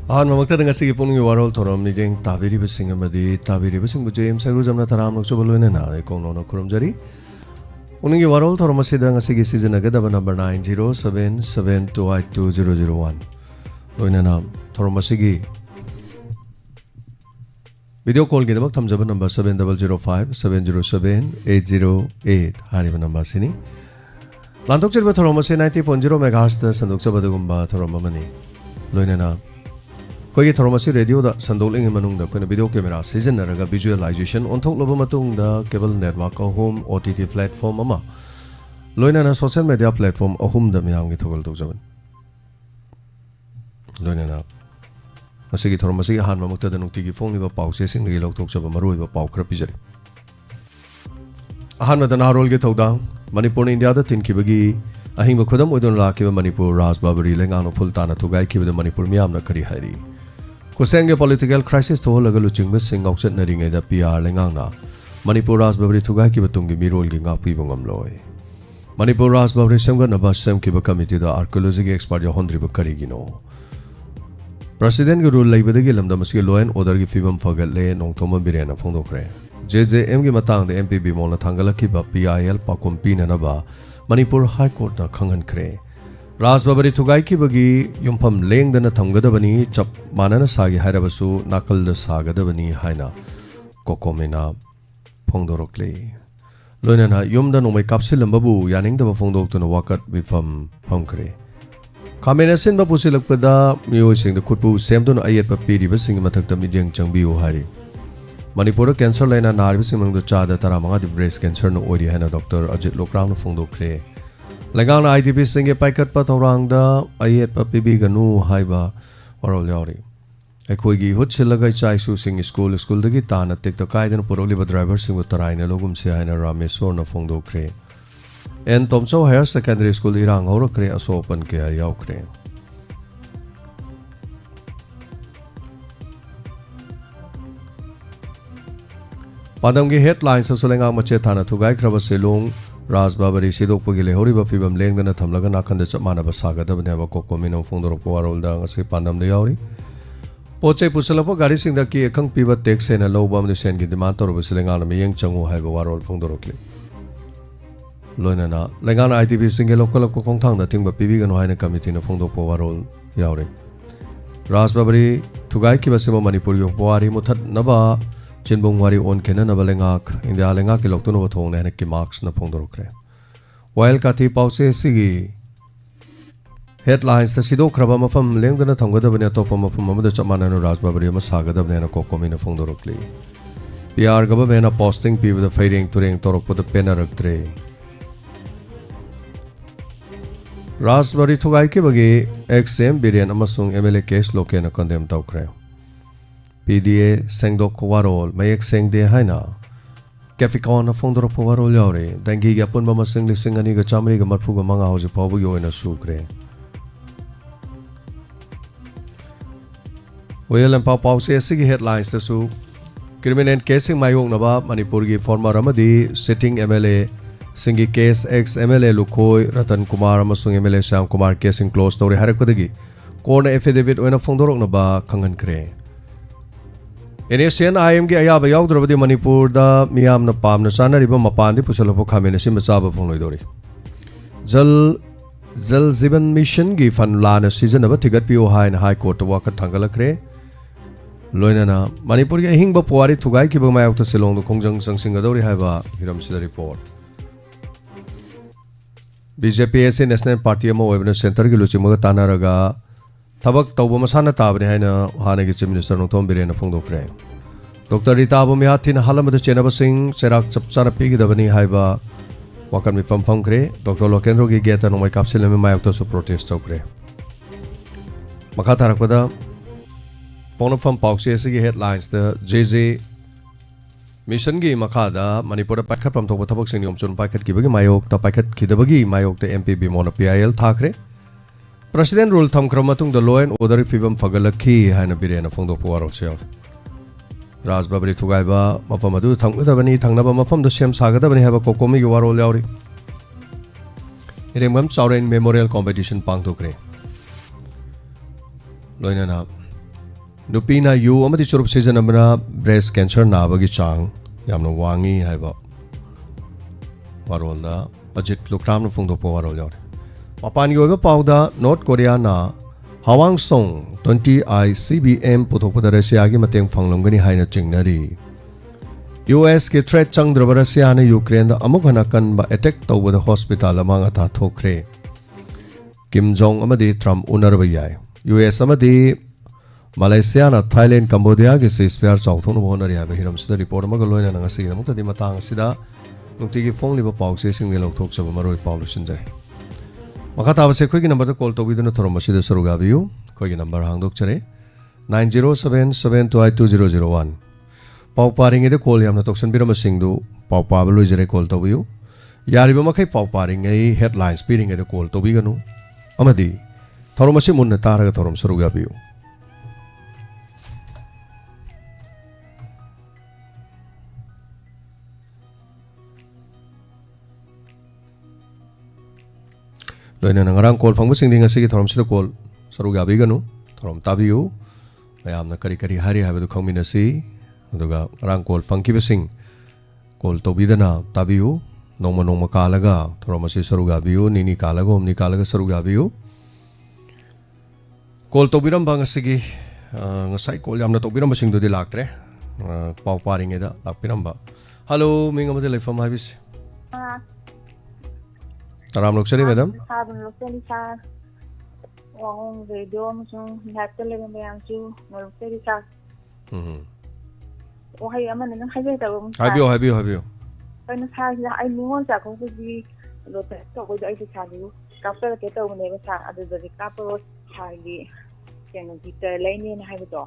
Mamaktad nga sige pong warol thorom ni ding tabiri basing amadi tabiri basing bu James saru jamna taram nok chobolo ne na ko no kurum jari uning warol thorom asida nga sige season agada number 907772820001 loina na thorom asigi video call ge dabak thamjaba number 7005707808 hariba number sini lantok chirba thorom ase 90.0 megahertz da sandok chabadugumba thorom amani loina na कोई थर्मसी radio दा संदोलिंग मनुंग दा कोई video camera season Narga visualisation ऑनथोक लब मतुंग दा cable network home OTT platform अमा लोइना ना social media platform अहुम दा मियाम गी थोगल तोजबन लोइना ना मसिगी थर्मसी हान ममुक्ता दा नुक्ति गी फोंग लिबा पाउसे सिंग गी लोक थोक जबा मरुइ बा पाउ खरा पिजरी हान मदन हारोल गे थौदा मणिपुर इंडिया दा तिन किबगी अहिंग खुदम ओदन लाकिबा मणिपुर राजबाबरी लेंगानो फुलताना थुगाई किबदा मणिपुर मियाम ना करी हारी कुसेंगे पॉलिटिकल क्राइसिस तो लगा लुचिंग सिंग ऑक्सन नरिंगे दा पीआर लेंगांगना मणिपुर राजबाबरी थुगाई की बतुंगी मिरोल गी गापी बंगम लोय मणिपुर राजबाबरी सेमगन नबा सेम की कमिटी दा आर्कियोलॉजी के एक्सपर्ट या होंद्री बकरीगिनो प्रेसिडेंट के रूल लेबदगी लमदम मसी लॉ एंड ऑर्डर की फिबम फगले नोंगथोम बिरेना फोंदोखरे जेजेएम की मतंग द एमपीबी मोना थांगलकी बा पीआईएल पाकुम पीननबा मणिपुर हाई कोर्ट ना खंगनखरे राजबाबरी थुगाई की बगी युमफम लेंगदना थमगदबनी चप मानना सागी हायरबसु नाकलद सागदबनी हायना कोकोमेना फोंदोरकले लोइनाना युमदा नोमै कापसिलमबु यानिंगदब फोंदोक्तुना वाकत बिफम फमखरे कामेनासिन बपुसिलकपदा मियोसिंग द खुटपु सेमदुना अयेत पपीरिबा सिंग मथक्ता मिजेंग चंगबियो हारि मणिपुर कैंसर लाइना नारिबसिंग मंगदो चादा 15 दि ब्रेस्ट कैंसर न ओरि हायना डॉक्टर अजित लोक्राम फोंदोखरे लेगांग आईडीपी सिंगे पाइकट पथौरांग अयेत पीबी गनु हाइबा वरोल यावरी अखोगी हुटसिलगा चाइसु सिंग स्कूल दगी ताना टेक कायदन पुरोलिबा ड्राइवर सिंग तराइना लोगुम से हाइना रामेश्वर न फोंदोखरे एन तोमचो हायर सेकेंडरी स्कूल इरांग हौरखरे असोपन के यावखरे पादम की हेडलाइंस असुलेंगा मचे थाना थुगाई खरब सेलोंग राजबाबरी सिदोकपगी लेहौरिबा फिबम लेंगदना थमलगा नाखंद चमानबा सागदबनेबा कोकोमिनो फोंदोरपो वारोलदा ngasi pandamda yauri pochai pusalapa gari singda ki ekhang piba tax ena lobam de sen gi demand toruba silenga na miyeng changu haiba warol फोंदोरकले loinana lengana ITB single local ko khongthang da thingba pibi gano haina committee na फोंदोरपो warol yauri राजबाबरी थुगाई की बसेमा मणिपुर यो पुआरी मुथत नबा चिनबुंग वारी own केना नबलेंगाक India लेंगा के लोकतुनो बथोंग ने के marks न फोंदोरखरे while काथी पाउसे सिगी हेडलाइंस त सिदो खरबा मफम लेंगदना थंगदबने तोप मफम ममद चमाननो राजबाबरी म सागदबने न कोकोमी न फोंदोरखली पीआर गबमेना पोस्टिंग पीब द फेरिंग तुरिंग तोरकपद पेनरक्त्रे राजबाबरी थुगाई के बगे एक्सएम बिरियन अमसुंग एमएलए केस लोकेना कंडेम तौखरे PDA Sengdok Warol Mayek Sengde Haina Caficon Fondor Warol Yore Dangi Yapun Mama Singli Singani Chamri Matfuga Manga House Pabu Yo in a Sucre Will and Pau say Sigi headlines the Su Criminal casing my own Naba Manipurgi former Ramadi sitting MLA Singi case ex MLA Lukoi Ratan Kumar Masung MLA Sam Kumar casing close story Harakudagi Corner affidavit when a Fondorok Naba Kangan Kre NSCN IM की अयाब याउद्रबदी मणिपुर दा मियाम न पामन सानरिबा मपानदि पुसलपो खामेन SIM चाबा फोंलोइदोरी जल Jeevan mission की फन लान सीजनब थिगतपियो हाइन हाई कोर्ट वाकत थांगलखरे लोइनाना मणिपुर की हिंगबा पुआरी थुगाई की बमायौत सिलोंग खोंजंग संसिंगदोरी हाइबा हिरम सिदा रिपोर्ट बीजेपी एस नेशनल पार्टी अमा ओइबन सेंटर की लुचिमग तानारगा थबक तौब मसाना ताबने हाइना हानेगी चीफ मिनिस्टर नोंथोम बिरेना फोंदोखरे डॉक्टर रीता बुमिया थिन हालमद चेनब सिंह सेराक चपचाना पीगदबनी हाइबा वाकन मिफम फमखरे डॉक्टर लोकेंद्र की गेट नोमै कापसिलमे मायक्तसु प्रोटेस्ट तौखरे मखा थारकपदा पोनफम पाउसे की हेडलाइंस द जेजे मिशन की मखादा मणिपुर पाइखतपम थोब थबक सिंह योमचुन पाइखत किबगी मायोग त पाइखत खिदबगी मायोग त एमपीबी मोना पीआईएल थाखरे प्रेसिडेंट रूल थमक्रम द लॉ एंड ऑर्डर फिबम फगलखी हाइन बिरेना फोंदोपो वारो सेल राजबाबरी थुगाइबा मफम अदु थंगदबनी थंगनबा मफम द सेम सागदबनी हाबा कोकोमी की वारो यावरी इरेमम साउरेन मेमोरियल कॉम्पिटिशन पांगथोखरे लोइनाना ꯅꯨꯄꯤꯅ ꯌꯨ ꯑꯃꯗꯤ ꯆꯨꯔꯨꯞ ꯁꯤꯖꯤꯟꯅꯕꯅ ꯕ꯭ꯔꯦꯁ ꯀꯦꯟꯁꯔ ꯅꯥꯕꯒꯤ ꯆꯥꯡ ꯌꯥꯝꯅ ꯋꯥꯡꯉꯤ ꯍꯥꯏꯕ ꯋꯥꯔꯣꯜꯗ ꯑꯖꯤꯠ ꯂꯨꯈ꯭ꯔꯥꯝꯅ ꯐꯣꯡꯗꯣꯛꯄ ꯋꯥꯔꯣꯜ ꯌꯥꯎꯔꯤ ꯃꯄꯥꯟꯒꯤ ꯑꯣꯏꯕ ꯄꯥꯎꯗ ꯅꯣꯔꯠ ꯀꯣꯔꯤꯌꯥꯅ ꯍꯋꯥꯡꯁꯣꯡ 20 ICBM ꯄꯨꯊꯣꯛꯄꯗ ꯔꯁꯤꯌꯥꯒꯤ ꯃꯇꯦꯡ ꯐꯪꯂꯝꯒꯅꯤ ꯍꯥꯏꯅ ꯆꯤꯡꯅꯔꯤ ꯌꯨꯑꯦꯁꯀꯤ ꯊ꯭ꯔꯦꯠ ꯆꯪꯗ꯭ꯔꯕ ꯔꯁꯤꯌꯥꯅ ꯌꯨꯀ꯭ꯔꯦꯟꯗ ꯑꯃꯨꯛ ꯍꯟꯅ ꯀꯟꯕ ꯑꯦꯇꯦꯛ ꯇꯧꯕꯗ ꯍꯣꯁꯄꯤꯇꯥꯜ ꯑꯃ ꯉꯥ ꯊꯣꯛꯈ꯭ꯔꯦ ꯀꯤꯝ ꯖꯣꯡ ꯑꯃꯗꯤ ꯇ꯭ꯔꯝꯞ ꯎꯅꯔꯕ ꯌꯥꯏ ꯌꯨꯑꯦꯁ ꯑꯃꯗꯤ ꯃꯥꯂꯦꯁꯤꯌꯥꯅ ꯊꯥꯏꯂꯦꯟ ꯀꯝꯕꯣꯗꯤꯌꯥꯒꯤ ꯁꯤꯁꯄꯤꯌꯥꯔ ꯆꯥꯎꯊꯣꯛꯅꯕ ꯍꯣꯠꯅꯔꯤ ꯍꯥꯏꯕ ꯍꯤꯔꯝꯁꯤꯗ ꯔꯤꯄꯣꯔꯠ ꯑꯃꯒ ꯂꯣꯏꯅꯅ ꯉꯁꯤꯒꯤꯗꯃꯛꯇꯗꯤ ꯃꯇꯥꯡ ꯑꯁꯤꯗ ꯅꯨꯡꯇꯤꯒꯤ ꯐꯣꯡꯂꯤꯕ ꯄꯥꯎꯆꯦꯁꯤꯡꯗꯒꯤ ꯂꯧꯊꯣꯛꯆꯕ ꯃꯔꯨꯑꯣꯏ ꯄꯥꯎ ꯂꯣꯏꯁꯤꯟꯖꯔꯦ ꯃꯈꯥ ꯇꯥꯕꯁꯦ ꯑꯩꯈꯣꯏꯒꯤ ꯅꯝꯕꯔꯗ ꯀꯣꯜ ꯇꯧꯕꯤꯗꯨꯅ ꯊꯧꯔꯝ ꯑꯁꯤꯗ ꯁꯔꯨꯛ ꯌꯥꯕꯤꯌꯨ ꯑꯩꯈꯣꯏꯒꯤ ꯅꯝꯕꯔ ꯍꯥꯡꯗꯣꯛꯆꯔꯦ 9077222001 ꯄꯥꯎ ꯄꯥꯔꯤꯉꯩꯗ ꯀꯣꯜ ꯌꯥꯝꯅ ꯇꯧꯁꯟꯕꯤꯔꯝꯕꯁꯤꯡꯗꯨ ꯄꯥꯎ ꯄꯥꯕ ꯂꯣꯏꯖꯔꯦ ꯀꯣꯜ ꯇꯧꯕꯤꯌꯨ ꯌꯥꯔꯤꯕ ꯃꯈꯩ ꯄꯥꯎ ꯄꯥꯔꯤꯉꯩ ꯍꯦꯗꯂꯥꯏꯟꯁ ꯄꯤꯔꯤꯉꯩꯗ ꯀꯣꯜ ꯇꯧꯕꯤꯒꯅꯨ ꯑꯃꯗꯤ ꯊꯧꯔꯝ ꯑꯁꯤ ꯃꯨꯟꯅ ꯇꯥꯔꯒ ꯊꯧꯔꯝ ꯁꯔꯨꯛ ꯌꯥꯕꯤꯌꯨ loina ngarang call phang sing ding asigi thorom sida call saru gabi ganu thorom tabiu mayamna kari kari hari habadu khongmina si aduga ngarang call phang ki sing call to bidana tabiu nongma nongma kalaga thorom asi saru gabiu nini kalaga omni kalaga saru gabiu call to biram bang asigi ngasai call yamna to biram sing do di laktre pau paring eda lakpiram ba hello ming amade leifam habis Ram Luxury, madam? Ram Luxury, sir. WAHONG radio, so national level में आंसू Luxury, sir. वो है अमन ने highway तब highway पर न सार या आई निमोन जाको को भी लोटे तो कोई आई से सारियो काफे के तो ने बस आदि जरी कापो सारी केनो गीतर लेने ने हाईवे तो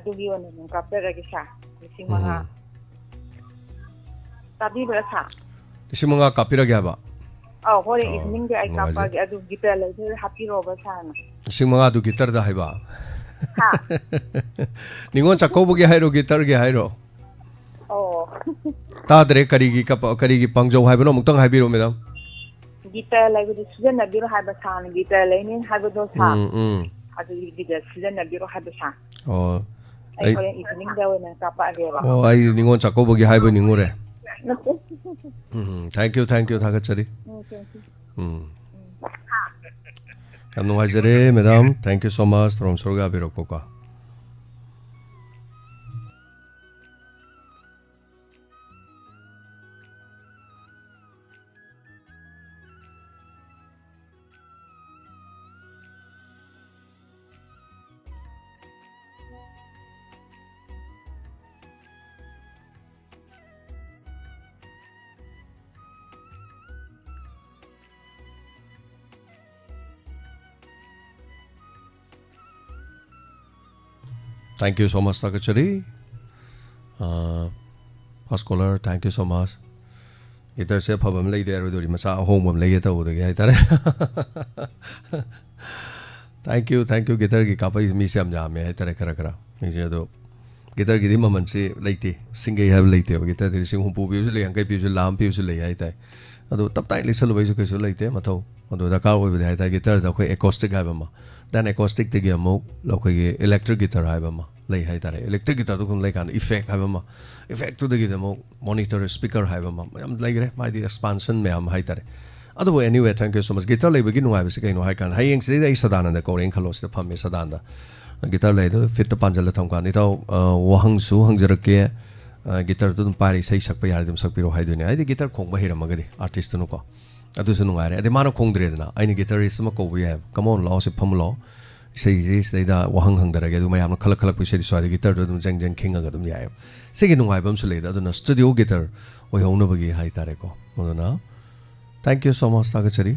अदु भी वन ने काफे के सा सिंगा तभी बसा सिंगा कापी रह गया बा हो रे इवनिंग के आई कापा के अदु गिटार ले हैप्पी रोबा साना सिंगा अदु गिटार दा है बा हा निंगोन चक्को के हाइरो गिटार के हाइरो ओ तादरे करीगी पंगजौ हाइबनो मुक्तंग हाइबिरो मैडम गिटार लाइक सीजन नबिरो हाइबा साना गिटार लेने हाइबा दो सा अदु गिटार सीजन नबिरो हाइबा सा ओ आई हो इवनिंग दा वन कापा गेबा ओ आई निंगोन चक्को के हाइबो निंगोरे थैंक यू थागतचरी हम नुंगाइजरे madam thank you so much from सोरगा बिरोकोका Thank you so much, Takachari. First caller, thank you so much. Guitar se phabam lei there do masa home bam lei ta ude gai tare. Thank you guitar ki kapai mi se am ja me tare kara mi je do guitar ki dim man se leite singai have leite guitar dir sing hum pu bi le ang kai pi lam pi le ai tai ado tap tai le sel bai su kai su leite mathau ado da ka oi bi ai tai guitar da khoi acoustic hai ba ma then acoustic te gi mo lo khoi electric guitar hai ba ma lei hai tare electric guitar do kun lei kan effect hai ba ma effect to the gi mo monitor speaker hai ba ma am lei re mai di expansion me am hai tare ado anyway thank you so much guitar lei bi gi nungai ba se kai no hai kan hai eng se dai sadana da ko reng khalo se pham me sadana guitar lei do fit panjal la tham kan ni taw wahang su hangjar ke guitar tu pari sei sak pa yar dum sak piro hai do ne ai guitar khong ba hira magadi artist nu ko adu se nungai re ade mano khong dre na ai ni guitarist ma ko bi have come on lo se pham lo sei sei da wahang hang dara ge du mayam khalak khalak pi sei swadi guitar do dum jeng jeng king ga dum ya se gi nungai bam su le da na studio guitar oi hong no ba gi hai tare ko na thank you so much Takachari.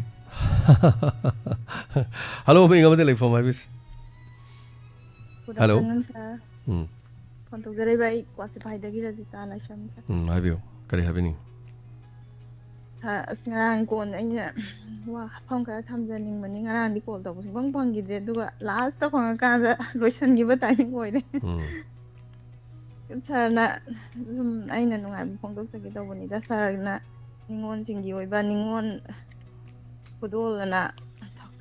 Hello me ngamade like for my bis hello phone to jare bai qualify da gi rajita la sham sa hai bio kari habini ngarang kon aina wa phong ka thamjaning mani ngarang di call taw bang bang gi de duga last ta phang ka da loisan gi ba timing oi de sar na aina nungai phong tok sa gi taw bani da sar na ningon sing gi oi ba ningon pudol na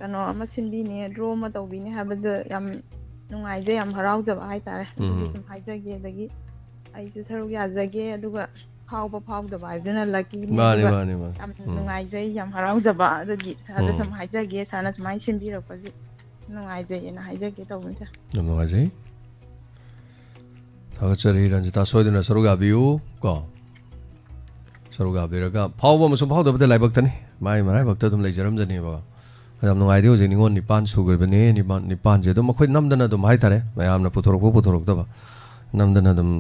kano ama sin bi ne draw ma taw bi ne ha ba de yam ꯅꯨꯡꯉꯥꯏꯖꯩ ꯌꯥꯝ ꯍꯔꯥꯎꯖꯕ ꯍꯥꯏꯇꯥꯔꯦ ꯑꯗꯨꯒꯤ ꯁꯨꯝ ꯍꯥꯏꯖꯒꯦ ꯑꯗꯒꯤ ꯑꯩꯁꯨ ꯁꯔꯨꯛ ꯌꯥꯖꯒꯦ ꯑꯗꯨꯒ ꯐꯥꯎꯕ ꯐꯥꯎꯗꯕ ꯍꯥꯏꯕꯗꯨꯅ ꯂꯛꯀꯤꯅꯤ ꯑꯗꯨꯒ ꯌꯥꯝ ꯅꯨꯡꯉꯥꯏꯖꯩ ꯌꯥꯝ ꯍꯔꯥꯎꯖꯕ ꯑꯗꯨꯒꯤ ꯁꯥꯔꯗ ꯁꯨꯝ ꯍꯥꯏꯖꯒꯦ ꯁꯥꯔꯅ ꯁꯨꯃꯥꯏꯅ ꯁꯤꯟꯕꯤꯔꯛꯄꯁꯤ ꯅꯨꯡꯉꯥꯏꯖꯩꯑꯅ ꯍꯥꯏꯖꯒꯦ ꯇꯧꯕꯅꯤ ꯁꯥꯔ ꯌꯥꯝ ꯅꯨꯡꯉꯥꯏꯖꯩ ꯊꯥꯒꯠꯆꯔꯤ ꯔꯟꯖꯤꯇꯥ ꯁꯣꯏꯗꯅ ꯁꯔꯨꯛ ꯌꯥꯕꯤꯌꯨ ꯀꯣ ꯁꯔꯨꯛ ꯌꯥꯕꯤꯔꯒ ꯐꯥꯎꯕ ꯑꯃꯁꯨꯡ ꯐꯥꯎꯗꯕꯗ ꯂꯥꯏꯕꯛꯇꯅꯤ ꯃꯥꯏ ꯃꯔꯥꯏꯕꯛꯇ ꯑꯗꯨꯝ ꯂꯩꯖꯔꯝꯖꯅꯦꯕ ꯌꯥꯝ ꯅꯨꯡꯉꯥꯏꯗꯦ ꯍꯧꯖꯤꯛ ꯅꯤꯉꯣꯜ 9 ꯁꯨꯈ꯭ꯔꯕꯅꯦ ꯅꯤꯄꯥꯟꯁꯦ ꯑꯗꯨꯝ ꯑꯩꯈꯣꯏ ꯅꯝꯗꯅ ꯑꯗꯨꯝ ꯍꯥꯏꯇꯥꯔꯦ ꯃꯌꯥꯝꯅ ꯄꯨꯊꯣꯔꯛꯇꯕ ꯅꯝꯗꯅ ꯑꯗꯨꯝ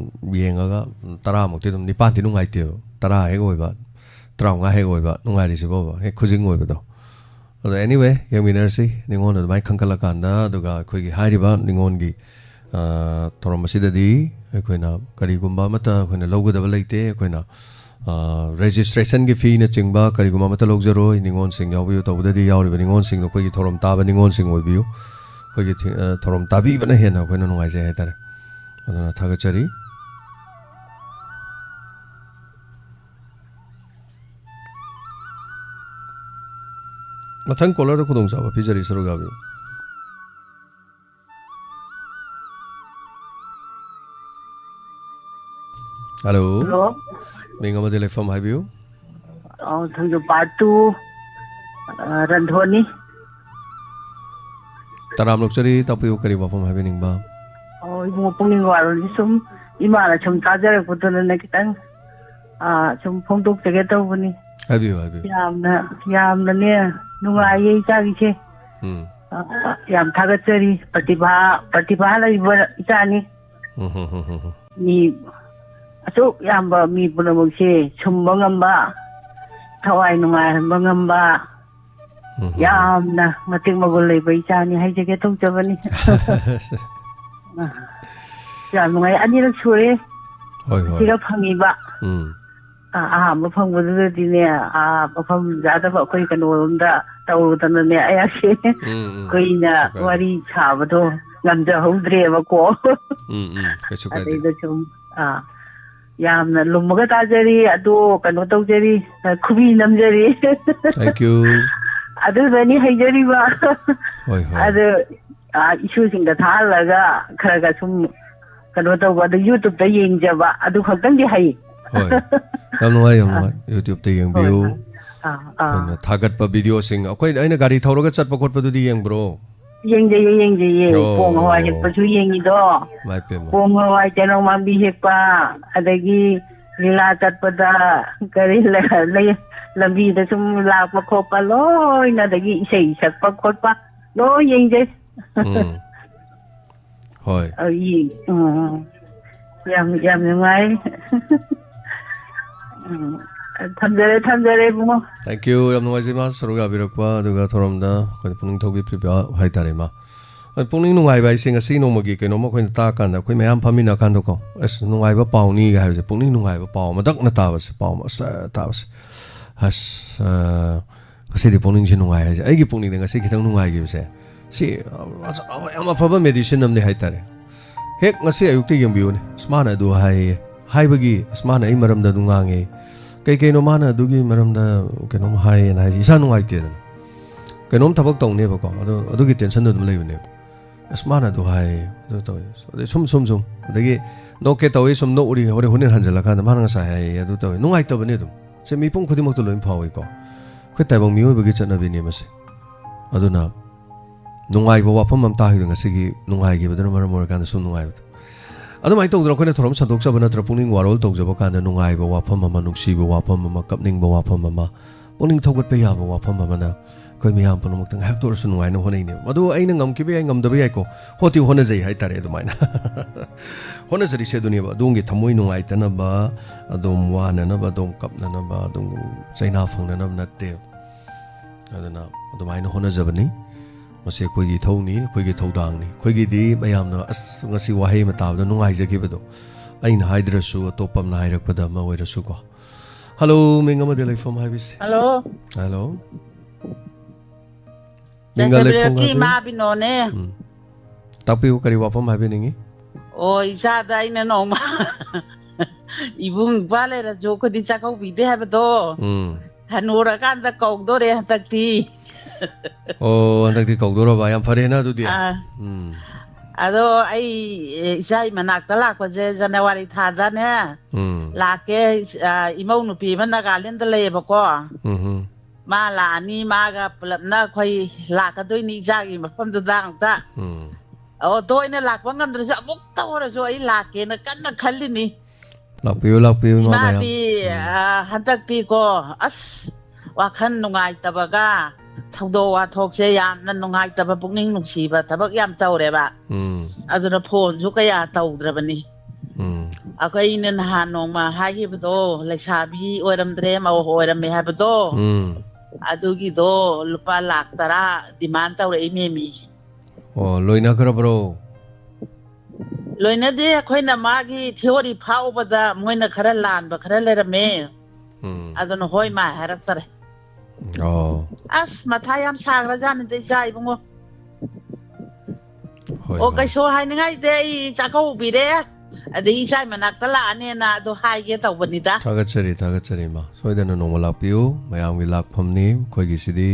ꯌꯦꯡꯉꯒ 10 ꯑꯗꯨꯝ 9ꯗꯤ ꯅꯨꯡꯉꯥꯏꯇꯦꯕ 10 ꯍꯦꯛ ꯑꯣꯏꯕ 15 ꯍꯦꯛ ꯑꯣꯏꯕ ꯅꯨꯡꯉꯥꯏꯔꯤꯁꯤꯕꯣꯕ ꯍꯦꯛ ꯈꯨꯖꯤꯡ ꯑꯣꯏꯕꯗꯣ ꯑꯗꯣ ꯑꯦꯅꯤꯋꯦ ꯌꯦꯡꯃꯤꯟꯅꯔꯁꯤ ꯅꯤꯉꯣꯜ ꯑꯗꯨꯃꯥꯏꯅ ꯈꯟꯀꯠꯂꯀꯥꯟꯗ ꯑꯗꯨꯒ ꯑꯩꯈꯣꯏꯒꯤ ꯍꯥꯏꯔꯤꯕ ꯅꯤꯉꯣꯜꯒꯤ ꯊꯧꯔꯝ ꯑꯁꯤꯗꯗꯤ ꯑꯩꯈꯣꯏꯅ ꯀꯔꯤꯒꯨꯝꯕ ꯑꯃꯠꯇ ꯑꯩꯈꯣꯏꯅ ꯂꯧꯒꯗꯕ ꯂꯩꯇꯦ ꯑꯩꯈꯣꯏꯅ ꯔꯦꯖꯤꯁꯇ꯭ꯔꯦꯁꯟꯒꯤ ꯐꯤꯅꯆꯤꯡꯕ ꯀꯔꯤꯒꯨꯝꯕ ꯑꯃꯠꯇ ꯂꯧꯖꯔꯣꯏ ꯅꯤꯉꯣꯜꯁꯤꯡ ꯌꯥꯎꯕꯤꯌꯨ ꯇꯧꯕꯗꯗꯤ ꯌꯥꯎꯔꯤꯕ ꯅꯤꯉꯣꯜꯁꯤꯡꯗꯣ ꯑꯩꯈꯣꯏꯒꯤ ꯊꯧꯔꯝ ꯇꯥꯕ ꯅꯤꯉꯣꯜꯁꯤꯡ ꯑꯣꯏꯕꯤꯌꯨ ꯑꯩꯈꯣꯏꯒꯤ ꯊꯧꯔꯝ ꯇꯥꯕꯤꯕꯅ ꯍꯦꯟꯅ ꯑꯩꯈꯣꯏꯅ ꯅꯨꯡꯉꯥꯏꯖꯩ ꯍꯥꯏꯇꯥꯔꯦ ꯑꯗꯨꯅ ꯊꯥꯒꯠꯆꯔꯤ ꯃꯊꯪ ꯀꯣꯂꯔꯗ ꯈꯨꯗꯣꯡꯆꯥꯕ ꯄꯤꯖꯔꯤ ꯁꯔꯨꯛ ꯌꯥꯕꯤꯌꯨ ꯍꯜꯂꯣ ꯃꯤꯡ ꯑꯃꯗꯤ ꯂꯩꯐꯝ ꯍꯥꯏꯕꯤꯌꯨ ꯊꯪꯖ ꯄꯥꯠꯇꯨ ꯔꯟꯙꯣꯅꯤ ꯇꯔꯥꯝ ꯂꯧꯆꯔꯤ ꯇꯥꯛꯄꯤꯌꯨ ꯀꯔꯤ ꯋꯥꯐꯝ ꯍꯥꯏꯕꯤꯅꯤꯡꯕ ꯏꯕꯨꯡꯉꯣ ꯄꯨꯛꯅꯤꯡ ꯋꯥꯔꯣꯜꯁꯤ ꯁꯨꯝ ꯏꯃꯥꯅ ꯁꯨꯝ ꯇꯥꯖꯔꯛꯄꯗꯨꯅ ꯈꯤꯇꯪ ꯁꯨꯝ ꯐꯣꯡꯗꯣꯛꯆꯒꯦ ꯇꯧꯕꯅꯤ ꯍꯥꯏꯕꯤꯌꯨ ꯌꯥꯝꯅꯅꯦ ꯅꯨꯡꯉꯥꯏꯌꯦ ꯏꯆꯥꯒꯤꯁꯦ ꯌꯥꯝ ꯊꯥꯒꯠꯆꯔꯤ ꯄ꯭ꯔꯇꯤꯚꯥ ꯂꯩꯕ ꯏꯆꯥꯅꯤ ꯃꯤ ꯑꯁꯨꯛ ꯌꯥꯝꯕ ꯃꯤ ꯄꯨꯝꯅꯃꯛꯁꯦ ꯁꯨꯝꯕ ꯉꯝꯕ ꯊꯋꯥꯏ ꯅꯨꯡꯉꯥꯏꯍꯟꯕ ꯉꯝꯕ ꯌꯥꯝꯅ ꯃꯇꯤꯛ ꯃꯒꯨꯟ ꯂꯩꯕ ꯏꯆꯥꯅꯤ ꯍꯥꯏꯖꯒꯦ ꯇꯧꯖꯕꯅꯤ ꯌꯥꯝ ꯅꯨꯡꯉꯥꯏ ꯑꯅꯤꯔꯛ ꯁꯨꯔꯦ ꯁꯤꯔ ꯐꯪꯉꯤꯕ ꯑꯍꯥꯟꯕ ꯐꯪꯕꯗꯨꯗꯗꯤꯅꯦ ꯃꯐꯝ ꯆꯥꯗꯕ ꯑꯩꯈꯣই ꯀꯩꯅꯣꯔꯣꯝꯗ ꯇꯧꯔꯨꯗꯅꯅꯦ ꯑꯩꯍꯥꯛꯁꯦ ꯀꯨꯏꯅ ꯋꯥꯔꯤ ꯁꯥꯕꯗꯣ ꯉꯝꯖꯍꯧꯗ꯭ꯔꯦꯕꯀꯣ ꯑꯗꯩꯗ ꯁꯨꯝ ꯌꯥꯝꯅ ꯂꯨꯝꯃꯒ ꯇꯥꯖꯔꯤ ꯑꯗꯣ ꯀꯩꯅꯣ ꯇꯧꯖꯔꯤ ꯈꯨꯕꯤ ꯅꯝꯖꯔꯤ ꯑꯗꯨꯗꯅꯤ ꯍꯩꯖꯔꯤꯕ ꯑꯗꯨ ꯏꯁꯨꯁꯤꯡꯗ ꯊꯥꯍꯜꯂꯒ ꯈꯔ ꯁꯨꯝ ꯀꯩꯅꯣ ꯇꯧꯕ ꯑꯗꯨ ꯌꯨꯇꯨꯕꯇ ꯌꯦꯡꯖꯕ ꯑꯗꯨ ꯈꯛꯇꯪꯗꯤ ꯍꯩ ꯌꯥꯝ ꯅꯨꯡꯉꯥꯏ ꯌꯨꯇꯨꯕꯇ ꯌꯦꯡꯕꯤꯌꯨ ꯑꯩꯈꯣꯏꯅ ꯊꯥꯒꯠꯄ ꯚꯤꯗꯤꯑꯣꯁꯤꯡ ꯑꯩꯅ ꯒꯥꯔꯤ ꯊꯧꯔꯒ ꯆꯠꯄ ꯈꯣꯠꯄꯗꯨꯗꯤ ꯌꯦꯡꯕ꯭ꯔꯣ ꯌꯦꯡꯖꯩꯌꯦ ꯄꯣꯡ ꯍꯋꯥꯏ ꯍꯦꯛꯄꯁꯨ ꯌꯦꯡꯉꯤꯗꯣ ꯄꯣꯡ ꯍꯋꯥꯏ ꯆꯦꯅꯧ ꯃꯥꯟꯕꯤ ꯍꯦꯛꯄ ꯑꯗꯒꯤ ꯂꯤꯂꯥ ꯆꯠꯄꯗ ꯀꯔꯤ ꯂꯝꯕꯤꯗ ꯁꯨꯝ ꯂꯥꯛꯄ ꯈꯣꯠꯄ ꯂꯣꯏꯅ ꯑꯗꯒꯤ ꯏꯁꯩ ꯁꯛꯄ ꯈꯣꯠꯄ ꯂꯣꯏ ꯌꯦꯡꯖꯩ ꯌꯥꯝ ꯅꯨꯡꯉꯥꯏ ꯊꯝꯖꯔꯦ ꯏꯕꯨꯡꯉꯣ ꯊꯦꯡꯛ ꯌꯨ ꯌꯥꯝ ꯅꯨꯡꯉꯥꯏꯖꯩ ꯃꯥ ꯁꯔꯨꯛ ꯌꯥꯕꯤꯔꯛꯄ ꯑꯗꯨꯒ ꯊꯧꯔꯝꯗ ꯑꯩꯈꯣꯏꯅ ꯄꯨꯛꯅꯤꯡ ꯊꯧꯒꯠꯄꯤꯕ ꯍꯥꯏꯇꯥꯔꯦ ꯃꯥ ꯄꯨꯛꯅꯤꯡ ꯅꯨꯡꯉꯥꯏꯕ ꯍꯥꯏꯁꯦ ꯉꯁꯤ ꯅꯣꯡꯃꯒꯤ ꯀꯩꯅꯣꯝꯃ ꯑꯩꯈꯣꯏꯅ ꯇꯥꯀꯥꯟꯗ ꯑꯩꯈꯣꯏ ꯃꯌꯥꯝ ꯐꯝꯃꯤꯟꯅꯀꯥꯟꯗꯀꯣ ꯑꯁ ꯅꯨꯡꯉꯥꯏꯕ ꯄꯥꯎꯅꯤꯒ ꯍꯥꯏꯕꯁꯦ ꯄꯨꯛꯅꯤꯡ ꯅꯨꯡꯉꯥꯏꯕ ꯄꯥꯎ ꯑꯃꯗꯛꯅ ꯇꯥꯕꯁꯦ ꯄꯥꯎ ꯑꯃ ꯇꯥꯕꯁꯦ ꯑꯁ ꯉꯁꯤꯗꯤ ꯄꯨꯛꯅꯤꯡꯁꯤ ꯅꯨꯡꯉꯥꯏ ꯍꯥꯏꯁꯦ ꯑꯩꯒꯤ ꯄꯨꯛꯅꯤꯡꯗ ꯉꯁꯤ ꯈꯤꯇꯪ ꯅꯨꯡꯉꯥꯏꯈꯤꯕꯁꯦ ꯁꯤ ꯌꯥꯝ ꯑꯐꯕ ꯃꯦꯗꯤꯁꯤꯟ ꯑꯃꯅꯤ ꯍꯥꯏꯇꯥꯔꯦ ꯍꯦꯛ ꯉꯁꯤ ꯑꯌꯨꯛꯇ ꯌꯦꯡꯕꯤꯌꯨꯅꯦ ꯑꯁ ꯃꯥꯅ ꯑꯗꯨ ꯍꯥꯏꯌꯦ ꯍꯥꯏꯕꯒꯤ ꯑꯁ ꯃꯥꯅ ꯑꯩ ꯃꯔꯝꯗ ꯑꯗꯨꯝ ꯉꯥꯡꯉꯦ ꯀꯩꯅꯣ ꯃꯥꯅ ꯑꯗꯨꯒꯤ ꯃꯔꯝꯗ ꯀꯩꯅꯣꯝ ꯍꯥꯏꯌꯦꯅ ꯍꯥꯏꯁꯦ ꯏꯁꯥ ꯅꯨꯡꯉꯥꯏꯇꯦꯗꯅ ꯀꯩꯅꯣꯝ ꯊꯕꯛ ꯇꯧꯅꯦꯕꯀꯣ ꯑꯗꯨꯒꯤ ꯇꯦꯟꯁꯟꯗꯣ ꯑꯗꯨꯝ ꯂꯩꯕꯅꯦꯕ ꯑꯁ ꯃꯥꯅ ꯑꯗꯨ ꯍꯥꯏꯌꯦ ꯑꯗꯨ ꯇꯧꯋꯦ ꯑꯗꯩ ꯁꯨꯝ ꯑꯗꯒꯤ ꯅꯣꯛꯀꯦ ꯇꯧꯋꯤ ꯁꯨꯝ ꯅꯣꯛꯎꯔꯤ ꯍꯣꯔꯦꯟ ꯍꯟꯖꯤꯜꯂꯀꯥꯟꯗ ꯃꯥꯅ ꯉꯁꯥꯏ ꯍꯥꯏꯌꯦ ꯑꯗꯨ ꯇꯧꯋꯦ ꯅꯨꯡꯉꯥꯏꯇꯕꯅꯦ ꯑꯗꯨꯝ ꯁꯦ ꯃꯤꯄꯨꯝ ꯈꯨꯗꯤꯡꯃꯛꯇ ꯂꯣꯏꯅ ꯐꯥꯎꯏꯀꯣ ꯑꯩꯈꯣꯏ ꯇꯥꯏꯕꯪ ꯃꯤꯑꯣꯏꯕꯒꯤ ꯆꯠꯅꯕꯤꯅꯦ ꯃꯁꯦ ꯑꯗꯨꯅ ꯅꯨꯡꯉꯥꯏꯕ ꯋꯥꯐꯝ ꯑꯃ ꯇꯥꯈꯤꯕꯗꯣ ꯉꯁꯤꯒꯤ ꯅꯨꯡꯉꯥꯏꯈꯤꯕꯗꯨꯅ ꯃꯔꯝ ꯑꯣꯏꯔꯀꯥꯟꯗ ꯁꯨꯝ ꯅꯨꯡꯉꯥꯏꯕꯗꯣ ꯑꯗꯨꯃꯥꯏꯅ ꯇꯧꯗꯅ ꯑꯩꯈꯣꯏꯅ ꯊꯧꯔꯝ ꯁꯟꯗꯣꯛꯆꯕ ꯅꯠꯇ꯭ꯔ ꯄꯨꯛꯅꯤꯡ ꯋꯥꯔꯣꯜ ꯇꯧꯖꯕ ꯀꯥꯟꯗ ꯅꯨꯡꯉꯥꯏꯕ ꯋꯥꯐꯝ ꯑꯃ ꯅꯨꯡꯁꯤꯕ ꯋꯥꯐꯝ ꯑꯃ ꯀꯞꯅꯤꯡꯕ ꯋꯥꯐꯝ ꯑꯃ ꯄꯨꯛꯅꯤꯡ ꯊꯧꯒꯠꯄ ꯌꯥꯕ ꯋꯥꯐꯝ ꯑꯃꯅ ꯑꯩꯈꯣꯏ ꯃꯌꯥꯝ ꯄꯨꯝꯅꯃꯛꯇ ꯉꯥꯏꯍꯥꯛꯇ ꯑꯣꯏꯔꯁꯨ ꯅꯨꯡꯉꯥꯏꯅ ꯍꯣꯠꯅꯩꯅꯦꯕ ꯃꯗꯨ ꯑꯩꯅ ꯉꯝꯈꯤꯕ ꯌꯥꯏ ꯉꯝꯗꯕ ꯌꯥꯏꯀꯣ ꯍꯣꯠꯅꯖꯩ ꯍꯥꯏꯇꯥꯔꯦ ꯑꯗꯨꯃꯥꯏꯅ ꯍꯣꯠꯅꯖꯔꯤꯁꯦ ꯑꯗꯨꯅꯦꯕ ꯑꯗꯣꯝꯒꯤ ꯊꯃꯣꯏ ꯅꯨꯡꯉꯥꯏꯇꯅꯕ ꯑꯗꯣꯝ ꯋꯥꯅꯅꯕ ꯑꯗꯣꯝ ꯀꯞꯅꯅꯕ ꯑꯗꯣꯝ ꯆꯩꯅꯥ ꯐꯪꯅꯅꯕ ꯅꯠꯇꯦ ꯑꯗꯨꯅ ꯑꯗꯨꯃꯥꯏꯅ ꯍꯣꯠꯅꯖꯕꯅꯤ ꯃꯁꯤ ꯑꯩꯈꯣꯏꯒꯤ ꯏꯊꯧꯅꯤ ꯑꯩꯈꯣꯏꯒꯤ ꯊꯧꯗꯥꯡꯅꯤ ꯑꯩꯈꯣꯏꯒꯤꯗꯤ ꯃꯌꯥꯝꯅ ꯑꯁ ꯉꯁꯤ ꯋꯥꯍꯩ ꯑꯃ ꯇꯥꯕꯗ ꯅꯨꯡꯉꯥꯏꯖꯈꯤꯕꯗꯣ ꯑꯩꯅ ꯍꯥꯏꯗ꯭ꯔꯁꯨ ꯑꯇꯣꯞꯄ ꯑꯃꯅ ꯍꯥꯏꯔꯛꯄꯗ ꯑꯃ ꯑꯣꯏꯔꯁꯨꯀꯣ ꯍꯜꯂꯣ ꯃꯤꯡ ꯑꯃꯗꯤ ꯂꯩꯐꯝ ꯍꯥꯏꯕꯤꯁꯤ ꯍꯜꯂꯣ ꯃꯤꯡꯒ ꯂꯩꯐꯝ ꯏꯃꯥꯕꯤꯅꯣꯅꯦ ꯇꯥꯛꯄꯤꯌꯨ ꯀꯔꯤ ꯋꯥꯐꯝ ꯍꯥꯏꯕꯤꯅꯤꯡꯉꯤ ꯑꯣ ꯏꯆꯥꯗ ꯑꯩꯅ ꯅꯣꯡꯃ ꯏꯕꯨꯡ ꯏꯄ꯭ꯋꯥ ꯂꯩꯔꯁꯨ ꯑꯩꯈꯣꯏꯗꯤ ꯆꯥꯛꯀꯧꯕꯤꯗꯦ ꯍꯥꯏꯕꯗꯣ ꯍꯅꯨꯔꯀꯥꯟꯗ ꯀꯧꯗꯣꯔꯦ ꯍꯟꯗꯛꯇꯤ ꯑꯣ ꯍꯟꯗꯛꯇꯤ ꯀꯧꯗꯣꯔꯕ ꯌꯥꯝ ꯐꯔꯦꯅ ꯑꯗꯨꯗꯤ ado ai isai manak talak pa je January thada ne lake imau nupi man Nagaland da lay ba ko ma la ni ma ga pulap na khoi lakadoi ni jagi mafam du dang ta o toy na lakwa ngam dra sa muk ta ora so ai lake na kan na khalli ni lakpiu ma di hantak ti ko as wakhan nungai tabaga thaudo wa thokse yam na nungai taba pukning nungsiba tabak yam tawre ba aduna phone su kaya tawdrabani akai nen hanong ma hagi bdo lesabi oramdre ma oram me habdo adugi do lupa lak tara demand tawre imemi loina karabro loina de akhoi na magi theory phau bada moina khara lan ba khara lerame aduna hoi ma harak tare as mathayam sagra jan de jai bungo o kai so hai ngai de chakau bi de adi jai manak tala ane na do hai ge taw banida thagachari ma soidana nomala piu mayam gi lak phamni khoi gi sidi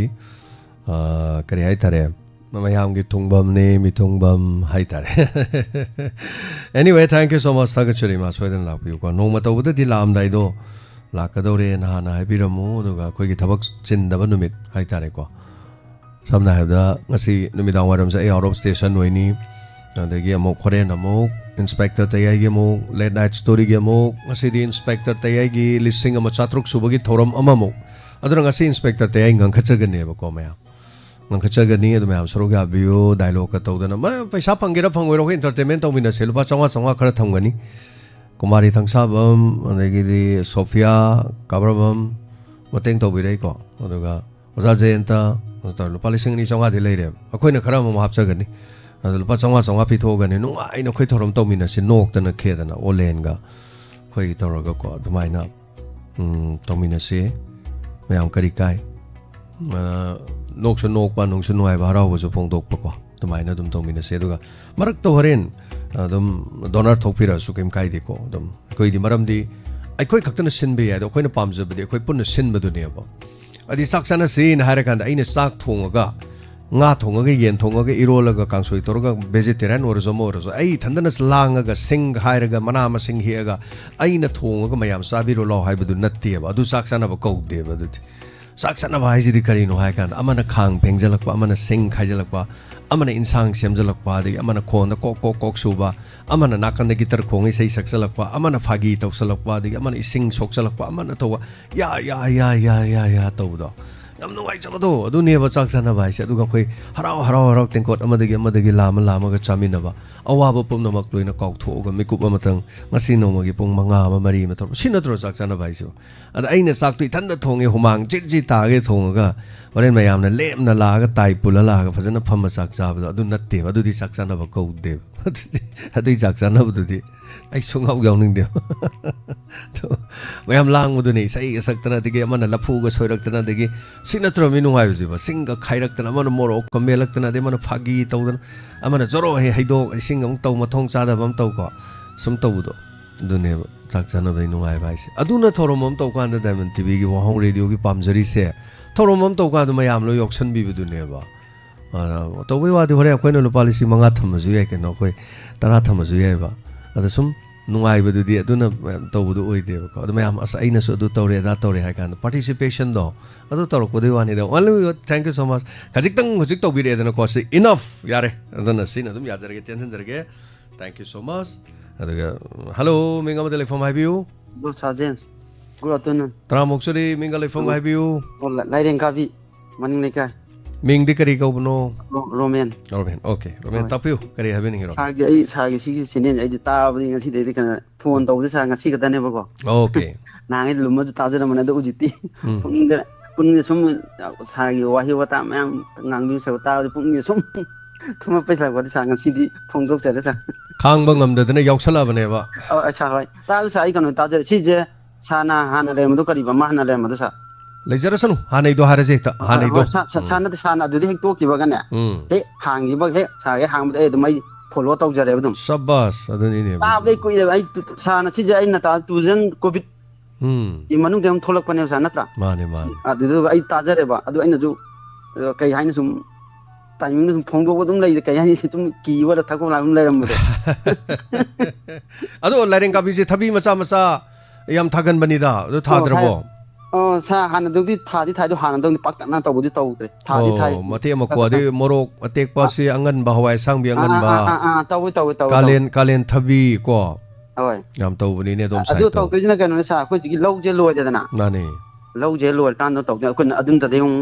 kari hai tare mayam gi tungbam ne mi tungbam hai tare anyway thank you so much thagachari ma soidana lak piu ko noma tawda di lam dai do lakadore na na haibiramu aduga khoi gi thabak chindaba numit hai tare ko samna habda ngasi numidang waram sa out of station noini adagi amok khoren amok inspector tayai gi amok late night story gi amok ngasi di inspector tayai gi listing ama chatruk subagi thoram amamok adura ngasi inspector tayai ngang khachagane ba ko maya ngang khachagani adu maya soro ga view dialogue ka tawdana ma paisa phangira phangoi ro entertainment tawmina selpa changa khara thamgani kumari thangsabam adagi di Sophia Kabrabam mateng tawbirai ko aduga oza jenta lupa lising ni changa di leire akoina khara ma hapchagani lupa changa pithogani nungai na khoi thorom tawmina sin nok tana khedana olen ga khoi tawraga ko dumaina tawmina se mayam kari kai nok so nok pa nung so nuai ba haraw so phongdok pa ko dumaina dum tawmina se duga marak to haren dum donor thokpira su kem kai de ko dum koi di maram di ai khoi khaktana sinbe ya do khoi na pamjabdi khoi punna sinba du ne ba adi saksana sin harakanda aina sak thongaga nga thongaga yen thongaga irolaga kangsoi toroga vegetarian orzo morzo ai thandana langaga sing hairaga manama sing hiaga aina thongaga mayam sabiro law haibadu natte ba adu saksana ba kau de ba du saksana ba haiji di karino haikanda amana khang phengjalakpa amana sing khaijalakpa amana insang semjalakpa adi amana khonda kok suba amana nakanda gitar khongai sei saksalakpa amana phagi tawsalakpa adi amana ising soksalakpa amana towa ya tawdo yam nuai chabado adu ne ba chaksana ba ise aduga khoi harau tengkot amadagi lama ga chamina ba awaba pumna mak loina kau thoga mikup amatang ngasi nomagi pung manga ma mari ma thor sinatro chaksana ba ise ada aina saktu thanda thonge humang ji ta ge thonga horen mayam na lemna la ga tai pula la ga fajana phama chak chabado adu natte adu di chaksana ba kau de adu chaksana ba di ai sungau gauning de to mayam lang mu ni sai saktana dige amana lafu ga soiraktana dige sinatro minu hai jiba singa khairaktana amana morok kamelaktana de mana phagi tawdan amana joro he haido sing am taw mathong chada bam taw ko sum tawdo dune chaksana bai nu hai bai se aduna thoromam taw kan da diamond tv gi wahong radio gi pamjari se thoromam taw ka du mayam lo yoksan bi du ne ba to bai wa de hore akoina lo policy manga thamasu ye ke no koi tara thamasu ye ba ada sum nungai badu di aduna tawdu oide ko adu mayam as aina so adu tawre da tawre ha kan participation do adu tawro ko de wani da only thank you so much kajik tang hojik tawbi re adana ko se enough yare adana sin adum ya jarage tension jarage thank you so much adaga hello minga ma telephone hai biu good sir James good afternoon tramoksuri minga telephone hai biu laireng ka bi maning ne ka ming di kari kau no Roman okay Roman tapiu kari habe ni hero sagi sigi sinen ai ta bri ngasi de kana phone taw de sa ngasi ka dane ba ko okay nangai lumma ta jara mana da ujiti pungi sum sagi wahi wata mayam ngangdu sa ta pungi sum thuma paisa ko sa ngasi di phone dok jara sa khang ba ngam da na yausala bane ba acha hoi ta sa ai kana ta jara si je sana hana le madu kari ba mahna le madu sa lejarasanu hanai do haraje ta hanai do sana du hek to ki ba gane he hangi ba he sa he hang ba e mai follow taw jare ba dum shabbas aduni ne ta be ko ai sana si je ai na ta 2000 covid i manung dem tholak pane sa natra mane adu ai ta jare ba adu aina ju kai haina sum timing sum phong do dum lei kai hani tum ki wa thak la dum leiram de ado lairen ka bi je thabi macha macha yam thagan bani da do thadrabo sa han do di thai do han do pak na to bu di to tre di thai mate ma ko de morok atek pa si angan ba hawai sang bi angan ba to kalen thabi ko oi yam to ni ne dom sai adu to ke jina kan na sa ko ji lo je lo je na na ni lo je lo tan no to ko adun ta de yung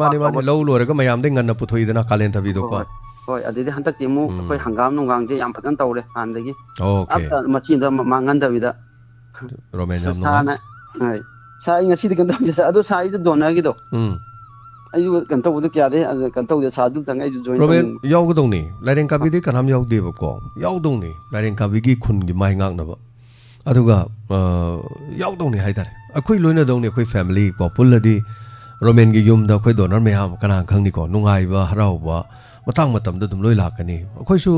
mani lo lo re ko mayam de ngan na puthoi dana kalen thabi do ko oi adi de han tak ti mu ko hangam nong gang je yam patan to re han de gi okay ab ma chin da ma ngan da wi da romen yam no sa na ai sa inga si de kan da sa adu sa i do na gi do ayu kan to bu kya de kan to de sa du tang ai join romen yaw ko dong ni lairen ka bi de kan ham yaw de ba ko yaw dong ni lairen ka bi gi khun gi mai ngak na ba aduga yaw dong ni hai dar akhoi loina dong ni akhoi family ko puladi romen gi yum da akhoi donor me ham kana khang ni ko nungai ba harau ba matang matam da dum loi la kani akhoi su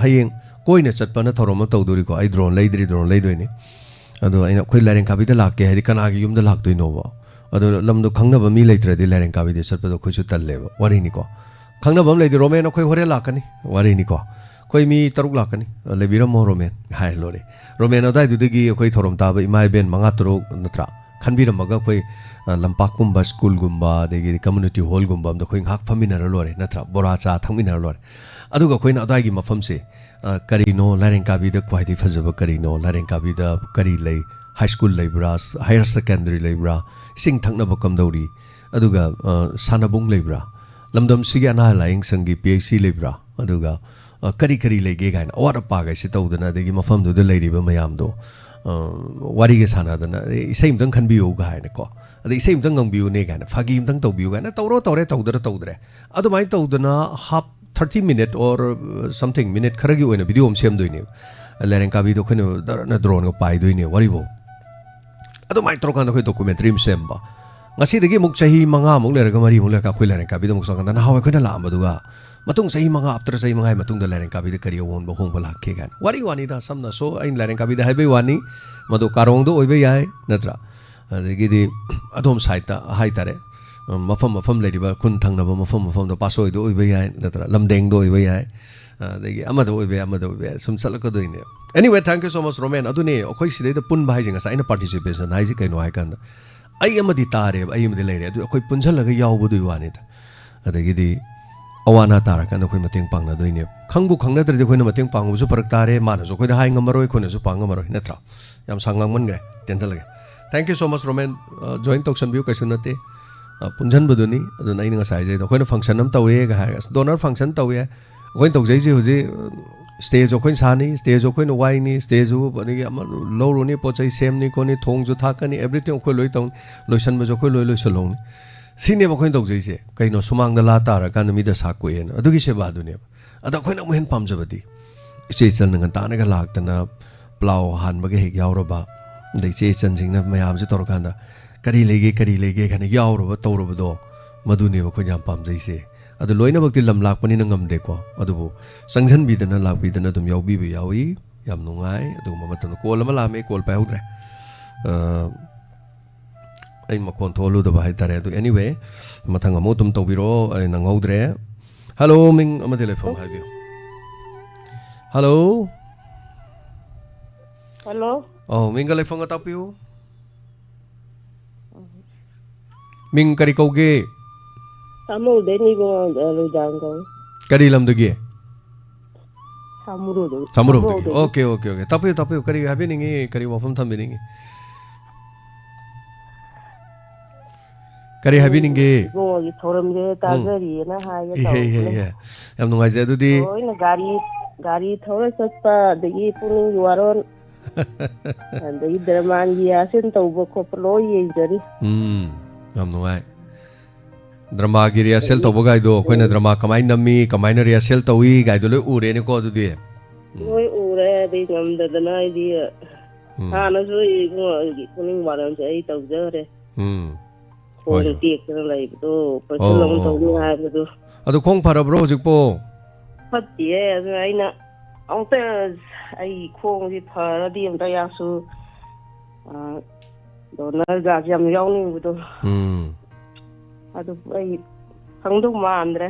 hayeng koina chatpa na thorom to duri ko ai drone lei doi ni ado aina akhoi lairen ka bi da lak ke hedi kana gi yum da lak doi no ba ado lam do khangna ba mi leitre di lairen ka bi de chatpa do khoi su tal le ba wari ni ko khangna bam lei di romen akhoi hore la kani wari ni ko koi mi taruk la kani le biram mo romen hai lore romen adai du gi akhoi thorom ta ba imai ben manga turuk natra khanbiram maga koi lampak kumba school gumba de gi community hall gumba am da khoi hak phamina ra lore natra bora cha thangmina ra lore adu ga khoi na adai gi mafam se karino lairen ka bi da kwai di phajaba karino lairen ka bi da kari lei high school leibra higher secondary leibra sing thakna ba kam dori adu ga sanabung leibra lamdam sigi ana laing sangi phc leibra adu ga kari lege gain awar pa ga si tawdana de gi mafam do de leiri ba mayam do wari ge sana dana isai mdang khan bi u ga ne ko ade isai mdang ngam bi u ne ga na phagi mdang to bi u ga na tawro tawdre adu mai tawdana half 30 minute or something minute khara gi oina video om sem doi ne leren ka bi do khone na drone ga pai doi ne wari bo adu mai tro kan khoi documentary im sem ba ngasi de gi muk chahi manga muk le ga mari muk le ka khoi leren ka bi do muk sa kan na hawa khoi na la ma du ga matung sahi manga after sahi manga matung da laren kabi de kari won ba hong bala ke gan wari wani da samna so ain laren kabi da haibe wani madu karong do oibe yai natra adegi di adom saita hai tare mafam le diba kun thang na ba mafam do pasoi do oibe yai natra lamdeng do oibe yai adegi amado oibe sum chala ko doine anyway thank you so much romen adune akhoi sidai da pun bai jinga saina participation hai ji kai no hai kan ai amadi tare ai amadi leire adu akhoi punjal laga yaw bu dui wani da adegi di awana tar kan khoi mateng pang na doine khangbu khangna dre khoi na mateng pang bu su parak tare mana so khoi da hai ngamaroi khoi na su pang ngamaroi natra yam sangang man gre tental ge thank you so much romen join tokshan view kaisun nate punjan buduni adun ai nga sai jai da khoi na function am tawe ga ha donor function tawe khoi tok jai ji hoji stage khoi sani stage khoi no wai ni stage bu bani am lo ro ni pochai sem ni ko ni thong ju thak ni everything khoi loi tong loisan ba jo khoi loi salong sine ba khoi tok jai se kai no sumang da la tar kan mi da sa ko en adu gi se ba du ne ada khoi na mo hen pam jabadi che chan ngan ta na ga lak ta na plau han ba ge hek yaw ro ba dei che chan jing na mayam se tor kan da kari lege kan yaw ro ba to ro ba do madu ne ba khoi yam pam jai se adu loina bakti lam lak pani na ngam de ko adu bu sangjan bi da na lak bi da na dum yaw bi bi yawi yam nungai adu ma matan ko la ma la me kol pa hudre ai ma kon tholu da bai tare adu anyway mathang amu tum tobiro ai na ngaudre hello ming amade le phone hai bi hello oh ming ga le phone ta piu ming kari kau ge Samu de ni go lu jang ko kari lam de ge samuru de okay tapiu kari habi ningi kari wa phone tham bi ningi kari habi ningi go gi thoram je ta gari na ha ya yeah yam nungai je adu di oi na gari thora satpa de gi puning waron and de derman gi asin to bo ko plo ye jari yam nungai drama gi ria sel to bo gai do koina drama kamai nami kamai na ria sel to wi gai do le ure ne ko adu di oi ure de ngam da na di ha na so i go gi puning waron je ai to jare oi tiek na lai do pa long to ni ha do adu khong phara bro jik po phati e ai na ong te ai khong ji phara di am ta ya su do na ga jam yong ni do adu ai ꯐꯪꯗꯧ ꯃꯥꯟꯗ꯭ꯔꯦ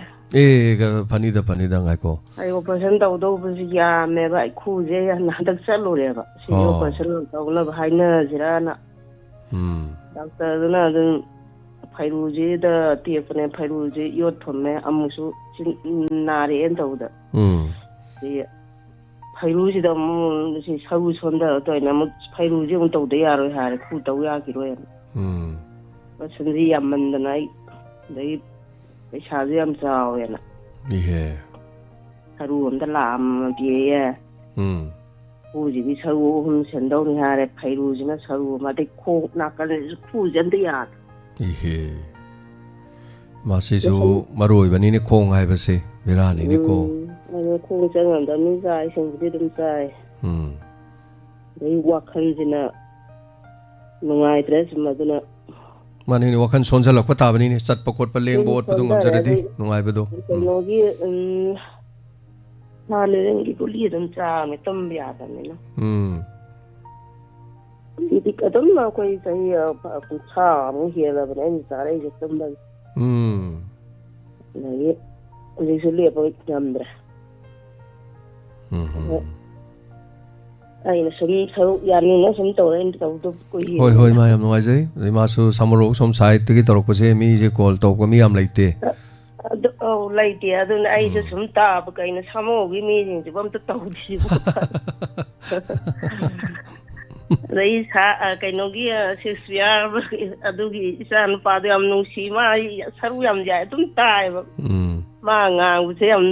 ꯐꯅꯤꯗ ꯉꯥꯏꯀꯣ ꯑꯩ operation ꯇꯧꯗꯧꯕꯁꯨ ꯌꯥꯝꯃꯦꯕ ꯑꯩ ꯈꯨꯁꯦ ꯍꯟꯗꯛ ꯆꯠꯂꯨꯔꯦꯕ ꯁꯤ operation ꯇꯧꯅꯕ ꯍꯥꯏꯅꯁꯤꯔꯅ ꯗꯥꯛꯇꯔꯗꯨꯅ ꯑꯗꯨꯝ ꯐꯩꯔꯨꯁꯤꯗ ꯇꯦꯛꯄꯅꯦ ꯐꯩꯔꯨꯁꯤ ꯌꯣꯠ ꯊꯨꯝꯃꯦ ꯑꯃꯨꯛꯁꯨ ꯅꯥꯔꯛꯑꯦꯅ ꯇꯧꯕꯗ ꯐꯩꯔꯨꯁꯤꯗ ꯑꯃꯨꯛ ꯁꯤ ꯁꯔꯨ ꯁꯣꯟꯊꯔ ꯇꯧꯅ ꯑꯃꯨꯛ ꯐꯩꯔꯨꯁꯤ ꯑꯃꯨꯛ ꯇꯧꯗ ꯌꯥꯔꯣꯏ ꯍꯥꯏꯔꯦ ꯈꯨ ꯇꯧ ꯌꯥꯈꯤꯔꯣꯏꯅ ꯃꯁꯤꯡꯁꯤ ꯌꯥꯝꯃꯟꯗꯅ ꯑꯩ ꯑꯗꯩ ꯄꯩꯁꯥꯁꯨ ꯌꯥꯝ ꯆꯥꯎꯋꯦꯅ ꯁꯔꯨ ꯑꯝꯗ ꯂꯥꯛꯑꯝꯃꯒꯦꯌꯦ ꯈꯨꯁꯤꯗꯤ ꯁꯔꯨ 3 ꯁꯦꯟꯗꯧꯅꯤ ꯍꯥꯏꯔꯦ ꯐꯩꯔꯨꯁꯤꯅ ꯁꯔꯨ ꯑꯃ ꯑꯗꯩ ꯈꯣꯡ ꯅꯥꯀꯟꯁꯤꯁꯨ ꯈꯨꯁꯤ ꯑꯝꯇ ꯌꯥꯗꯦ ꯃꯁꯤꯁꯨ ꯃꯔꯨ ꯑꯣꯏꯕꯅꯤꯅꯦ ꯈꯣꯡ ꯍꯥꯏꯕꯁꯦ ꯕꯦꯔꯥꯅꯤꯅꯦꯀꯣ ꯑꯗꯨ ꯈꯣꯡ ꯆꯪꯉꯝꯗꯕꯅꯤ ꯆꯥꯏ ꯏꯁꯤꯡꯕꯨꯗꯤ ꯑꯗꯨꯝ ꯆꯥꯏ ꯑꯗꯩ ꯋꯥꯈꯜꯁꯤꯅ ꯅꯨꯡꯉꯥꯏꯇ꯭ꯔꯦ ꯁꯨꯝ ꯑꯗꯨꯅ ꯃꯥꯅꯤꯅꯦ ꯋꯥꯈꯜ ꯁꯣꯟꯖꯜꯂꯛꯄ ꯇꯥꯕꯅꯤꯅꯦ ꯆꯠꯄ ꯈꯣꯠꯄ ꯂꯦꯡꯕ ꯑꯣꯠꯄꯗꯣ ꯉꯝꯖꯔꯗꯤ ꯅꯨꯡꯉꯥꯏꯕꯗꯣ ꯀꯩꯅꯣꯒꯤ ꯅꯍꯥꯟ ꯒꯨꯂꯤ ꯑꯗꯨꯝ ꯆꯥꯕꯅꯦ ꯇꯨꯝꯕ ꯌꯥꯗꯕꯅꯤꯅ ꯒꯨꯂꯤꯗꯤ ꯑꯗꯨꯝ ꯑꯩꯈꯣꯏ ꯆꯍꯤ 30 ꯍꯦꯜꯂꯕꯅꯦ ꯑꯩꯅ ꯆꯥꯔꯛꯏꯁꯦ ꯇꯨꯝꯕꯒꯤ ꯑꯗꯒꯤ ꯍꯧꯖꯤꯛꯁꯨ ꯂꯦꯞꯄ ꯉꯝꯗ꯭ꯔꯦ ꯑꯩꯅ ꯁꯨꯝ ꯁꯔꯨꯛ ꯌꯥꯅꯤꯡꯅ ꯁꯨꯝ ꯇꯧꯔꯦ ꯑꯩꯅ ꯇꯧꯗꯕ ꯀꯨꯏꯔꯦ ꯍꯣꯏ ꯃꯥ ꯌꯥꯝ ꯅꯨꯡꯉꯥꯏꯖꯩ ꯑꯗꯩ ꯃꯥꯁꯨ ꯁꯃꯔꯣꯛ ꯁꯣꯝ ꯁꯥꯏꯠꯇꯒꯤ ꯇꯧꯔꯛꯄꯁꯦ ꯃꯤꯁꯦ ꯀꯣꯜ ꯇꯧꯔꯛꯄ ꯃꯤ ꯌꯥꯝ ꯂꯩꯇꯦ ꯑꯗꯨ ꯂꯩꯇꯦ ꯑꯗꯨꯅ ꯑꯩꯁꯨ ꯁꯨꯝ ꯇꯥꯕ ꯀꯩꯅꯣ ꯁꯥꯃꯨꯒꯤ ꯃꯤꯁꯤꯡꯁꯤꯕꯨ ꯑꯝꯇ ꯇꯧꯗ꯭ꯔꯤꯕ ꯑꯗꯩ ꯀꯩꯅꯣꯒꯤ ꯁꯦꯛꯁꯄꯤꯌꯥꯔ ꯑꯗꯨꯒꯤ ꯏꯆꯥ ꯅꯨꯄꯥꯗꯣ ꯌꯥꯝ ꯅꯨꯡꯁꯤ ꯃꯥ ꯁꯔꯨ ꯌꯥꯝ ꯌꯥꯏ ꯑꯗꯨꯝ ꯇꯥꯏꯕ ꯃꯥ ꯉꯥꯡꯕꯁꯦ ꯌꯥꯝ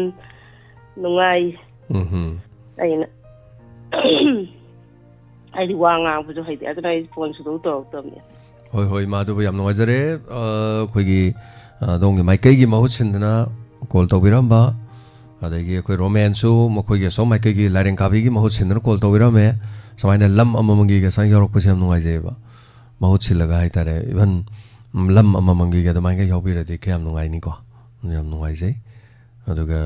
ꯅꯨꯡꯉꯥꯏ ꯑꯩꯅ ꯑꯩꯗꯤ ꯋꯥ ꯉꯥꯡꯕꯁꯨ ꯍꯩꯇꯦ ꯑꯗꯨꯅ ꯑꯩ ꯐꯣꯟ ꯁꯨꯡꯇꯧ ꯇꯧꯔꯛꯇꯕꯅꯦ ꯍꯣꯏ ꯃꯥꯗꯨꯕꯨ ꯌꯥꯝ ꯅꯨꯡꯉꯥꯏꯖꯔꯦ ꯑꯩꯈꯣꯏꯒꯤ ꯑꯗꯣꯝꯒꯤ ꯃꯥꯏꯀꯩꯒꯤ ꯃꯍꯨꯠ ꯁꯤꯟꯗꯅ ꯀꯣꯜ ꯇꯧꯕꯤꯔꯝꯕ ꯑꯗꯒꯤ ꯑꯩꯈꯣꯏ ꯔꯣꯃꯦꯟꯁꯨ ꯃꯈꯣꯏꯒꯤ ꯑꯁꯣꯝ ꯃꯥꯏꯀꯩꯒꯤ ꯂꯥꯏꯔꯦꯡꯀꯥꯕꯤꯒꯤ ꯃꯍꯨꯠ ꯁꯤꯟꯗꯅ ꯀꯣꯜ ꯇꯧꯕꯤꯔꯝꯃꯦ ꯁꯨꯃꯥꯏꯅ ꯂꯝ ꯑꯃꯃꯝꯒꯤ ꯉꯁꯥꯏ ꯌꯥꯎꯔꯛꯄꯁꯦ ꯌꯥꯝ ꯅꯨꯡꯉꯥꯏꯖꯩꯑꯕ ꯃꯍꯨꯠ ꯁꯤꯜꯂꯒ ꯍꯥꯏꯇꯥꯔꯦ ꯏꯚꯟ ꯂꯝ ꯑꯃꯃꯝꯒꯤ ꯑꯗꯨꯃꯥꯏꯅ ꯌꯥꯎꯕꯤꯔꯗꯤ ꯀꯌꯥꯝ ꯅꯨꯡꯉꯥꯏꯅꯤꯀꯣ ꯌꯥꯝ ꯅꯨꯡꯉꯥꯏꯖꯩ ꯑꯗꯨꯒ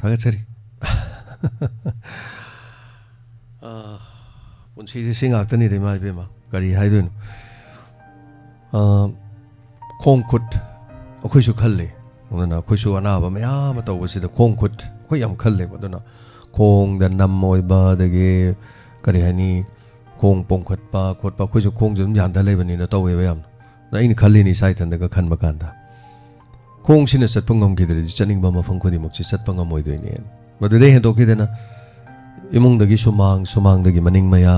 ꯊꯥꯒꯠꯆꯔꯤ ꯄꯨꯟꯁꯤꯁꯦ ꯁꯤ ꯉꯥꯛꯇꯅꯤꯗ ꯏꯃꯥ ꯏꯕꯦꯝꯃ ꯀꯔꯤ ꯍꯥꯏꯗꯣꯏꯅꯣ ꯈꯣꯡ ꯈꯨꯠ ꯑꯩꯈꯣꯏꯁꯨ ꯈꯜꯂꯤ ꯑꯗꯨꯅ ꯑꯩꯈꯣꯏꯁꯨ ꯑꯅꯥꯕ ꯃꯌꯥꯝ ꯑꯃ ꯇꯧꯕꯁꯤꯗ ꯈꯣꯡ ꯈꯨꯠ ꯑꯩꯈꯣꯏ ꯌꯥꯝ ꯈꯜꯂꯦꯕ ꯑꯗꯨꯅ ꯈꯣꯡꯗ ꯅꯝ ꯑꯣꯏꯕ ꯑꯗꯒꯤ ꯀꯔꯤ ꯍꯥꯏꯅꯤ ꯈꯣꯡ ꯄꯣꯝꯈꯠꯄ ꯈꯣꯠꯄ ꯑꯩꯈꯣꯏꯁꯨ ꯈꯣꯡꯁꯨ ꯑꯗꯨꯝ ꯌꯥꯟꯊ ꯂꯩꯕꯅꯤꯅ ꯇꯧꯋꯦꯕ ꯌꯥꯝꯅ ꯑꯗ ꯑꯩꯅ ꯈꯜꯂꯤꯅꯤ ꯏꯁꯥ ꯏꯊꯟꯗꯒ ꯈꯟꯕ ꯀꯥꯟꯗ ꯈꯣꯡꯁꯤꯅ ꯆꯠꯄ ꯉꯝꯈꯤꯗ꯭ꯔꯗꯤ ꯆꯠꯅꯤꯡꯕ ꯃꯐꯝ ꯈꯨꯗꯤꯡꯃꯛꯁꯤ ꯆꯠꯄ ꯉꯝꯃꯣꯏꯗꯣꯏꯅꯦ ꯃꯗꯨꯗꯩ ꯍꯦꯟꯗꯣꯛꯈꯤꯗꯅ ꯏꯃꯨꯡꯗꯒꯤ ꯁꯨꯃꯥꯡꯗꯒꯤ ꯃꯅꯤꯡ ꯃꯌꯥ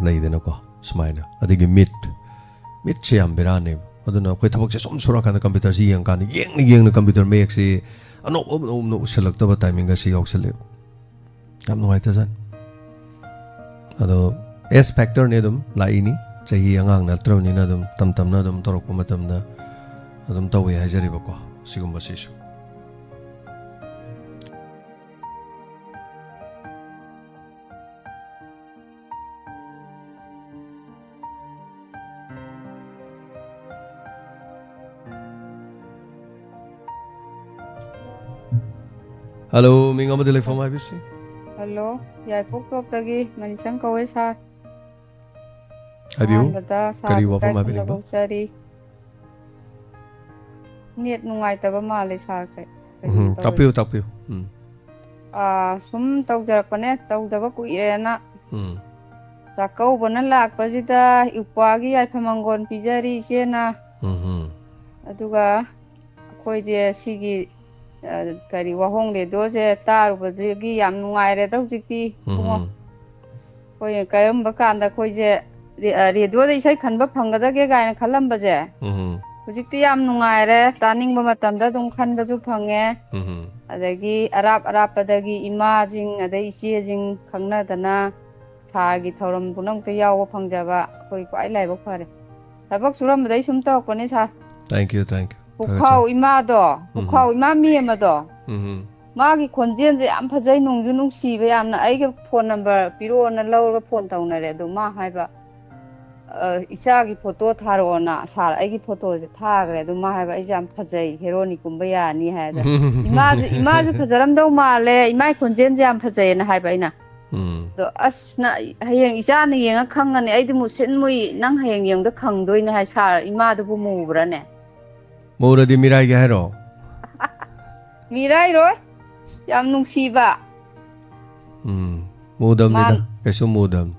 ꯂꯩꯗꯅꯀꯣ ꯁꯨꯃꯥꯏꯅ ꯑꯗꯒꯤ ꯃꯤꯠꯁꯦ ꯌꯥꯝ ꯕꯦꯔꯥꯅꯦꯕ ꯑꯗꯨꯅ ꯑꯩꯈꯣꯏ ꯊꯕꯛꯁꯦ ꯁꯨꯝ ꯁꯨꯔꯀꯥꯟꯗ ꯀꯝꯄ꯭ꯌꯨꯇꯔꯁꯤ ꯌꯦꯡꯉꯀꯥꯟꯗ ꯌꯦꯡꯅ ꯀꯝꯄ꯭ꯌꯨꯇꯔ ꯃꯌꯦꯛꯁꯤ ꯑꯅꯧꯕ ꯎꯁꯜꯂꯛꯇꯕ ꯇꯥꯏꯃꯤꯡꯒ ꯁꯤ ꯌꯥꯎꯁꯜꯂꯦꯕ ꯌꯥꯝ ꯅꯨꯡꯉꯥꯏꯇꯖꯥꯠꯅꯤ ꯑꯗꯣ ꯑꯦꯖ ꯐꯦꯛꯇꯔꯅꯤ ꯑꯗꯨꯝ ꯂꯥꯛꯏꯅꯤ ꯆꯍꯤ ꯑꯉꯥꯡ ꯅꯠꯇ꯭ꯔꯕꯅꯤꯅ ꯑꯗꯨꯝ ꯇꯞꯅ ꯑꯗꯨꯝ ꯇꯧꯔꯛꯄ ꯃꯇꯝꯗ ꯑꯗꯨꯝ ꯇꯧꯋꯦ ꯍꯥꯏꯖꯔꯤꯕꯀꯣ ꯁꯤꯒꯨꯝꯕꯁꯤꯁꯨ Hello, Ming Amadi Leifam IBC. Hello, Yaipoktoktagi Manisang Kawe sa. Habiu. Kari Wafam IBC ba? Sari. Net nungay taba mali sa kay. Tapiu. Sum tawjarakpane tawdaba kuirena. Takaw banan lakpasida ipwagi yaipamanggon pijari isena. Aduga akoide sigi kari wahong le doje tarubadagi yam nungaire dawjikti kungo koi kayamba kanda koije radio da isai khanba phanggadage gaina khalambaje hujikti yam nungaire taningba matamda dum khanbasu phange adagi arapadagi imajing adai isejing khangnadana thagi thoram punamta yawa phangjaba koi kwai laiba phare tabak surambadai sum tawkone sa Thank you. Pukhau ima mi amado. Magi khonjen je am phajai nungju nungsiba yamna aiga phone number piro na lawra phone tawnare do ma haiba isa gi photo tharo na sar aigi photo je thagre do ma haiba ai jam phajai heroni kumba ya ni haida imaju phajaram do male imai khonjen je am phajai na haiba ina do asna hayeng isa na yenga khangani ai du musin mui nang hayeng yengda khangdoi na hai sar ima du bu mubra ne Muradi mirai ga hero Mirai rồi. Yam nung siba. Mudam nida. Kaso mudam.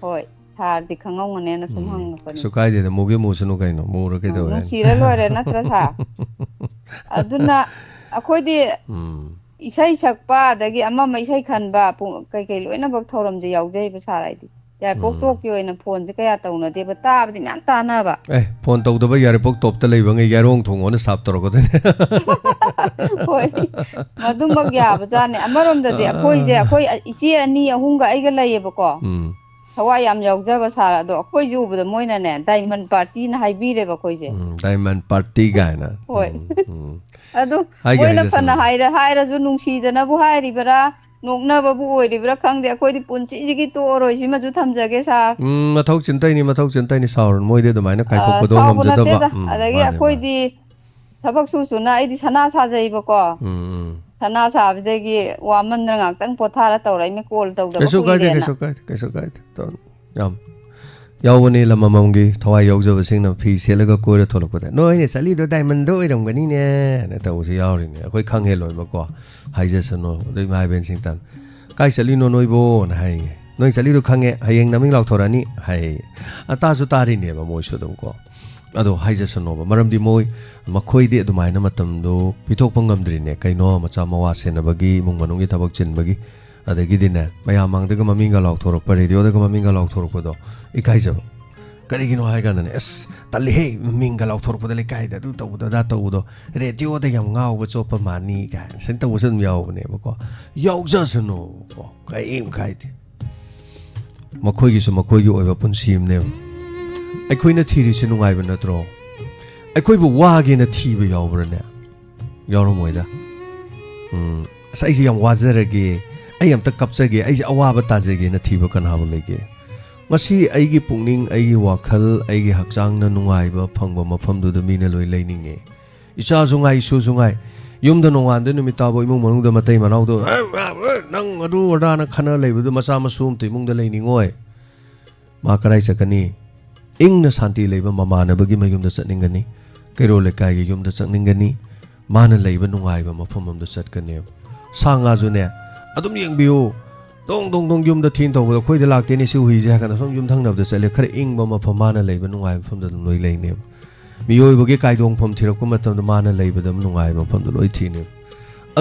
Hoi. Thar di khangong ne na sum hang pa ni. So kai de mugi musunu kai no mura kai do. Nung sira lore na tra tha. Aduna akhoi di isai sakpa dagi ama mai isai khanba kai kai loina bak thoram je yaw dei ba sarai di. Ya pok tok yo na phone je kaya tauna de ba ta ba di nyam ta na ba. Phone tau da ba yare pok top ta lei ba ngai yarong thong on sap tor ko de. Hoi. Madum bak ya ba ja ne amarom da de akhoi je akhoi ichi ani ahung ga ai ga lai ba ko. Thawai yam yaw ja ba sara do akhoi ju ba da moina ne diamond party na hai bi re ba khoi je. Diamond party ga na. Hoi. Adu moina phana haira ju nungsi da na bu hairi bara nokna ba bu oi ri bara khang de akhoi di punchi ji gi to roi si ma ju tham ja ge sa. Mathau chintai ni saur moi de da mai na kai thok pa do ngam ja da ba. Adagi akhoi di thabak su su na ai di sana sa jai ba ko. Sana sa ba de gi wa man na ngak tang pothara taurai me kol tau da ba ku ri na. Kaiso kai to yam yawani lamamamgi thawai yawjaba singna phi selaga koira tholok pa noi ne sali do diamond do iram gani ne na taw si yawri ne akoi khang he loi ma ko haija sano dei mai ben sing tam kai sali no noi bo na hai noi sali do khange hayeng naming lak thorani hai ata su tari ne ba moi su dum ko ado haija sano ba maram di moi makhoi de dumai na matam do pithok pangam dri ne kaino macha mawa sena bagi mung manungi thabak chin bagi adagi dina maya mang de ga maminga lak thorok pa radio de ga maminga lak thorok pa do ikai jab kari gino hai gan ne es tali he maminga lak thorok pa de kai da du to da to do radio de yam ngau ba chop pa mani ga sen to sen yaw ne ba ko yaw ja sano ko kai em kai de makhoi gi oi ba pun sim ne ai khoi na thiri se nungai ba na tro ai khoi bu wa ge na thi ba yaw bra ne yaw ro moi da sai ji yam wa zara ge ai am ta kapsage ai awaba tajege na thiba kan habu lege masi ai gi pungning ai gi wakhal ai gi hakchang na nungai ba phangba mafam du da mi na loi leininge icha zungai su zungai yum da nongan de numita bo imung manung da matai manau do nang adu ada na khana leibu du masa masum ti mung da leiningoi ma karai chakani ing na santi leiba mama na bagi mayum da chatningani kairo le kai gi yum da chakningani mana leiba nungai ba mafam am da chatkane sanga ju ne adum yeng biu dong yum da thin tawda khoi de lakte ni su hi ja kana som yum thang nab da chale khare ing ba ma phama na leiba nungai pham da loi lei ne miyoi bage kai dong pham thirak ko matam da mana leiba da nungai ma pham da loi thi ne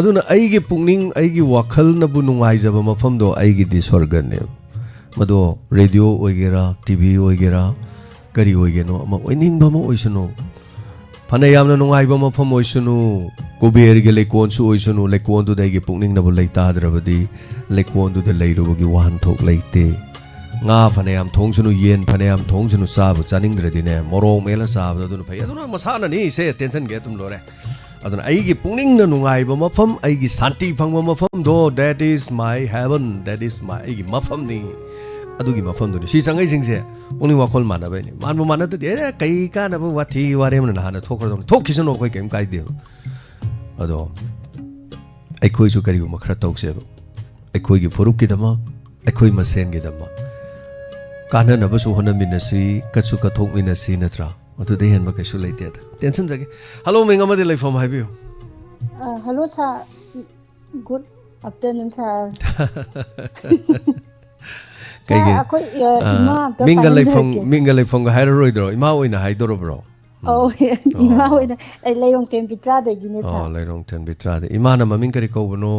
aduna ai gi pungning ai gi wakhal na bu nungai jaba ma pham do ai gi di sorgan ne mado radio oigera tv oigera kari oigeno ma oining ba ma oisano phane yamna nungai ba ma pham oisanu Kuber ge lekon su oisunu lekon du dai ge pungning na bu leita drabadi lekon du de leiru gi wan thok leite nga phanayam thong sunu yen phanayam thong sunu sa bu chaning dradi ne morong mela sa bu du phai aduna masana ni se tension ge tum lore aduna ai gi pungning na nungai ba mafam ai gi santi phangba mafam do that is my heaven that is my ai gi mafam ni adugi mafam du ni si sangai sing se pungning wa khol mana ba ni man bu mana te kai ka na bu wathi ware man na na thok ro thok kisano koi kem kai de ado ai khoi su kari ma khra tok se ai khoi gi furuk ki dama ai khoi ma sen gi dama kana na ba su hona min si ka su ka thok min si na tra atu de hen ba ka su leite da tension jage hello menga ma de lai from hi hello sir good afternoon sir kai gi minga lai from ga hai roi do ima oina hai do ro bro Oh, ima oina ai leirong ten bitra de gine sa oh leirong ten bitra de ima na maming kari ko bono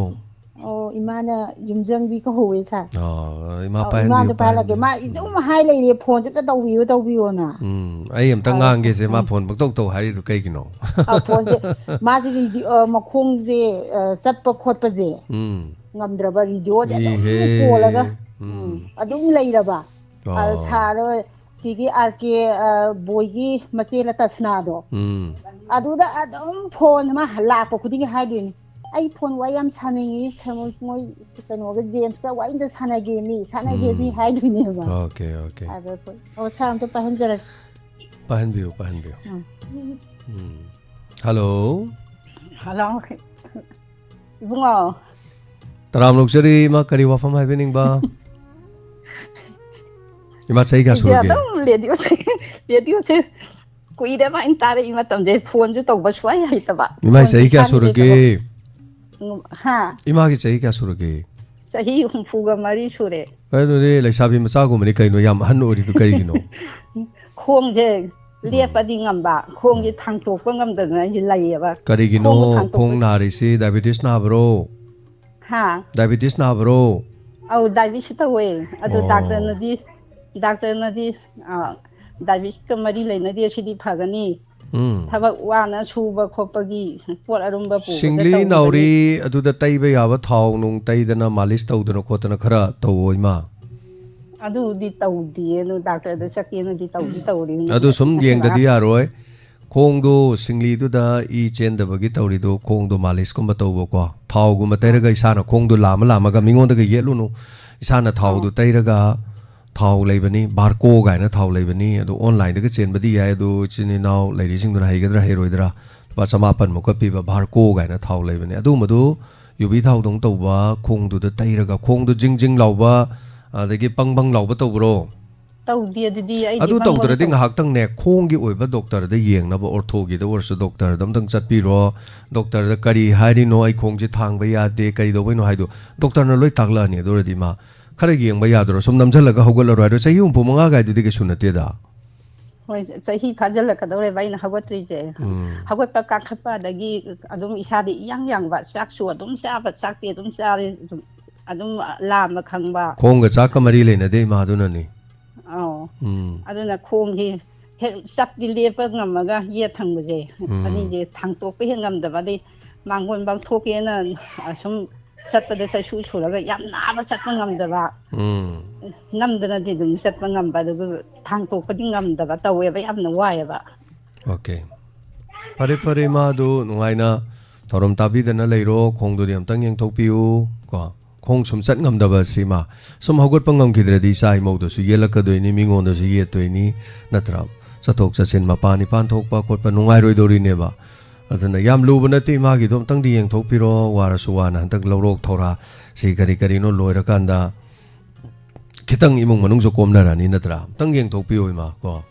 oh ima na jumjang bi ko howe sa oh ima pa hen ima de pa la ke ma izum hai lai re phone jap ta taw bi na ai am ta ngang ge se ma phone bak tok tok hai du kai kino phone je ma ji ma khong je chat pa khot pa je ngam dra ba video je ko la ga adum lai ra ba sa lo Sigi arke boygi masela tasna do. Aduda adum phone ma hala ko kuding ha din. Ai phone wayam sanengi samoi moi sikano ga James ka wa inda sanage mi ha din ne ba. Okay. Ado ko. O sam to pahan jara. Pahan bio. Hello. Hello. Ibungo. Taram luxury ma kari wa fam hai bening ba. Ima chai ga su ge radio se kui de ma intare ima tam je phone ju to ba swai hai ta ba ima chai ga su ge ha ima ki chahi kya surage chahi humfuga mari sure adu ne laisabi macha go mani kaino yam han ori du kai gino khong je lepadi ngamba khong ji thangtok pa ngamdana ji laiba kari gino khong na ri si diabetes na bro ha diabetes na bro au diabetes ta we adu doctor na di diabetes ka mari leina di sidi phagani thaba wana suba khopagi pot arumba pu singli nauri adu da taiba yaba thau nung taidana malish tawdana khotana khara tawoi ma adu di tawdi no doctor da sakena di tawdi adu sum yeng da di aroi khong do singli du da I chen da bagi tawri do khong do malish ko mataw ko thau gu matayra ga isana khong do lama ga mingon da ga yelu no isana thau do tayra ga thau leibani barco ga na thau leibani adu online da ga chen badi ya adu chini naw lady sing do na haigadra heroidra ba samapan mo ka pi ba barco ga na thau leibani adu madu yubi thau dong taw ba khong do da tayra ga khong do jing law ba adagi pang law ba taw bro tawdi adi adu tawdra ding hak tang ne khong gi oiba doctor da yeng na ba ortho gi da worse doctor dam tang chat pi ro doctor da kari hari no ai khong ji thang ba ya de kai do bai no hai do doctor na loi takla ni do ri ma khara yeng ba ya do som nam jala ga hogol ro do sahi um pu manga ga di ke sunate da hoi sahi phajal ka do re bai na hawatri je hawat pa ka khapa dagi adum isa di yang ba sak su adum sa ba sak ti adum sa adum la ma khang ba khong ga chak ka mari le na de ma do na ni aduna khong hi sak di lepa ngamaga ye thang je ani je thang to pe ngam da ba de mangon bang thoke na asum sat pa da sa su suraga yam na ba sat ngam da ba ngam da na di dum sat pa ngam ba da thang to pa di ngam da ba tawe ba yam na wa ya ba okay pare ma do nungai na thorom tabi da na leiro khong do yam tang yeng thok piu ko khong sum chat ngam da ba sima sum hogot pangam khidra di sai mo do su yela ka doi ni mingon do su ye toi ni natra sathok sa sen ma pa ni pan thok pa kot pa nungai roi do ri ne ba adana yam lu ba na ti ma gi dom tang di yeng thok pi ro wara su wana hantak lorok thora si kari no loira kan da khitang imong manung so kom na ra ni natra tang yeng thok pi oi ma ko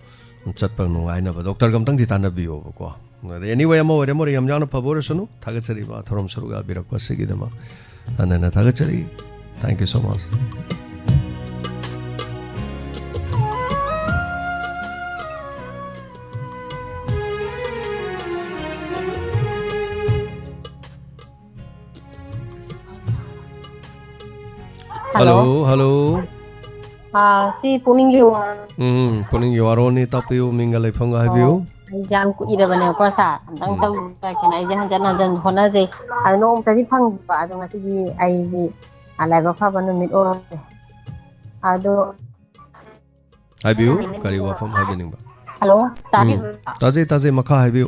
chat pa nungai na ba doctor gam tang di tan na bi o ko anyway mo yam jana favor sunu thaga chari ba thorom suruga birak pa sigi dama Anana Tagachari. Thank you so much. Hello. Si Pukning Yuar. Pukning Yuar ni tapi minggal ipang ga habiu. Jam ku ida bane ko sa dang taw ka kenai jan hona je ano tadi phang ba dong ati di ai di alai ba pha ban mit o ado habiu kari wa fam habening ba hello taje makha habiu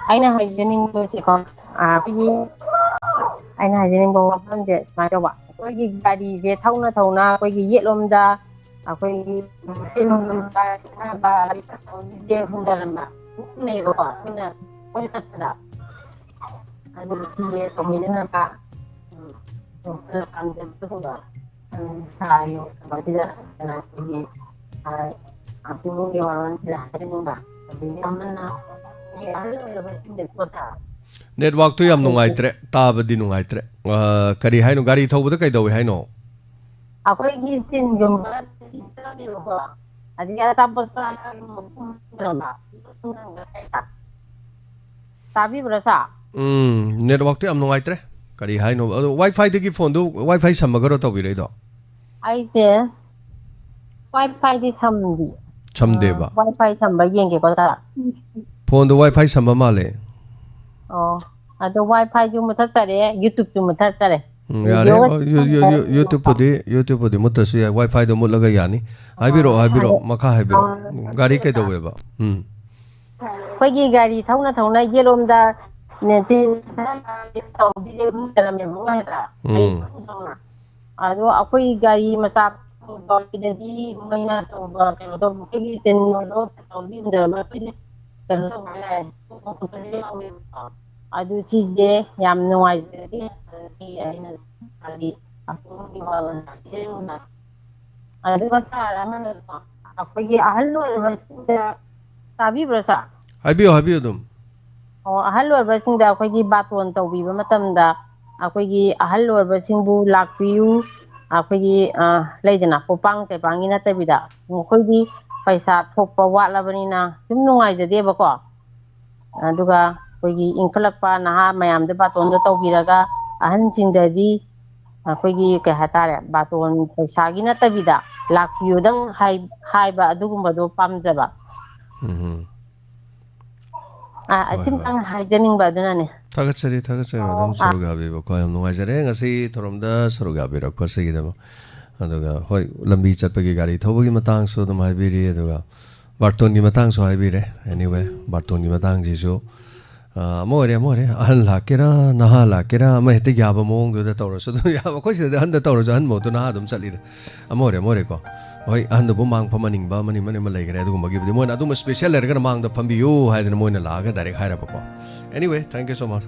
aina habening ko se ko pi aina habening bo wa fam je ma jo ba ko gi gadi je thauna ko gi ye lom da akwai ilmin da ta ba zai hundaran ba ne ba kuna wani tattala a da su je to mai nan ba to kana kan da su ba sai ba tida na yi a kuma ne wannan da hadin ba amma na ne a da ba sin da kota network to yam nungai tre ta ba di nungai tre kari haino gari thau ba kai do haino akwai gisin jumba Adiga tapos pa tabi berasa network to am nungai tre kari haino wifi de gi phone do wifi samagaro to bi re do ai se wifi di samde ba wifi samba yenge ko ta phone do wifi samba male ado wifi ju muthat tare youtube ju muthat tare yare YouTube podi mutta su wifi do mulaga yani habiro makha habiro gari ke do weba koi gi gari thauna yelom da ne ti to bi je tara me mo ha ado akoi gari masa do de di maina to ba do gi ten no to bi da ma pi kan to adu si je yam nuai si aina ali aku di wala na adu basara mana apa ye ahlu da tabi berasa habio dum ahal loibasingda akhoi baton tawbiba matamda akhoi ahal loibasingbu lakpiyu akhoi leidana popang tepang ina tabida akhoi paisa thokpa watlabanina sum nungaijadeba ko aduga akhoi inkalakpa naha mayamda baton da tawbiraga ahan singdadi akhoi ke hatare baton paisagi na tabida lakpiyu dang haiba adugumbado pamjaba simtang haijaningba adunane Tagatsari madam Sarugabi ko yam nungaijare ngasi thoromda Sarugabi rak pasigidama aduga hoi lambi chatpagi gari thobagi matang so dum haibiri aduga barton gi matang so haibire anyway barton gi matang jisu more ahal lakera naha lakera ma hete gyaba mong du da tawra so ya ko sida han da tawra han mo to na dum chali more ko hoi han da bu mang phamaning ba mani ma legare adu magi bu mo na adu special ler ga mang da phambi yo haidana mo na laga direct haira ba ko anyway thank you so much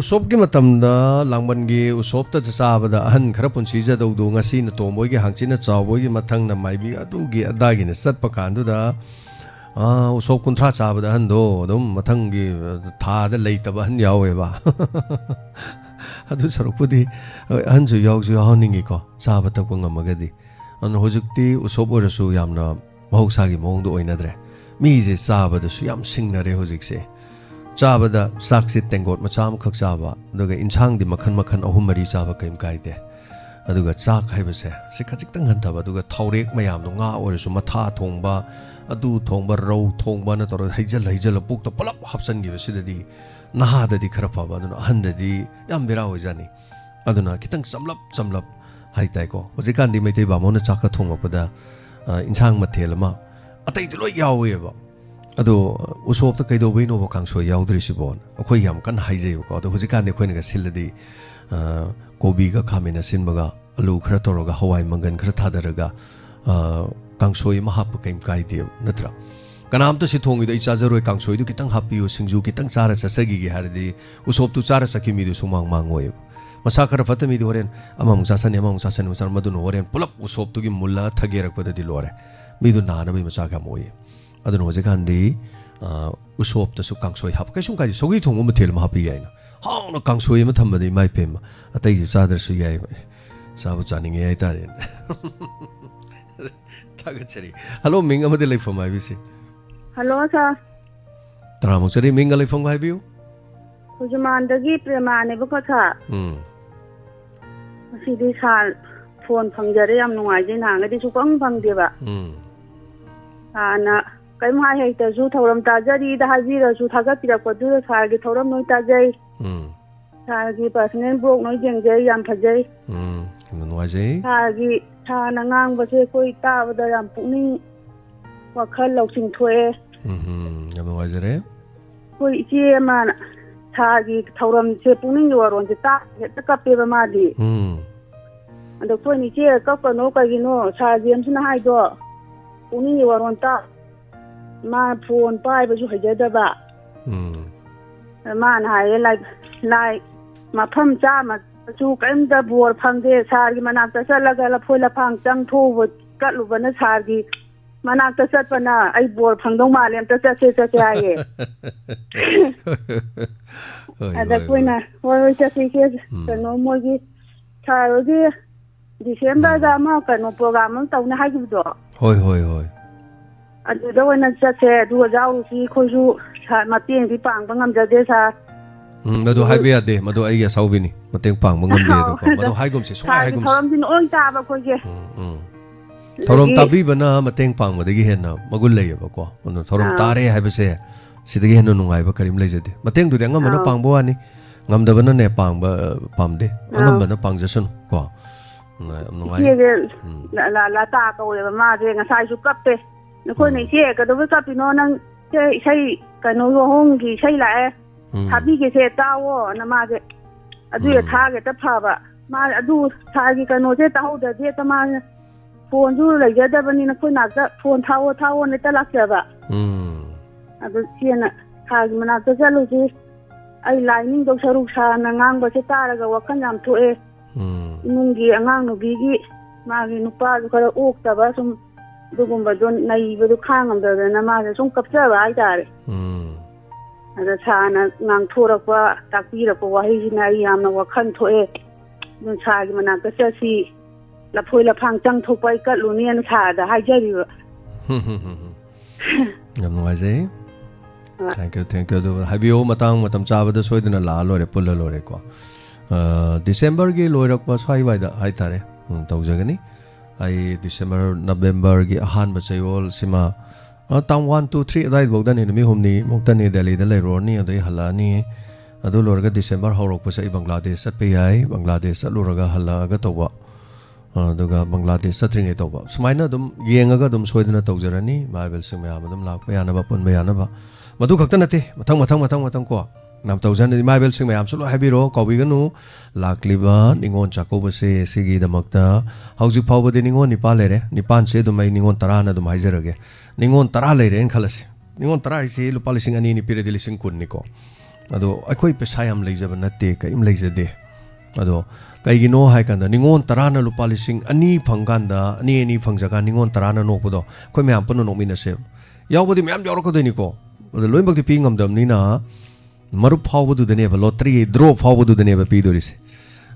usop gi matam da langban gi usop ta cha da han khara punsi ja do do ngasi na tomboi gi hangchina chawboi gi mathang na maibi adu gi adagi na sat pa kan du da usop kunthra cha da han do dum mathang gi tha da leita ba han yawe ba adu sarupudi han ju yaw ju haningi ko cha ba ta ko ngamagadi an hojukti usop orasu yamna mahoksa gi mong do oinadre mi je cha ba da su yam singnare hojik se Chabada saksi tengot macam khak chaba aduga insang di makhan ahum mari chaba kaim kaide aduga chak haibase se khajik tang han thaba aduga thaurek mayam no nga orisu matha thongba adu thongba rau thongba na tor haijal puk to palap hapsan gi sidadi naha dadi khara phaba aduna handadi yam bera hojani aduna kitang samlap haitai ko hojikan di maitai ba mona chaka thongpa insang mathel ma atai di loi yawe ba ado usop ta kaido bino ba kangso yaudri sibon akhoi yam kan haijei ko ado hojikan ne khoina ga siladi kobi ga khamena sinbaga alu khara toroga hawai mangan khara thadaraga kangsoi ma hap kaim kai de natra kanam ta si thongi da icha jaroi kangsoi du kitang hapiyo singju kitang chara sasagi gi hardi usop tu chara saki mi du sumang mangoi masa khara fatami du horen amang sasan musar madun horen pulap usop tu gi mulla thagerak pada di lore mi du na na bi masa ka moi adun hojikan di usop ta su kangsoi hap kai sung kai sogi thong ma thel ma hapi yaina haung no kangsoi ma thambadi mai pem atai ji sadar su yai sabu chaning yai tare tagachari hello ming amade lai phom ai bisi hello sir tramuk chari ming lai phom ai biu hujuman dagi premane ba ko tha sidi sal phone phangjare yam nungai je na ngadi su kang phangde ba ana kai mai hai ta zu thoram ta jari da hajira su thaga pira ko du sa gi thoram noi ta jai sa gi personal blog noi jeng jai yam phajai noi jai sa gi tha na ngang ba se koi ta ba da yam pukning wakhal lok sing thoe yam noi jare koi che ma tha gi thoram se pukning yoron je ta ka pe ba ma di ando koi ni che ka ko no ka gi no sa gi am sna hai do pukning yoron ta ma phone pai ba ju hajada ba ma na hai lai ma pham cha ma chu kaim da bor phang de sar gi manak ta salaga la phoi la phang chang tho bu ka lu ba na sar gi manak ta sat pa na ai bor phang dong ma lem ta cha che ai ada koina hoi cha se ke no mo gi thar gi December da ma ka no program tau na hai gi do hoi aduda wana chase du jaw si khoju mateng di pang bangam jade sa madu hai be ade madu ai ga saubini mateng pang bangam de do ko madu hai gum se so hai gum thoram din on ta ba ko je thoram tabi bana mateng pang ma de gi hen na magul lei ba ko no thoram tare hai ba se sidagi hen no ngai ba karim lei jade mateng du de ngam na pang bo ani ngam da bana ne pang ba pam de ngam bana pang jasun ko ngai la ta ko le ma de ngai su kap te nó coi này xe cái đó với các nó năng xây cái nó WAHONG thì xây lại thà đi cái xe tao nó mà cái adu ya tha cái tập phá ba mà adu tha cái nó xe tao đó thì tao mà phone du lại giờ đó bên nó coi nát phone thao này ta lắc giờ ba adu xe na tha cái mà nát giờ lúc gì ai lại những đâu sao sa na ngang ba xe ta là cái wakan làm thôi nung gì ngang nó gì mà cái nó pa cái ốc ta ba sum dugumba don nai bu khang am da na ma sum kapcha ba ai tare ꯑꯗ ꯁꯥꯔꯅ ꯉꯥꯡꯊꯣꯔꯛꯄ ꯇꯥꯛꯄꯤꯔꯛꯄ ꯋꯥꯍꯩꯁꯤꯅ ꯑꯩ ꯌꯥꯝꯅ ꯋꯥꯈꯜ ꯊꯣꯛꯑꯦ ꯑꯗꯨ ꯁꯥꯔꯒꯤ ꯃꯅꯥꯛꯇ ꯆꯠꯁꯤ ꯂꯐꯣꯏ ꯂꯐꯥꯡ ꯆꯪꯊꯣꯛꯄ ꯑꯩ ꯀꯠꯂꯨꯅꯦꯅ ꯁꯥꯔꯗ ꯍꯥꯏꯖꯔꯤꯕ ꯌꯥꯝ ꯅꯨꯡꯉꯥꯏꯖꯩ ꯊꯦꯡꯛ ꯌꯨ ꯑꯗꯨ ꯍꯥꯏꯕꯤꯌꯨ ꯃꯇꯝ ꯆꯥꯕꯗ ꯁꯣꯏꯗꯅ ꯂꯥꯛꯑ ꯂꯣꯏꯔꯦ ꯄꯨꯜꯂ ꯂꯣꯏꯔꯦꯀꯣ ꯗꯤꯁꯦꯝꯕꯔꯒꯤ ꯂꯣꯏꯔꯛꯄ ꯁ꯭ꯋꯥꯏꯋꯥꯏꯗ ꯍꯥꯏꯇꯥꯔꯦ ꯇꯧꯖꯒꯅꯤ ꯑꯩ ꯗꯤꯁꯦꯝꯕꯔ ꯅꯕꯦꯝꯕꯔꯒꯤ ꯑꯍꯥꯟꯕ ꯆꯌꯣꯜ ꯁꯤꯃ ꯇꯥꯡ 1, 2, 3 ꯑꯗꯨꯋꯥꯏꯐꯥꯎꯗꯅꯤ ꯅꯨꯃꯤꯠ 6ꯅꯤ ꯃꯨꯛꯇꯅꯤ ꯗꯦꯜꯂꯤꯗ ꯂꯩꯔꯨꯔꯅꯤ ꯑꯗꯩ ꯍꯜꯂꯛꯑꯅꯤ ꯑꯗꯨ ꯂꯣꯏꯔꯒ ꯗꯤꯁꯦꯝꯕꯔ ꯍꯧꯔꯛꯄꯁꯦ ꯑꯩ ꯕꯪꯒ꯭ꯂꯥꯗꯦꯁ ꯆꯠꯄ ꯌꯥꯏ ꯕꯪꯒ꯭ꯂꯥꯗꯦꯁ ꯆꯠꯂꯨꯔꯒ ꯍꯜꯂꯛꯑꯒ ꯇꯧꯕ ꯑꯗꯨꯒ ꯕꯪꯒ꯭ꯂꯥꯗꯦꯁ ꯆꯠꯇ꯭ꯔꯤꯉꯩ ꯇꯧꯕ ꯁꯨꯃꯥꯏꯅ ꯑꯗꯨꯝ ꯌꯦꯡꯉꯒ ꯑꯗꯨꯝ ꯁꯣꯏꯗꯅ ꯇꯧꯖꯔꯅꯤ ꯃꯥꯏꯕꯦꯜꯁꯤꯡ ꯃꯌꯥꯝ ꯑꯗꯨꯝ ꯂꯥꯛꯄ ꯌꯥꯅꯕ ꯄꯨꯟꯕ ꯌꯥꯅꯕ ꯃꯗꯨ ꯈꯛꯇ ꯅꯠꯇꯦ ꯃꯊꯪ ꯀꯣ ꯌꯥꯝ ꯇꯧꯖꯔꯅꯤ ꯃꯥꯏꯕꯦꯜꯁꯤꯡ ꯃꯌꯥꯝꯁꯨ ꯂꯣꯏ ꯍꯥꯏꯕꯤꯔꯣ ꯀꯥꯎꯕꯤꯒꯅꯨ ꯂꯥꯛꯂꯤꯕ ꯅꯤꯉꯣꯜ ꯆꯥꯛꯀꯧꯕꯁꯦ ꯁꯤꯒꯤꯗꯃꯛꯇ ꯍꯧꯖꯤꯛ ꯐꯥꯎꯕꯗꯤ ꯅꯤꯉꯣꯜ 9 ꯂꯩꯔꯦ 9ꯁꯦ ꯑꯗꯨꯝ ꯑꯩ ꯅꯤꯉꯣꯜ 10ꯅ ꯑꯗꯨꯝ ꯍꯥꯏꯖꯔꯒꯦ ꯅꯤꯉꯣꯜ 10 ꯂꯩꯔꯦꯅ ꯈꯜꯂꯁꯤ ꯅꯤꯉꯣꯜ 10 ꯍꯥꯏꯁꯤ ꯂꯨꯄꯥ 2,000 ꯄꯤꯔꯗꯤ 10,000 ꯑꯗꯣ ꯑꯩꯈꯣꯏ ꯄꯩꯁꯥ ꯌꯥꯝ ꯂꯩꯖꯕ ꯅꯠꯇꯦ ꯀꯔꯤꯝ ꯂꯩꯖꯗꯦ ꯑꯗो ꯀꯩꯒꯤꯅꯣ ꯍꯥꯏ ꯀꯥꯟꯗ ꯅꯤꯉꯣꯜ 10ꯅ ꯂꯨꯄꯥ 2,000 ꯐꯪꯀꯥꯟꯗ 2 ꯐꯪꯖꯀꯥꯟ ꯅꯤꯉꯣꯜ 10ꯅ ꯅꯣꯛꯄꯗꯣ ꯑꯩꯈꯣꯏ ꯃꯌꯥꯝ ꯄꯨꯟꯅ ꯅꯣꯛꯃꯤꯟꯅꯁꯦ ꯌꯥꯎꯕꯗꯤ ꯃꯌꯥꯝ ꯌꯥꯎꯔꯛꯀꯗꯣꯏꯅꯤꯀꯣ ꯑꯗꯣ ꯂꯣꯏꯅꯃꯛꯇꯤ ꯄꯤ ꯉꯝꯗꯕꯅꯤꯅ ꯃꯔꯨꯞ ꯐꯥꯎꯕꯗꯨꯗꯅꯦꯕ ꯂꯣꯇꯔꯤ ꯗ꯭ꯔꯣ ꯐꯥꯎꯕꯗꯨꯗꯅꯦꯕ ꯄꯤꯗꯣꯔꯤꯁꯦ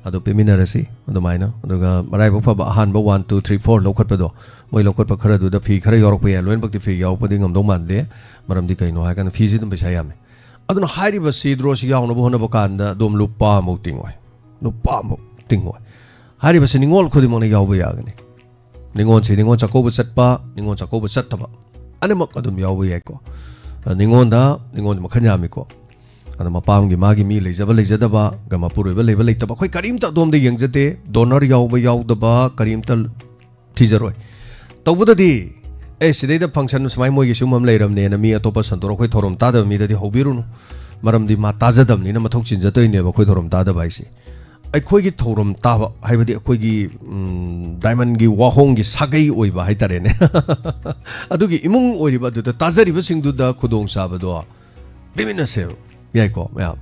ꯑꯗꯣ ꯄꯤꯃꯤꯟꯅꯔꯁꯤ ꯑꯗꯨꯃꯥꯏꯅ ꯑꯗꯨꯒ ꯃꯔꯥꯏꯕꯛ ꯐꯕ ꯑꯍꯥꯟꯕ 1, 2, 3, 4 ꯂꯧꯈꯠꯄꯗꯣ ꯃꯣꯏ ꯂꯧꯈꯠꯄ ꯈꯔꯗꯨꯗ ꯐꯤ ꯈꯔ ꯌꯥꯎꯔꯛꯄ ꯌꯥꯏ ꯂꯣꯏꯅꯃꯛꯇꯤ ꯐꯤ ꯌꯥꯎꯔꯛꯄꯗꯤ ꯉꯝꯗꯧ ꯃꯥꯟꯗꯦ ꯃꯔꯝꯗꯤ ꯀꯩꯅꯣ ꯍꯥꯏ ꯀꯥꯟꯗ ꯐꯤꯁꯤ ꯑꯗꯨꯝ ꯄꯩꯁా ꯌꯥꯝꯃꯦ ꯑꯗꯨꯅ ꯍꯥꯏꯔꯤꯕꯁꯤ ꯗ꯭ꯔꯣꯁꯤ ꯌꯥꯎꯅꯕ ꯍꯣꯠꯅꯕ ꯀꯥꯟꯗ ꯑꯗꯨꯝ ꯂꯨꯄꯥ ꯑꯃꯐꯥꯎ ꯇꯤꯡꯉꯣꯏ ꯍꯥꯏꯔꯤꯕꯁꯤ ꯅꯤꯉꯣꯜ ꯈꯨꯗꯤꯡꯃꯛꯅ ꯌꯥꯎꯕ ꯌꯥꯒꯅꯤ ꯅꯤꯉꯣꯜꯁꯤ ꯅꯤꯉꯣꯜ ꯆꯥꯛꯀꯧꯕ ꯆꯠꯄ ꯅꯤꯉꯣꯜ ꯆꯥꯛꯀꯧꯕ ꯆꯠꯇꯕ ꯑꯅꯤꯃꯛ ꯑꯗꯨꯝ ꯌꯥꯎꯕ ꯌꯥꯏꯀꯣ ꯅꯤꯉꯣꯜꯗ ꯃꯈꯜ ꯌꯥꯝꯃꯤꯀꯣ ꯑꯗ ꯃꯄꯥꯝꯒꯤ ꯃꯥꯒꯤ ꯃꯤ ꯂꯩꯖꯕ ꯂꯩꯖꯗꯕ ꯃꯄꯨꯔꯣꯏꯕ ꯂꯩꯕ ꯂꯩꯇꯕ ꯑꯩꯈꯣꯏ ꯀꯔꯤꯝꯇ ꯑꯗꯣꯝꯗ ꯌꯦꯡꯖꯗꯦ ꯗꯣꯅꯔ ꯌꯥꯎꯕ ꯌꯥꯎꯗꯕ ꯀꯔꯤꯝꯇ ꯊꯤꯖꯔꯣꯏ ꯇꯧꯕꯗꯗꯤ ꯁꯤꯗꯩꯗ ꯐꯪꯁꯟ ꯁꯨꯃꯥꯏ ꯃꯣꯏꯒꯤ ꯁꯨꯝ ꯑꯃ ꯂꯩꯔꯝꯅꯦꯅ ꯃꯤ ꯑꯇꯣꯞꯄ ꯁꯟꯗꯣꯛ ꯑꯩꯈꯣꯏ ꯊꯧꯔꯝ ꯇꯥꯗꯕ ꯃꯤꯗꯗꯤ ꯍꯧꯕꯤꯔꯨꯅꯨ ꯃꯔꯝꯗꯤ ꯃꯥ ꯇꯥꯖꯗꯕꯅꯤꯅ ꯃꯊꯧ ꯆꯤꯟꯖꯗꯣꯏꯅꯦꯕ ꯑꯩꯈꯣꯏ ꯊꯧꯔꯝ ꯇꯥꯗꯕ ꯍꯥꯏꯁꯦ ꯑꯩꯈꯣꯏꯒꯤ ꯊꯧꯔꯝ ꯇꯥꯕ ꯍꯥꯏꯕꯗꯤ ꯑꯩꯈꯣꯏꯒꯤ ꯗꯥꯏꯃꯟꯒꯤ ꯋꯥꯍꯣꯡꯒꯤ ꯁꯥꯒꯩ ꯑꯣꯏꯕ ꯍꯥꯏꯇꯥꯔꯦꯅꯦ ꯑꯗꯨꯒꯤ ꯏꯃꯨꯡ ꯑꯣꯏꯔꯤꯕ ꯑꯗꯨꯗ ꯇꯥꯖꯔꯤꯕꯁꯤꯡꯗꯨꯗ ꯈꯨꯗꯣꯡꯆꯥꯕꯗꯣ ꯄꯤꯃꯤꯟꯅꯁꯦꯕ ꯌꯥꯏꯀꯣ ꯃꯌꯥꯝ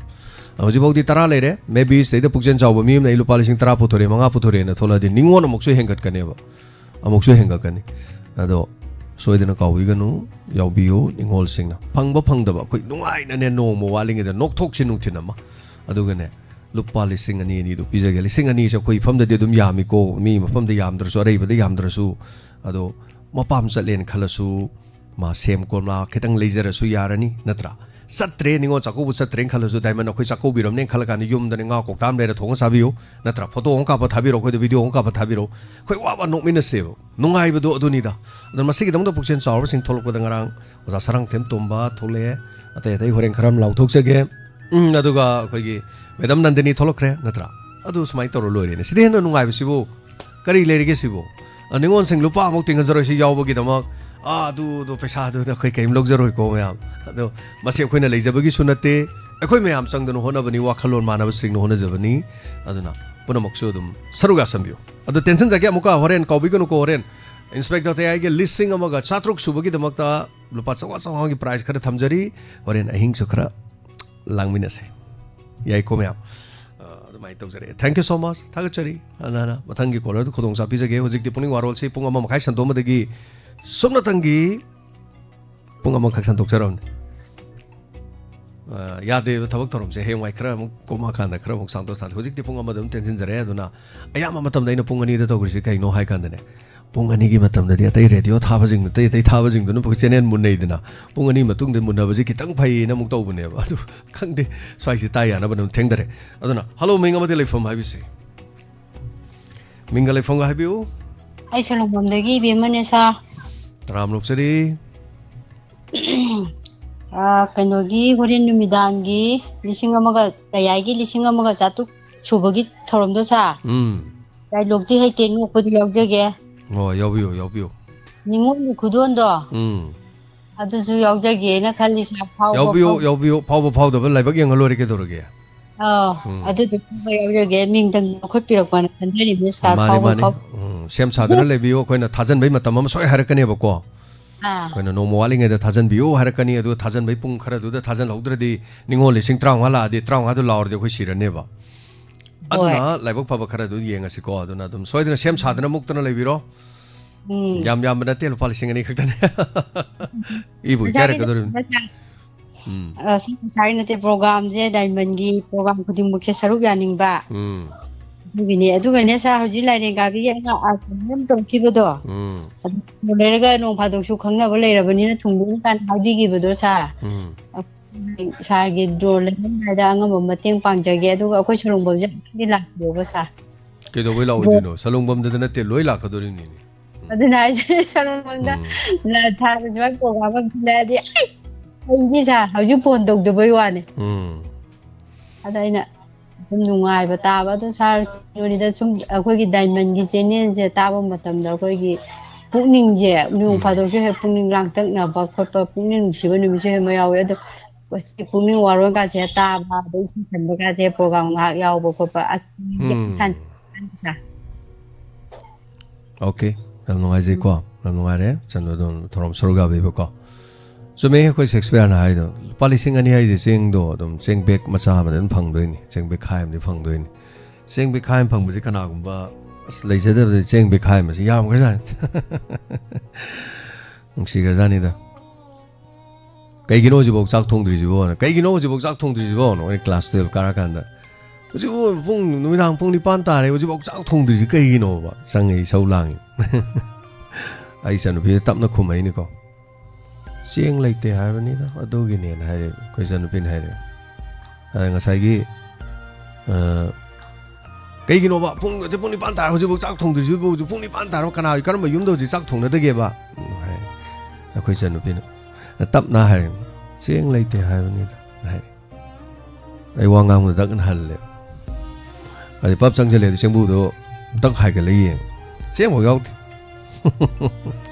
ꯍꯧꯖꯤꯛꯐꯥꯎꯗꯤ 10 ꯂꯩꯔꯦ ꯃꯦꯕꯤ ꯁꯤꯗꯩꯗ ꯄꯨꯛꯆꯦꯜ ꯆꯥꯎꯕ ꯃꯤ ꯑꯃꯅ ꯑꯩ ꯂꯨꯄꯥ 10,000 ꯄꯨꯊꯣꯔꯛꯑꯦ 5 ꯄꯨꯊꯣꯔꯛꯑꯦꯅ ꯊꯣꯛꯂꯛꯑꯗꯤ ꯅꯤꯉꯣꯜ ꯑꯃꯨꯛꯁꯨ ꯍꯦꯟꯒꯠꯀꯅꯦꯕ ꯑꯃꯨꯛꯁꯨ ꯍꯦꯟꯒꯠꯀꯅꯤ ꯑꯗꯣ ꯁꯣꯏꯗꯅ ꯀꯥꯎꯕꯤꯒꯅꯨ ꯌꯥꯎꯕꯤꯌꯨ ꯅꯤꯉꯣꯜꯁꯤꯡꯅ ꯐꯪꯕ ꯐꯪꯗꯕ ꯑꯩꯈꯣꯏ ꯅꯨꯡꯉꯥꯏꯅꯅꯦ ꯅꯣꯡꯃ ꯋꯥꯠꯂꯤꯉꯩꯗ ꯅꯣꯛꯊꯣꯛꯁꯤ ꯅꯨꯡꯊꯤꯟ ꯑꯃ ꯑꯗꯨꯒꯅꯦ ꯂꯨꯄꯥ 2,200 ꯄꯤꯖꯒꯦ 2,200ꯁꯦ ꯑꯩꯈꯣꯏ ꯏꯐꯝꯗꯗꯤ ꯑꯗꯨꯝ ꯌꯥꯝꯃꯤꯀꯣ ꯃꯤ ꯃꯐꯝꯗ ꯌꯥꯝꯗ꯭ꯔꯁꯨ ꯑꯔꯩꯕꯗ ꯌꯥꯝꯗ꯭ꯔꯁꯨ ꯑꯗꯣ ꯃꯄꯥꯝ ꯆꯠꯂꯦꯅ ꯈꯜꯂꯁꯨ ꯃꯥ ꯁꯦꯝ ꯀꯣꯝꯂꯥ ꯈꯤꯇꯪ ꯂꯩꯖꯔꯁꯨ ꯌꯥꯔꯅꯤ ꯅꯠꯇ꯭ꯔꯥ ꯆꯠꯇ꯭ꯔꯦ ꯅꯤꯉꯣꯜ ꯆꯥꯛꯀꯧꯕ ꯆꯠꯇ꯭ꯔꯦꯅ ꯈꯜꯂꯁꯨ ꯗꯥꯏꯃꯟ ꯑꯩꯈꯣꯏ ꯆꯥꯛꯀꯧꯕꯤꯔꯝꯅꯦꯅ ꯈꯜꯂꯀꯥꯟꯗ ꯌꯨꯝꯗꯅꯦ ꯉꯥ ꯀꯧꯇꯥ ꯑꯃ ꯂꯩꯔ ꯊꯣꯡꯉ ꯆꯥꯕꯤꯌꯨ ꯅꯠꯇ꯭ꯔꯥ ꯐꯣꯇꯣ ꯑꯃ ꯀꯥꯞꯄ ꯊꯥꯕꯤꯔꯛꯑꯣ ꯑꯩꯈꯣꯏꯗ ꯚꯤꯗꯤꯑꯣ ꯑꯃ ꯀꯥꯞꯄ ꯊꯥꯕꯤꯔꯛꯑꯣ ꯑꯩꯈꯣꯏ ꯋꯥ ꯅꯣꯛꯃꯤꯟꯅꯁꯦꯕ ꯅꯨꯡꯉꯥꯏꯕꯗꯣ ꯑꯗꯨꯅꯤꯗ ꯑꯗꯨꯅ ꯃꯁꯤꯒꯤꯗꯃꯛꯇ ꯄꯨꯛꯆꯦꯜ ꯆꯥꯎꯔꯕꯁꯤꯡ ꯊꯣꯛꯂꯛꯄꯗ ꯉꯔꯥꯡ ꯑꯣꯖꯥ ꯁꯔꯥꯡꯊꯦꯝ ꯇꯣꯝꯕ ꯊꯣꯛꯂꯛꯑꯦ ꯑꯇꯩ ꯍꯣꯔꯦꯟ ꯈꯔ ꯑꯃ ꯂꯥꯎꯊꯣꯛꯆꯒꯦ ꯑꯗꯨꯒ ꯑꯩꯈꯣꯏꯒꯤ ꯃꯦꯗꯥꯝ ꯅꯟꯗꯤꯅꯤ ꯊꯣꯛꯂꯛꯈ꯭रे ꯅꯠꯇ꯭ꯔꯥ ꯑꯗꯨ ꯁꯨꯃꯥꯏꯅ ꯇꯧꯔ ꯂꯣꯏꯔꯦꯅꯦ ꯁꯤꯗ ꯍꯦꯟꯅ ꯅꯨꯡꯉꯥꯏꯕꯁꯤꯕꯨ ꯀꯔꯤ ꯂꯩꯔꯤꯒꯦ ꯁꯤꯕꯨ ꯅꯤꯉꯣꯜꯁꯤꯡ ꯂꯨꯄꯥ ꯑꯃꯨꯛ ꯇꯤꯡꯍꯟꯖꯔꯣꯏ ꯁꯤ ꯌꯥꯎꯕꯒꯤꯗꯃꯛ ꯑꯗꯨ ꯄꯩꯁꯥꯗꯨꯗ ꯑꯩꯈꯣꯏ ꯀꯔꯤꯝ ꯂꯧꯖꯔꯣꯏꯀꯣ ꯃꯌꯥꯝ ꯑꯗꯣ ꯃꯁꯤ ꯑꯩꯈꯣꯏꯅ ꯂꯩꯖꯕꯒꯤꯁꯨ ꯅꯠꯇꯦ ꯑꯩꯈꯣꯏ ꯃꯌꯥꯝ ꯆꯪꯗꯅ ꯍꯣꯠꯅꯕꯅꯤ ꯋꯥꯈꯜꯂꯣꯟ ꯃꯥꯟꯅꯕꯁꯤꯡꯅ ꯍꯣꯠꯅꯖꯕꯅꯤ ꯑꯗꯨꯅ ꯄꯨꯝꯅꯃꯛꯁꯨ ꯑꯗꯨꯝ ꯁꯔꯨꯛ ꯌꯥꯁꯟꯕꯤꯌꯨ ꯑꯗꯣ ꯇꯦꯟꯁꯟꯖꯒꯦ ꯑꯃꯨꯛꯀ ꯍꯣꯔꯦꯟ ꯀꯥꯎꯕꯤꯒꯅꯨꯀꯣ ꯍꯣꯔꯦꯟ ꯏꯟꯁꯄꯦꯛꯇꯔ ꯇꯌꯥꯏꯒꯤ 1,700 ꯁꯨꯕꯒꯤꯗꯃꯛꯇ ꯂꯨꯄꯥ 500 ꯄ꯭ꯔꯥꯏꯖ ꯈꯔ ꯊꯝꯖꯔꯤ ꯍꯣꯔꯦꯟ ꯑꯍꯤꯡꯁꯨ ꯈꯔ ꯂꯥꯡꯃꯤꯟꯅꯁꯦ ꯌꯥꯏꯀꯣ ꯃꯌꯥꯝ ꯑꯗꯨꯃꯥꯏꯅ ꯇꯧꯖꯔꯦ ꯊꯦꯡꯛ ꯌꯨ ꯁꯣ ꯃꯆ ꯊꯥꯒꯠꯆꯔꯤ ꯍꯥꯟꯅ ꯃꯊꯪꯒꯤ ꯀꯣꯂꯔꯗ ꯈꯨꯗꯣꯡꯆꯥ ꯄꯤꯖꯒꯦ ꯍꯧꯖꯤꯛꯇꯤ ꯄꯨꯛꯅꯤꯡ ꯋꯥꯔꯣꯜꯁꯤ ꯄꯨꯡ 1:30 ꯁꯟꯗꯣꯛꯑꯃꯗꯒꯤ ꯁꯨꯞꯅꯇꯪꯒꯤ ꯄꯨꯡ 1 ꯁꯟꯗꯣꯛꯆꯔꯝꯅꯤ ꯌꯥꯗꯦꯕ ꯊꯕꯛ ꯊꯧꯔꯝꯁꯦ ꯍꯌꯦꯡꯋꯥꯏ ꯈꯔ ꯑꯃꯨꯛ ꯀꯣꯝꯃꯀꯥꯟꯗ ꯈꯔ ꯑꯃꯨꯛ ꯁꯥꯡꯗꯣꯛ ꯁꯥꯡꯗꯣꯛ ꯍꯧꯖꯤꯛꯇꯤ ꯄꯨꯡ 1 ꯑꯗꯨꯝ ꯇꯦꯟꯁꯤꯟꯖꯔꯦ ꯑꯗꯨꯅ ꯑꯌꯥꯝꯕ ꯃꯇꯝꯗ ꯑꯩꯅ ꯄꯨꯡ 2ꯗ ꯇꯧꯈ꯭ꯔꯤꯁꯤ ꯀꯩꯅꯣ ꯍꯥꯏ ꯀꯥꯟꯗꯅꯦ ꯄꯨꯡ 2ꯒꯤ ꯃꯇꯝꯗꯗꯤ ꯑꯇꯩ ꯔꯦꯗꯤꯑꯣ ꯊꯥꯕꯁꯤꯡ ꯑꯇꯩ ꯊꯥꯕꯁꯤꯡꯗꯨꯅ ꯆꯦꯅꯦꯜ ꯃꯨꯟꯅꯩꯗꯅ ꯄꯨꯡ 2 ꯃꯇꯨꯡꯗ ꯃꯨꯟꯅꯕꯁꯤ ꯈꯤꯇꯪ ꯐꯩꯌꯦꯅ ꯑꯃꯨꯛ ꯇꯧꯕꯅꯦꯕ ꯑꯗꯨ ꯈꯪꯗꯦ ꯁ꯭ꯋꯥꯏꯁꯤ ꯇꯥ ꯌꯥꯅꯕ ꯑꯗꯨꯝ ꯊꯦꯡꯗꯔꯦ ꯑꯗꯨꯅ ꯍꯜꯂꯣ ꯃꯤꯡ ꯑꯃꯗꯤ ꯂꯩꯐꯝ ꯍꯥꯏꯕꯤꯁꯤ ꯃꯤꯡꯒ ꯂꯩꯐꯝꯒ ꯍꯥꯏꯕꯤꯌꯨ ꯑꯩ ꯁꯂꯨꯡꯕꯝꯗꯒꯤ ꯏꯕꯦꯝꯃꯅꯦ ꯁꯥꯔ ꯇꯔꯥꯝ ꯂꯣꯛꯆꯔꯤ ꯀꯩꯅꯣꯒꯤ ꯍꯣꯔꯦꯟ ꯅꯨꯃꯤꯗꯥꯡꯒꯤ 1,000ꯒ ꯇꯌꯥꯏꯒꯤ 1,000ꯒ 400 ꯁꯨꯕꯒꯤ ꯊꯧꯔꯝꯗꯣ ꯁꯥꯔ ꯗꯥꯏꯂꯣꯛꯇꯤ ꯍꯩꯇꯦ ꯅꯣꯛꯄꯗꯤ ꯌꯥꯎꯖꯒꯦ ꯑꯣ ꯌꯥꯎꯕꯤꯌꯨ ꯅꯤꯉꯣꯜꯒꯤ ꯈꯨꯗꯣꯟꯗꯣ ꯑꯗꯨꯁꯨ ꯌꯥꯎꯖꯒꯦꯅ ꯈꯜꯂꯤ ꯁꯥꯔ ꯌꯥꯎꯕꯤꯌꯨ ꯐꯥꯎꯕ ꯐꯥꯎꯗꯕ ꯂꯥꯏꯕꯛ ꯌꯦꯡꯉ ꯂꯣꯏꯔꯦ ꯀꯩꯗꯧꯔꯒꯦ ꯑꯗꯨꯗꯨ ꯌꯥꯎꯖꯒꯦ ꯃꯤꯡꯗꯪ ꯂꯧꯈꯠꯄꯤꯔꯛꯄꯅ ꯈꯟꯖꯔꯤꯕꯅꯤ ꯁꯥꯔ ꯃꯥꯅꯤ ꯁꯦꯝ ꯁꯥꯗꯨꯅ ꯂꯩꯕꯤꯌꯨ ꯑꯩꯈꯣꯏꯅ ꯊꯥꯖꯟꯕꯩ ꯃꯇꯝ ꯑꯃ ꯁꯣꯏ ꯍꯥꯏꯔꯛꯀꯅꯦꯕꯀோ ꯑꯩꯈꯣꯏꯅ ꯅꯣꯡꯃ ꯋꯥꯠꯂꯤꯉꯩꯗ ꯊꯥꯖꯟꯕꯤꯌꯨ ꯍꯥꯏꯔꯛꯀꯅꯤ ꯑꯗꯨ ꯊꯥꯖꯟꯕꯩ ꯄꯨꯡ ꯈꯔꯗꯨꯗ ꯊꯥꯖꯟꯍꯧꯗ꯭ꯔꯗꯤ ꯅꯤꯉꯣꯜ 53 ꯂꯥꯛꯑꯗꯤ 53ꯗꯨ ꯂꯥꯎꯔꯗꯤ ꯑꯩꯈꯣꯏ ꯁꯤꯔꯅꯦꯕ ꯑꯗꯨꯅ ꯂꯥꯏꯕꯛ ꯐꯕ ꯈꯔꯗꯨ ꯌꯦꯡꯉꯁꯤꯀꯣ ꯑꯗꯨꯅ ꯑꯗꯨꯝ ꯁꯣꯏꯗꯅ ꯁꯦꯝ ꯁꯥꯗꯅ ꯃꯨꯛꯇꯅ ꯂꯩꯕꯤꯔꯣ ꯌꯥꯝꯕ ꯅꯠꯇꯦ ꯂꯨꯄꯥ 2,000 ꯈꯛꯇꯅꯦ ꯏꯕꯨ ꯏꯀꯥꯏꯔꯛꯀꯗꯧꯔꯤꯕꯅꯤ ꯁꯥꯔꯤ ꯅꯠꯇꯦ ꯄ꯭ꯔꯣꯒ꯭ꯔꯥꯝꯁꯦ ꯗꯥꯏꯃꯟꯒꯤ ꯄ꯭ꯔꯣꯒ꯭ꯔꯥꯝ ꯈꯨꯗꯤꯡꯃꯛꯁꯦ ꯁꯔꯨꯛ ꯌꯥꯅꯤꯡꯕ ꯑꯗꯨꯒꯤꯅꯤ ꯑꯗꯨꯒꯅꯦ ꯁꯥꯔ ꯍꯧꯖꯤꯛ ꯂꯥꯏꯔꯦꯟ ꯀꯥꯕꯤꯒꯤ ꯑꯩꯅ ꯑꯥꯔꯇꯤꯝ ꯇꯧꯈꯤꯕꯗꯣ ꯑꯗꯨ ꯂꯩꯔꯒ ꯅꯣꯡ ꯐꯥꯗꯣꯛꯁꯨ ꯈꯪꯅꯕ ꯂꯩꯔꯕꯅꯤꯅ ꯊꯨꯡꯗꯣꯛ ꯀꯥꯟꯗ ꯍꯥꯏꯕꯤꯈꯤꯕꯗꯣ ꯁꯥꯔ ꯁꯥꯔꯒꯤ ꯗ꯭ꯔꯣꯟ ꯂꯩꯔꯝꯗꯥꯏꯗ ꯑꯉꯝꯕ ꯃꯇꯦꯡ ꯄꯥꯡꯖꯒꯦ ꯑꯗꯨꯒ ꯑꯩꯈꯣꯏ ꯁꯣꯔꯣꯡꯕꯝꯁꯦ ꯑꯃꯨꯛꯇꯪꯗꯤ ꯂꯥꯛꯄꯤꯌꯣꯕ ꯁꯥꯔ ꯀꯩꯗꯧꯕꯩ ꯂꯥꯛꯑꯣꯏꯗꯣꯏꯅꯣ ꯁꯂꯨꯡꯕꯝꯗꯗ ꯅꯠꯇꯦ ꯂꯣꯏ ꯂꯥꯛꯀꯗꯣꯔꯤꯕꯅꯤꯅꯦ ꯑꯗꯨꯅ ꯍꯥꯏꯁꯦ ꯁꯣꯔꯣꯡꯕꯝꯗ ꯁꯥꯔꯅ ꯁꯨꯃꯥꯏꯅ ꯄ꯭ꯔꯣꯒ꯭ꯔꯥꯝ ꯑꯃ ꯂꯩꯔꯗꯤ ꯑꯩꯗꯤ ꯁꯥꯔ ꯍꯧꯖꯤꯛ ꯐꯣꯟ ꯇꯧꯗꯕꯩ ꯋꯥꯅꯤ ꯑꯗ ꯑꯩꯅ ꯁꯨꯝ ꯅꯨꯡꯉꯥꯏꯕ ꯇꯥꯕ ꯑꯗꯣ ꯁꯥꯔ ꯀꯩꯅꯣꯅꯤꯗ ꯁꯨꯝ ꯑꯩꯈꯣꯏꯒꯤ ꯗꯥꯏꯃꯟꯒꯤ ꯆꯦꯅꯦꯜꯁꯦ ꯇꯥꯕ ꯃꯇꯝꯗ ꯑꯩꯈꯣꯏꯒꯤ ꯄꯨꯛꯅꯤꯡꯁꯦ ꯅꯣꯡ ꯐꯥꯗꯣꯛꯁꯨ ꯍꯦꯛ ꯄꯨꯛꯅꯤꯡ ꯂꯥꯡꯇꯛꯅꯕ ꯈꯣꯠꯄ ꯄꯨꯛꯅꯤꯡ ꯅꯨꯡꯁꯤꯕ ꯅꯨꯃꯤꯠꯁꯨ ꯍꯦꯛ ꯌꯥꯎꯋꯦ ꯑꯗꯣ ꯄꯨꯛꯅꯤꯡ ꯋꯥꯔꯣꯜꯒꯥꯁꯦ ꯇꯥꯕ ꯑꯗꯩ ꯏꯁꯩ ꯈꯟꯕꯒꯥꯁꯦ ꯄ꯭ꯔꯣꯒ꯭ꯔꯥꯝ ꯉꯥꯏꯍꯥꯛ ꯌꯥꯎꯕ ꯈꯣꯠꯄ ꯑꯁ ꯑꯣꯀꯦ ꯌꯥꯝ ꯅꯨꯡꯉꯥꯏꯖꯩꯀꯣ ꯌꯥꯝ ꯅꯨꯡꯉꯥꯏꯔꯦ ꯆꯟꯗꯣ ꯑꯗꯨꯝ ꯊꯧꯔꯝ ꯁꯔꯨꯛ ꯌꯥꯕꯤꯕꯀꯣ ꯆꯨꯝꯃꯦ ꯑꯩꯈꯣꯏ ꯁꯦꯛꯁꯄꯤꯌꯔꯅ ꯍꯥꯏꯗꯣ ꯂꯨꯄꯥ 2,000 ꯍꯥꯏꯁꯦ ꯆꯦꯡꯗꯣ ꯑꯗꯨꯝ ꯆꯦꯡ ꯕꯦꯛ ꯃꯆꯥ ꯑꯃꯗ ꯑꯗꯨꯝ ꯐꯪꯗꯣꯏꯅꯤ ꯆꯦꯡ ꯕꯦꯛꯈꯥꯏ ꯑꯃꯗꯤ ꯐꯪꯗꯣꯏꯅꯤ ꯆꯦꯡ ꯕꯦꯛꯈꯥꯏ ꯑꯃ ꯐꯪꯕꯁꯤ ꯀꯅꯥꯒꯨꯝꯕ ꯑꯁ ꯂꯩꯖꯗꯕꯗꯤ ꯆꯦꯡ ꯕꯦꯛꯈꯥꯏ ꯑꯃꯁꯤ ꯌꯥꯝꯈ꯭ꯔꯖꯥꯠꯅꯤ ꯅꯨꯡꯁꯤꯈ꯭ꯔꯖꯥꯠꯅꯤꯗ ꯀꯩꯒꯤꯅꯣ ꯍꯧꯖꯤꯛꯐꯥꯎ ꯆꯥꯛ ꯊꯣꯡꯗ꯭ꯔꯤꯁꯤꯕꯣꯅ ꯀꯩꯒꯤꯅꯣ ꯍꯧꯖꯤꯛꯐꯥꯎ ꯆꯥꯛ ꯊꯣꯡꯗ꯭ꯔꯤꯁꯤꯕꯣꯅ ꯑꯩ ꯀ꯭ꯂꯥꯁ 12 ꯀꯥꯔꯀꯥꯟꯗ ꯍꯧꯖꯤꯛꯐꯥꯎ ꯅꯨꯃꯤꯗꯥꯡ ꯄꯨꯡ 9 ꯇꯥꯔꯦ ꯍꯧꯖꯤꯛꯐꯥꯎ ꯆꯥꯛ ꯊꯣꯡꯗ꯭ꯔꯤꯁꯤ ꯀꯩꯒꯤꯅꯣꯕ ꯆꯪꯉꯦ ꯏꯁꯧ ꯂꯥꯡꯉꯤ ꯑꯩ ꯏꯆꯟꯅꯨꯄꯤꯗ ꯇꯞꯅ ꯈꯨꯝꯃꯛꯏꯅꯤꯀꯣ ꯆꯦꯡ ꯂꯩꯇꯦ ꯍꯥꯏꯕꯅꯤꯗ ꯑꯗꯨꯒꯤꯅꯦꯅ ꯍꯥꯏꯔꯦ ꯑꯩꯈꯣꯏ ꯏꯆꯟꯅꯨꯄꯤꯅ ꯍꯥꯏꯔꯦ ꯑꯗ ꯉꯁꯥꯏꯒꯤ ꯀꯩꯒꯤꯅꯣꯕ ꯄꯨꯡ 9 ꯇꯥꯔꯦ ꯍꯧꯖꯤꯛꯐꯥꯎ ꯆꯥꯛ ꯊꯣꯡꯗ꯭ꯔꯤꯁꯤꯕꯨ ꯍꯧꯖꯤꯛ ꯄꯨꯡ 9 ꯇꯥꯔꯣ ꯀꯔꯝꯕ ꯌꯨꯝꯗ ꯍꯧꯖꯤꯛ ꯆꯥꯛ ꯊꯣꯡꯅꯗꯒꯦꯕ ꯍꯥꯏ ꯑꯩꯈꯣꯏ ꯏꯆꯟꯅꯨꯄꯤꯅ ꯇꯞꯅ ꯍꯥꯏꯔꯦ ꯆꯦꯡ ꯂꯩꯇꯦ ꯍꯥꯏꯕꯅꯤꯗ ꯍꯥꯏꯔꯦ ꯑꯩ ꯋꯥ ꯉꯥꯡꯕꯗ ꯗꯛꯅ ꯍꯜꯂꯦ ꯑꯗꯩ ꯄꯞ ꯆꯪꯁꯤꯜꯂꯦ ꯑꯗꯨ ꯆꯦꯡꯕꯨꯗꯣ ꯗꯛ ꯍꯥꯏꯒꯠꯂ ꯌꯦꯡꯉꯦ ꯆꯦꯡꯐꯥꯎ ꯌꯥꯎꯗꯦ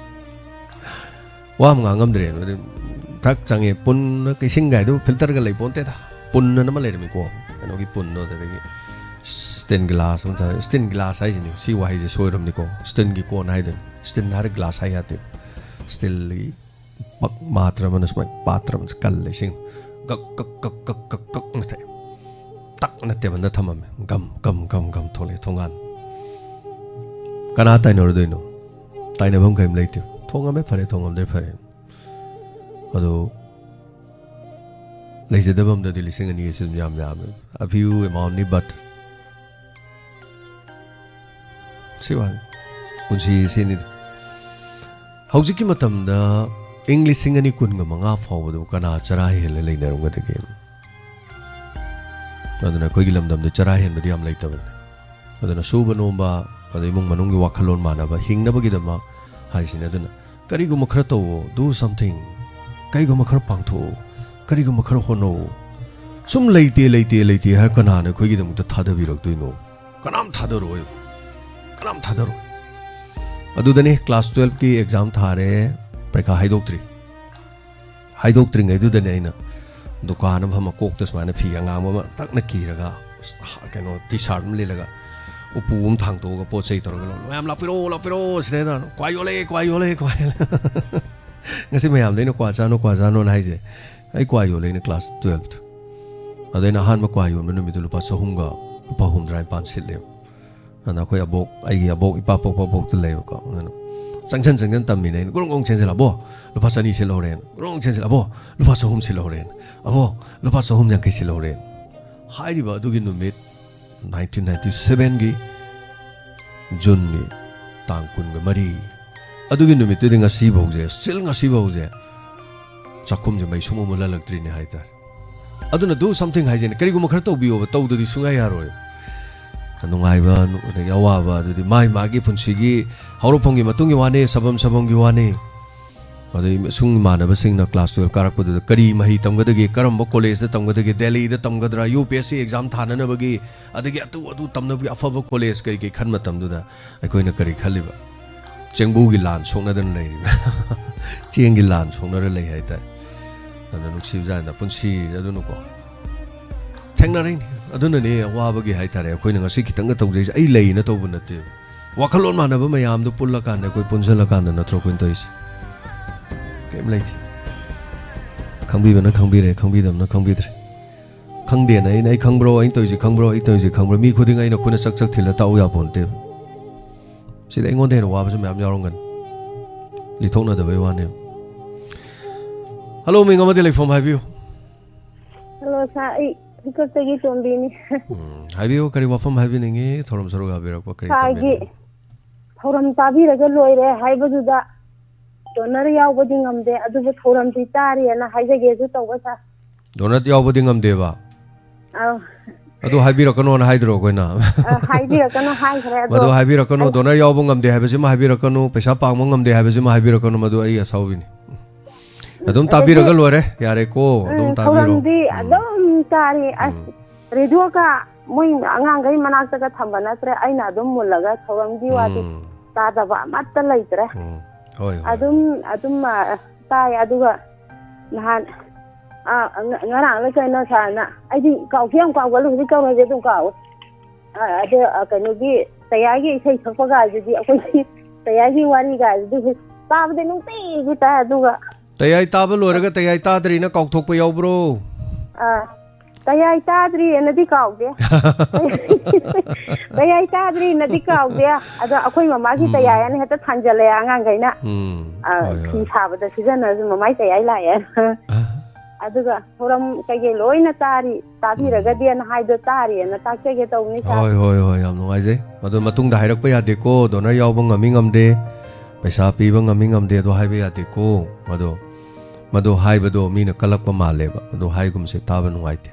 ꯋꯥ ꯑꯃ ꯉꯥꯡꯉꯝꯗ꯭ꯔꯦ ꯑꯗꯨ ꯊꯛ ꯆꯪꯉꯦ ꯄꯨꯟꯅ ꯏꯁꯤꯡꯒꯥꯏꯗꯨ ꯐꯤꯜꯇꯔꯒ ꯂꯩ ꯄꯣꯟꯇꯦꯗ ꯄꯨꯟꯅ ꯑꯃ ꯂꯩꯔꯝꯃꯤꯀꯣ ꯀꯩꯅꯣꯒꯤ ꯄꯨꯟꯗꯣ ꯑꯗꯨꯗꯒꯤ ꯁ꯭ꯇꯤꯟ ꯒꯤꯂꯥꯁ ꯑꯃ ꯆꯥꯔꯦ ꯁ꯭ꯇꯤꯟ ꯒꯤꯂꯥꯁ ꯍꯥꯏꯁꯤꯅꯤ ꯁꯤ ꯋꯥꯍꯩꯁꯦ ꯁꯣꯏꯔꯝꯅꯤꯀꯣ ꯁ꯭ꯇꯤꯟꯒꯤ ꯀꯣꯟ ꯍꯥꯏꯗꯣꯏꯅꯤ ꯁ꯭ꯇꯤꯟ ꯍꯥꯏꯔ ꯒ꯭ꯂꯥꯁ ꯍꯥꯏ ꯌꯥꯗꯦ ꯁ꯭ꯇꯤꯜꯒꯤ ꯃꯥꯇ꯭ꯔ ꯑꯃꯅ ꯁꯨꯃꯥꯏꯅ ꯄꯥꯇ꯭ꯔ ꯑꯃ ꯀꯜꯂꯦ ꯏꯁꯤꯡ ꯒꯛ ꯒꯛ ꯒꯛ ꯒꯛ ꯒꯛ ꯒꯛ ꯊꯛꯑꯦ ꯇꯛꯅ ꯇꯦꯕꯜꯗ ꯊꯝꯃꯝꯃꯦ ꯒꯝ ꯒꯝ ꯒꯝ ꯒꯝ ꯊꯣꯛꯂꯛꯑꯦ ꯊꯣꯡꯒꯥꯟ ꯀꯅꯥ ꯇꯥꯏꯅꯔꯨꯗꯣꯏꯅꯣ ꯇꯥꯏꯅꯐꯝ ꯀꯔꯤꯝ ꯂꯩꯇꯦ ꯊꯣꯡꯉꯝꯃꯦ ꯐꯔꯦ ꯊꯣꯡꯉꯝꯗ꯭ꯔꯦ ꯐꯔꯦ ꯑꯗꯣ ꯂꯩꯖꯗꯕ ꯑꯃꯗꯗꯤ 2,000 ꯑꯁꯤ ꯑꯗꯨꯝ ꯌꯥꯝꯃꯦ a few amountꯅꯤ but ꯁꯤ ꯋꯥꯅꯤ ꯄꯨꯟꯁꯤ ꯁꯤꯅꯤꯗ ꯍꯧꯖꯤꯛꯀꯤ ꯃꯇꯝꯗ ꯏꯪ 2025 ꯐꯥꯎꯕꯗ ꯀꯅꯥ ꯆꯔꯥ ꯍꯦꯜꯂ ꯂꯩꯅꯔꯝꯒꯗꯒꯦ ꯑꯗꯨꯅ ꯑꯩꯈꯣꯏꯒꯤ ꯂꯝꯗꯝꯗ ꯆꯔꯥ ꯍꯦꯟꯕꯗꯤ ꯌꯥꯝ ꯂꯩꯇꯕꯅꯤ ꯑꯗꯨꯅ ꯁꯨꯕ ꯅꯣꯝꯕ ꯑꯗꯩ ꯏꯃꯨꯡ ꯃꯅꯨꯡꯒꯤ ꯋꯥꯈꯜꯂꯣꯟ ꯃꯥꯟꯅꯕ ꯍꯤꯡꯅꯕꯒꯤꯗꯃꯛ ꯍꯥꯏꯁꯤꯅꯦ ꯑꯗꯨꯅ ꯀꯔꯤꯒꯨꯝꯕ ꯈꯔ ꯇꯧꯋꯣ ꯗꯨ ꯁꯝꯊꯤꯡ ꯀꯔꯤꯒꯨꯝꯕ ꯈꯔ ꯄꯥꯡꯊꯣꯛꯎ ꯀꯔꯤꯒꯨꯝꯕ ꯈꯔ ꯍꯣꯠꯅꯧ ꯁꯨꯝ ꯂꯩꯇꯦ ꯂꯩꯇꯦ ꯂꯩꯇꯦ ꯍꯥꯏꯔ ꯀꯅꯥꯅ ꯑꯩꯈꯣꯏꯒꯤꯗꯃꯛꯇ ꯊꯥꯗꯕꯤꯔꯛꯇꯣꯏꯅꯣ ꯀꯅꯥꯝ ꯊꯥꯗꯔꯣꯏ ꯀꯅꯥꯝ ꯊꯥꯗꯔꯣꯏ ꯑꯗꯨꯗꯅꯤ ꯀ꯭ꯂꯥꯁ 12ꯀꯤ ꯑꯦꯛꯖꯥꯝ ꯊꯥꯔꯦ ꯄꯔꯤꯈꯥ ꯍꯥꯏꯗꯣꯛꯇ꯭ꯔꯤꯉꯩꯗꯨꯗꯅꯦ ꯑꯩꯅ ꯗꯨꯀꯥꯟ ꯑꯃ ꯐꯝꯃ ꯀꯣꯛꯇ ꯁꯨꯃꯥꯏꯅ ꯐꯤ ꯑꯉꯥꯡꯕ ꯑꯃ ꯇꯛꯅ ꯀꯤꯔꯒ ꯀꯩꯅꯣ ꯇꯤ ꯁꯥꯔꯠ ꯑꯃ ꯂꯤꯠꯂꯒ ꯎꯄꯨ ꯑꯃ ꯊꯥꯡꯇꯣꯛꯑꯒ ꯄꯣꯠ ꯆꯩ ꯇꯧꯔꯒ ꯃꯌꯥꯝ ꯂꯥꯛꯄꯤꯔꯣ ꯁꯤꯗꯩꯗ ꯀ꯭ꯋꯥ ꯌꯣꯜꯂꯦ ꯉꯁꯤ ꯃꯌꯥꯝꯗ ꯑꯩꯅ ꯀ꯭ꯋꯥ ꯆꯥꯅꯣꯅ ꯍꯥꯏꯁꯦ ꯑꯩ ꯀ꯭ꯋꯥ ꯌꯣꯜꯂꯦ ꯑꯩꯅ ꯀ꯭ꯂꯥꯁ 12 ꯑꯗ ꯑꯩꯅ ꯑꯍꯥꯟꯕ ꯀ꯭ꯋꯥ ꯌꯣꯟꯕ ꯅꯨꯃꯤꯠꯇꯨ ꯂꯨꯄꯥ 100ꯒ ꯂꯨꯄा 59 ꯁꯤꯠꯂꯦꯕ ꯑꯗ ꯑꯩꯈꯣꯏ ꯑꯩꯒꯤ ꯑꯕꯣꯛ ꯏꯄꯥ ꯄꯣꯛꯇ ꯂꯩꯕꯀꯣ ꯑꯗꯨꯅ ꯆꯪꯁꯟ ꯇꯝꯃꯤꯅꯦ ꯑꯩꯅ ꯒ꯭ꯔꯣꯡ ꯆꯦꯟꯁꯤꯜ ꯑꯕꯣ ꯂꯨꯄꯥ 200 ꯁꯤꯜꯍꯧꯔꯦꯅ ꯒ꯭ꯔꯣꯡ ꯆꯦꯟꯁꯤꯜ ꯑꯕꯣ ꯂꯨꯄꯥ 100 ꯁꯤꯜꯍꯧꯔꯦꯅ ꯑꯕꯣ ꯂꯨꯄꯥ 150 ꯁꯤꯜꯍꯧꯔꯦꯅ ꯍꯥꯏꯔꯤꯕ ꯑꯗꯨꯒꯤ ꯅꯨꯃꯤꯠ 1997ꯒꯤ ꯖꯨꯟꯒꯤ ꯇꯥꯡ 23 ꯑꯗꯨꯒꯤ ꯅꯨꯃꯤꯠꯇꯨꯗꯤ ꯉꯁꯤꯐꯥꯎꯁꯦ ꯉꯁꯤꯐꯥꯎꯁꯦ ꯆꯥꯛꯈꯨꯝꯁꯦ ꯃꯩ ꯁꯨꯡꯃꯨ ꯃꯨꯠꯍꯜꯂꯛꯇ꯭ꯔꯤꯅꯦ ꯍꯥꯏꯇꯥꯔꯦ ꯑꯗꯨꯅ ꯗꯨ ꯁꯝꯊꯤꯡ ꯍꯥꯏꯖꯦꯅꯦ ꯀꯔꯤꯒꯨꯝꯕ ꯈꯔ ꯇꯧꯕꯤꯌꯣꯕ ꯇꯧꯗꯗꯤ ꯁꯨꯡꯌꯥ ꯌꯥꯔꯣꯏ ꯅꯨꯡꯉꯥꯏꯕ ꯑꯗꯒꯤ ꯑꯋꯥꯕ ꯑꯗꯨꯗꯤ ꯃꯥꯒꯤ ꯄꯨꯟꯁꯤꯒꯤ ꯍꯧꯔꯛꯐꯝꯒꯤ ꯃꯇꯨꯡꯒꯤ ꯋꯥꯅꯤ ꯁꯕꯝꯒꯤ ꯋꯥꯅꯤ ꯑꯗꯩ ꯁꯨꯡ ꯏꯃꯥꯟꯅꯕꯁꯤꯡꯅ ꯀ꯭ꯂꯥꯁ 12 ꯀꯥꯔꯛꯄꯗꯨꯗ ꯀꯔꯤ ꯃꯍꯩ ꯇꯝꯒꯗꯒꯦ ꯀꯔꯝꯕ ꯀꯣꯂꯦꯖꯇ ꯇꯝꯒꯗꯒꯦ ꯗꯦꯜꯂꯤꯗ ꯇꯝꯒꯗ꯭ꯔꯥ UPSC ꯑꯦꯛꯖꯥꯝ ꯊꯥꯅꯅꯕꯒꯤ ꯑꯗꯒꯤ ꯑꯗꯨ ꯇꯝꯅꯕꯒꯤ ꯑꯐꯕ ꯀꯣꯂꯦꯖ ꯀꯔꯤ ꯈꯟ ꯃꯇꯝꯗꯨꯗ ꯑꯩꯈꯣꯏꯅ ꯀꯔꯤ ꯈꯜꯂꯤꯕ ꯆꯦꯡꯕꯨꯒꯤ ꯂꯥꯟ ꯁꯣꯛꯅꯗꯅ ꯂꯩꯔꯤꯕ ꯆꯦꯡꯒꯤ ꯂꯥꯟ ꯁꯣꯛꯅꯔ ꯂꯩ ꯍꯥꯏꯇꯥꯔꯦ ꯑꯗꯨꯅ ꯅꯨꯡꯁꯤꯕꯖꯥꯠꯅ ꯄꯨꯟꯁꯤ ꯑꯗꯨꯅꯀꯣ ꯊꯦꯡꯅꯔꯛꯏꯅꯤ ꯑꯗꯨꯅꯅꯦ ꯑꯋꯥꯕꯒꯤ ꯍꯥꯏꯇꯥꯔꯦ ꯑꯩꯈꯣꯏꯅ ꯉꯁꯤ ꯈꯤꯇꯪꯒ ꯇꯧꯖꯩꯁꯦ ꯑꯩ ꯂꯩꯅ ꯇꯧꯕ ꯅꯠꯇꯦ ꯋꯥꯈꯜꯂꯣꯟ ꯃꯥꯟꯅꯕ ꯃꯌꯥꯝꯗꯨ ꯄꯨꯜꯂꯀꯥꯟꯗ ꯑꯩꯈꯣꯏ ꯄꯨꯟꯁꯤꯜꯂꯀꯥꯟꯗ ꯅꯠꯇ꯭ꯔꯣ ꯑꯩꯈꯣꯏꯅ ꯇꯧꯔꯤꯁꯦ ꯀꯩꯝ ꯂꯩꯇꯦ ꯈꯪꯕꯤꯕꯅ ꯈꯪꯕꯤꯔꯦ ꯈꯪꯕꯤꯗꯕꯅ ꯈꯪꯕꯤꯗ꯭ꯔꯦ ꯈꯪꯗꯦꯅ ꯑꯩ ꯈꯪꯕ꯭ꯔꯣ ꯑꯩ ꯇꯧꯔꯤꯁꯦ ꯈꯪꯕ꯭ꯔꯣ ꯃꯤ ꯈꯨꯗꯤꯡ ꯑꯩꯅ ꯈꯨꯠꯅ ꯆꯛ ꯊꯤꯜꯂ ꯇꯥꯛꯎ ꯌꯥꯄꯣꯟꯇꯦꯕ ꯁꯤꯗ ꯑꯩꯉꯣꯟꯗ ꯍꯦꯟꯅ ꯋꯥꯕꯁꯨ ꯃꯌꯥꯝ ꯌꯥꯎꯔꯝꯒꯅꯤ ꯂꯤꯊꯣꯛꯅꯗꯕꯩ ꯋꯥꯅꯦꯕ ꯍꯜꯂꯣ ꯃꯤꯡ ꯑꯃꯗꯤ ꯂꯩꯐꯝ ꯍꯥꯏꯕꯤꯌꯨ sa ai ko tagi tombi ni haibiyo kari wafam haibiningi thorom saruga birakwa kari sagi thoram tabi raga loire haibaduda donor yaubadi ngamde adubu thoram ti tari na haijage su tawba sa donat yaubadi ngamde ba adu haibirakano na haidro koina haibirakano haikre madu haibirakano donor yaubu ngamde haibasima haibirakano pesa pangmo ngamde haibasima haibirakano madu ai asawini adum tabiraga lore yare ko adum tabiro adum tari radio ka moi angangai manakta ka thamba natre aina adum mulaga thoramdi wati ta da ba matta laitre hoi adum tai aduga nahan ngarang la kaina sana aidi kau khiam kau galu di kau je dum kau ade kanu bi tayagi sai thakpa ga ji akoi tayagi wari ga ji ta de nung ti gi ta aduga tayai taba loraga tayai tadri na kaukthokpa yaubro tayai tadri nadi kaude tayai tadri nadi kaude ada akoi mama ki tayai ne hata thanjale angang gaina ki sabada sizana mama tayai la ya aduga thoram kage loina tari tabiraga den haido tari na takege tawni sa hoi yam nungai je madu matung da hairak pa yade ko donor yaubang ngami ngamde paisa piba ngami ngamde do haibe yade ko madu haibado mina kalakpa maleba madu haigum se taba nungaite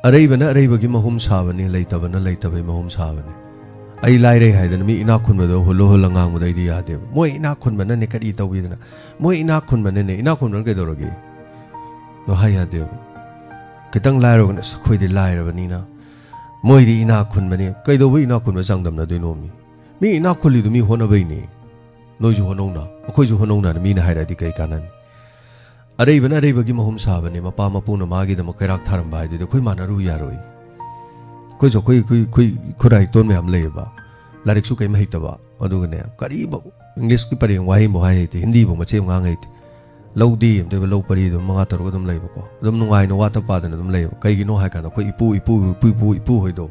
areibana areibagi mahum sabani leitabana leitabai mahum sabani ai laire haidana mi ina khunbado holo holo nganguda idi yade moi ina khunbana ne kadi tawidana moi ina khunbana ne ina khunbana ke dorogi no hayade kitang lairo na khoidi lairabani na moi di ina khunbani kaido wi ina khunba sangdam na doino mi ina khuli du mi hona bai ni noju honona akhoi ju honona mi na hairadi kai kanan areibana areibagi mahum sabani mapa mapuna magi dama kairak tharam bai de khoi manaru yaroi khoi jo khoi khurai ton me am leba larik su kai mai taba aduga ne kari ba english ki pari wahi mo hai te hindi bo mache ngangai te lodi de lo pari dum manga taru dum leba ko dum nungai no wata pa dana dum leba kai gi no hai kana khoi ipu hoi do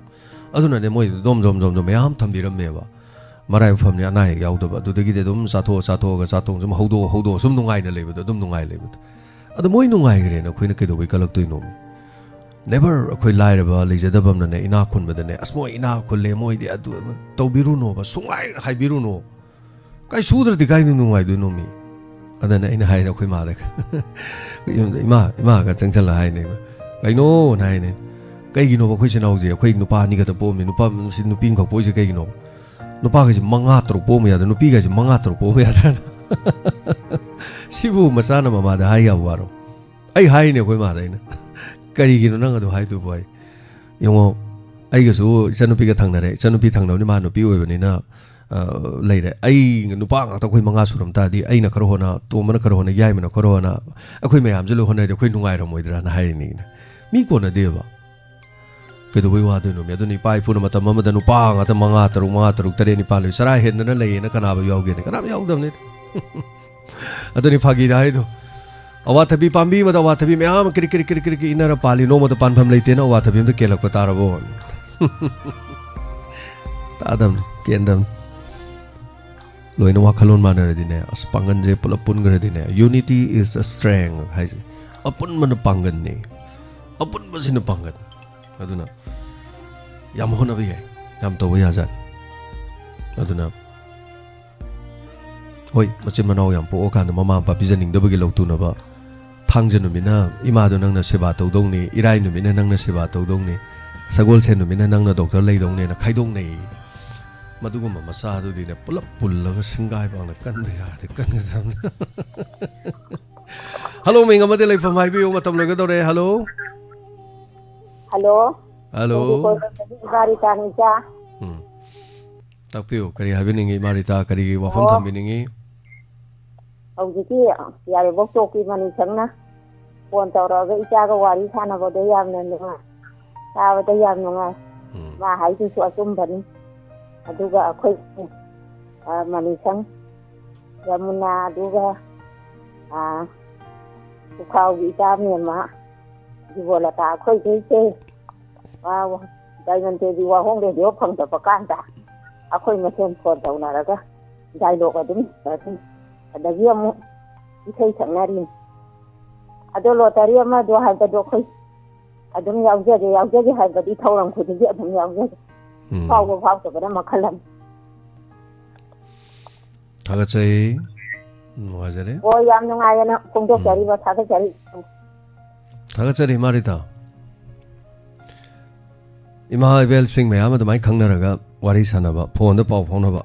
aduna ne moi dom yam thambiram meba marai pham ni anai yaw do ba du de gi de dum satho ga satong jum hodo sum nungai na leba dum nungai leba adu moi nungai gre na khoina ke do bai kalak toi no never khoi lai ra ba leijadabam na ne ina khun ba de ne asmo ina khulle moi de adu tawbiru no ba sungai haibiru no kai sudra di kai nungai do no mi adana ina hai da khoi ma da ima ga changchala hai ne kai no nai ne kai gi no ba khoi chenau je khoi nupa ni ga ta po mi nupa sin nupi ngak po je kai gi no nupa ga ji manga tro po mi ya da nupi ga ji manga tro po ya da sibu masana mama da hai ya waro ai hai ne khoi ma da ina kari gi no nang adu hai tu boy yongo ai ga su chanupi ga thangna re chanupi thangna ni ma nupi oi bani na lai re ai nupa nga ta khoi manga suram ta di ai na karo hona to mana karo hona yai mana karo hona akhoi mayam je lo hona de khoi nungai ro moi dra na hai ni mi ko na de ba ke do bai wa de no me do ni pai pu na mata mama da nupa nga ta manga taru tare ni pa lo sara hen na lai na kana ba yaw ge ne kana ba yaw dam ne adoni phagi dai do awathabi pambi mada awathabi me am kiri inara pali no mata panpham leite na awathabi am kelak ko tarabo tadam kendam loina wakhalon manara dine as pangan je pulapun gare dine unity is a strength hai apun man pangan ne apun basina pangan aduna yam hona bi yam to ya jan aduna hoi machin manau yam po kan mama pa bijaning da bagi lautu na ba thangje nu mina ima do nang na seba to dong ni irai nu mina nang na seba to dong ni sagol chen nu mina nang na doctor lei dong ne na khai dong nei madugo ma masa du di ne pulap pulla ga singai bang na kan ya de kan ga dam hello minga ma de lei fam hai bi o matam laga do re hello bari ta ni cha takpiu kari habiningi marita kari wafam thambiningi hojiki yare bok toki mani sangna phone tawraga icha ga wari thana bo de yam na nunga ta ba de yam nunga ma hai su asum bani aduga akhoi mani sang yamuna aduga ukhaw bi ta me ma jibola ta akhoi ke wa dai man te di WAHONG de yo phang ta pakan ta akhoi ma sen phone tawnaraga dai lo ga dum adagi amu ithai thangnarin ado lotari ama do ha ta do khoi ꯑꯗꯨꯝ ꯌꯥꯎꯖꯒꯦ ꯍꯥꯏꯕꯗꯤ ꯊꯧꯔꯝ ꯈꯨꯗꯤꯡꯒꯤ ꯑꯗꯨꯝ ꯌꯥꯎꯖꯒꯦ ꯐꯥꯎꯕ ꯐꯥꯎꯗꯕꯅ ꯃꯈꯜ ꯑꯃ ꯊꯥꯒꯠꯆꯩ ꯅꯨꯡꯉꯥꯏꯖꯔꯦ ꯍꯣꯏ ꯌꯥꯝ ꯅꯨꯡꯉꯥꯏꯌꯦꯅ ꯐꯣꯡꯗꯣꯛꯆꯔꯤꯕ ꯊꯥꯒꯠꯆꯔꯤ ꯏꯃꯥꯔꯤꯇꯥ ꯏꯃꯥ ꯏꯕꯦꯜꯁꯤꯡ ꯃꯌꯥꯝ ꯑꯗꯨꯃꯥꯏꯅ ꯈꯪꯅꯔꯒ ꯋꯥꯔꯤ ꯁꯥꯟꯅꯕ ꯐꯣꯟꯗ ꯄꯥꯎ ꯐꯥꯎꯅꯕ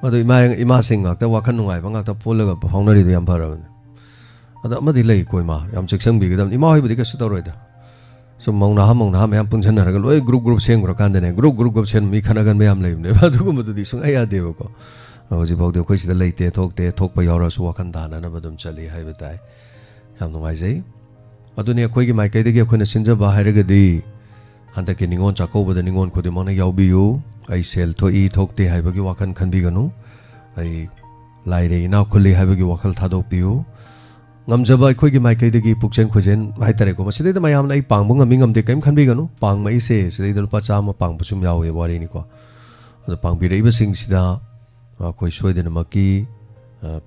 ꯃꯗꯨ ꯏꯃꯥꯁꯤꯡ ꯉꯥꯛꯇ ꯋꯥꯈꯜ ꯅꯨꯡꯉꯥꯏꯕ ꯉꯥꯛꯇ ꯄꯨꯜꯂꯒ ꯐꯥꯎꯅꯔꯤꯗꯣ ꯌꯥꯝ ꯐꯔꯕꯅꯤ ꯑꯗꯣ ꯑꯃꯗꯤ ꯂꯩꯀꯣ ꯏꯃꯥ ꯌꯥꯝ ꯆꯦꯛꯁꯤꯟꯕꯤꯒꯗꯕꯅꯤ ꯏꯃꯥ ꯍꯣꯏꯕꯨꯗꯤ ꯀꯩꯁꯨ ꯇꯧꯔꯣꯏꯗ ꯁꯨꯝ ꯃꯧꯅꯥꯍꯥ ꯃꯌꯥꯝ ꯄꯨꯟꯁꯤꯟꯅꯔꯒ ꯂꯣꯏ ꯒ꯭ꯔꯨꯞ ꯁꯦꯝꯈ꯭ꯔꯀꯥꯟꯗꯅꯦ ꯒ꯭ꯔꯨꯞ ꯁꯦꯝ ꯃꯤ ꯈꯠꯅꯒꯟꯕ ꯌꯥꯝ ꯂꯩꯕꯅꯦꯕ ꯑꯗꯨꯒꯨꯝꯕꯗꯨꯗꯤ ꯁꯨꯡꯌꯥ ꯌꯥꯗꯦꯕꯀꯣ ꯍꯧꯖꯤꯛꯐꯥꯎꯗꯤ ꯑꯩꯈꯣꯏ ꯁꯤꯗ ꯂꯩꯇꯦ ꯊꯣꯛꯇꯦ ꯊꯣꯛꯄ ꯌꯥꯎꯔꯁꯨ ꯋꯥꯈꯜ ꯇꯥꯅꯅꯕ ꯑꯗꯨꯝ ꯆꯠꯂꯤ ꯍꯥꯏꯕ ꯇꯥꯏ ꯌꯥꯝ ꯅꯨꯡꯉꯥꯏꯖꯩ ꯑꯗꯨꯅꯤ ꯑꯩꯈꯣꯏꯒꯤ ꯃꯥꯏꯀꯩꯗꯒꯤ ꯑꯩꯈꯣꯏꯅ ꯁꯤꯟꯖꯕ ꯍꯥꯏꯔꯒꯗꯤ ꯍꯟꯗꯛꯀꯤ ꯅꯤꯉꯣꯜ ꯆꯥꯛꯀꯧꯕꯗ ꯅꯤꯉꯣꯜ ꯈꯨꯗꯤꯡꯃꯛꯅ ꯌꯥꯎꯕꯤꯌꯨ ꯑꯩ ꯁꯦꯜ ꯊꯣꯛꯏ ꯊꯣꯛꯇꯦ ꯍꯥꯏꯕꯒꯤ ꯋꯥꯈꯜ ꯈꯟꯕꯤꯒꯅꯨ ꯑꯩ ꯂꯥꯏꯔꯦ ꯏꯅꯥꯛ ꯈꯨꯜꯂꯤ ꯍꯥꯏꯕꯒꯤ ꯋꯥꯈꯜ ꯊꯥꯗꯣꯛꯄꯤꯌꯨ ꯉꯝꯖꯕ ꯑꯩꯈꯣꯏꯒꯤ ꯃꯥꯏꯀꯩꯗꯒꯤ ꯄꯨꯛꯆꯦꯟ ꯈꯣꯏꯖꯦꯟ ꯍꯥꯏꯇꯥꯔꯦꯀꯣ ꯃꯁꯤꯗꯩꯗ ꯃꯌꯥꯝꯅ ꯑꯩ ꯄꯥꯡꯕ ꯉꯝꯃꯤ ꯉꯝꯗꯦ ꯀꯔꯤꯝ ꯈꯟꯕꯤꯒꯅꯨ ꯄꯥꯡꯕꯩꯁꯦ ꯁꯤꯗꯩꯗ ꯂꯨꯄꯥ 100 ꯄꯥꯡꯕ ꯁꯨꯝ ꯌꯥꯎꯋꯦ ꯋꯥꯔꯤꯅꯤꯀꯣ ꯑꯗꯣ ꯄꯥꯡꯕꯤꯔꯛꯏꯕꯁꯤꯡꯁꯤꯗ ꯑꯩꯈꯣই ꯁꯣꯏꯗꯅꯃꯛꯀꯤ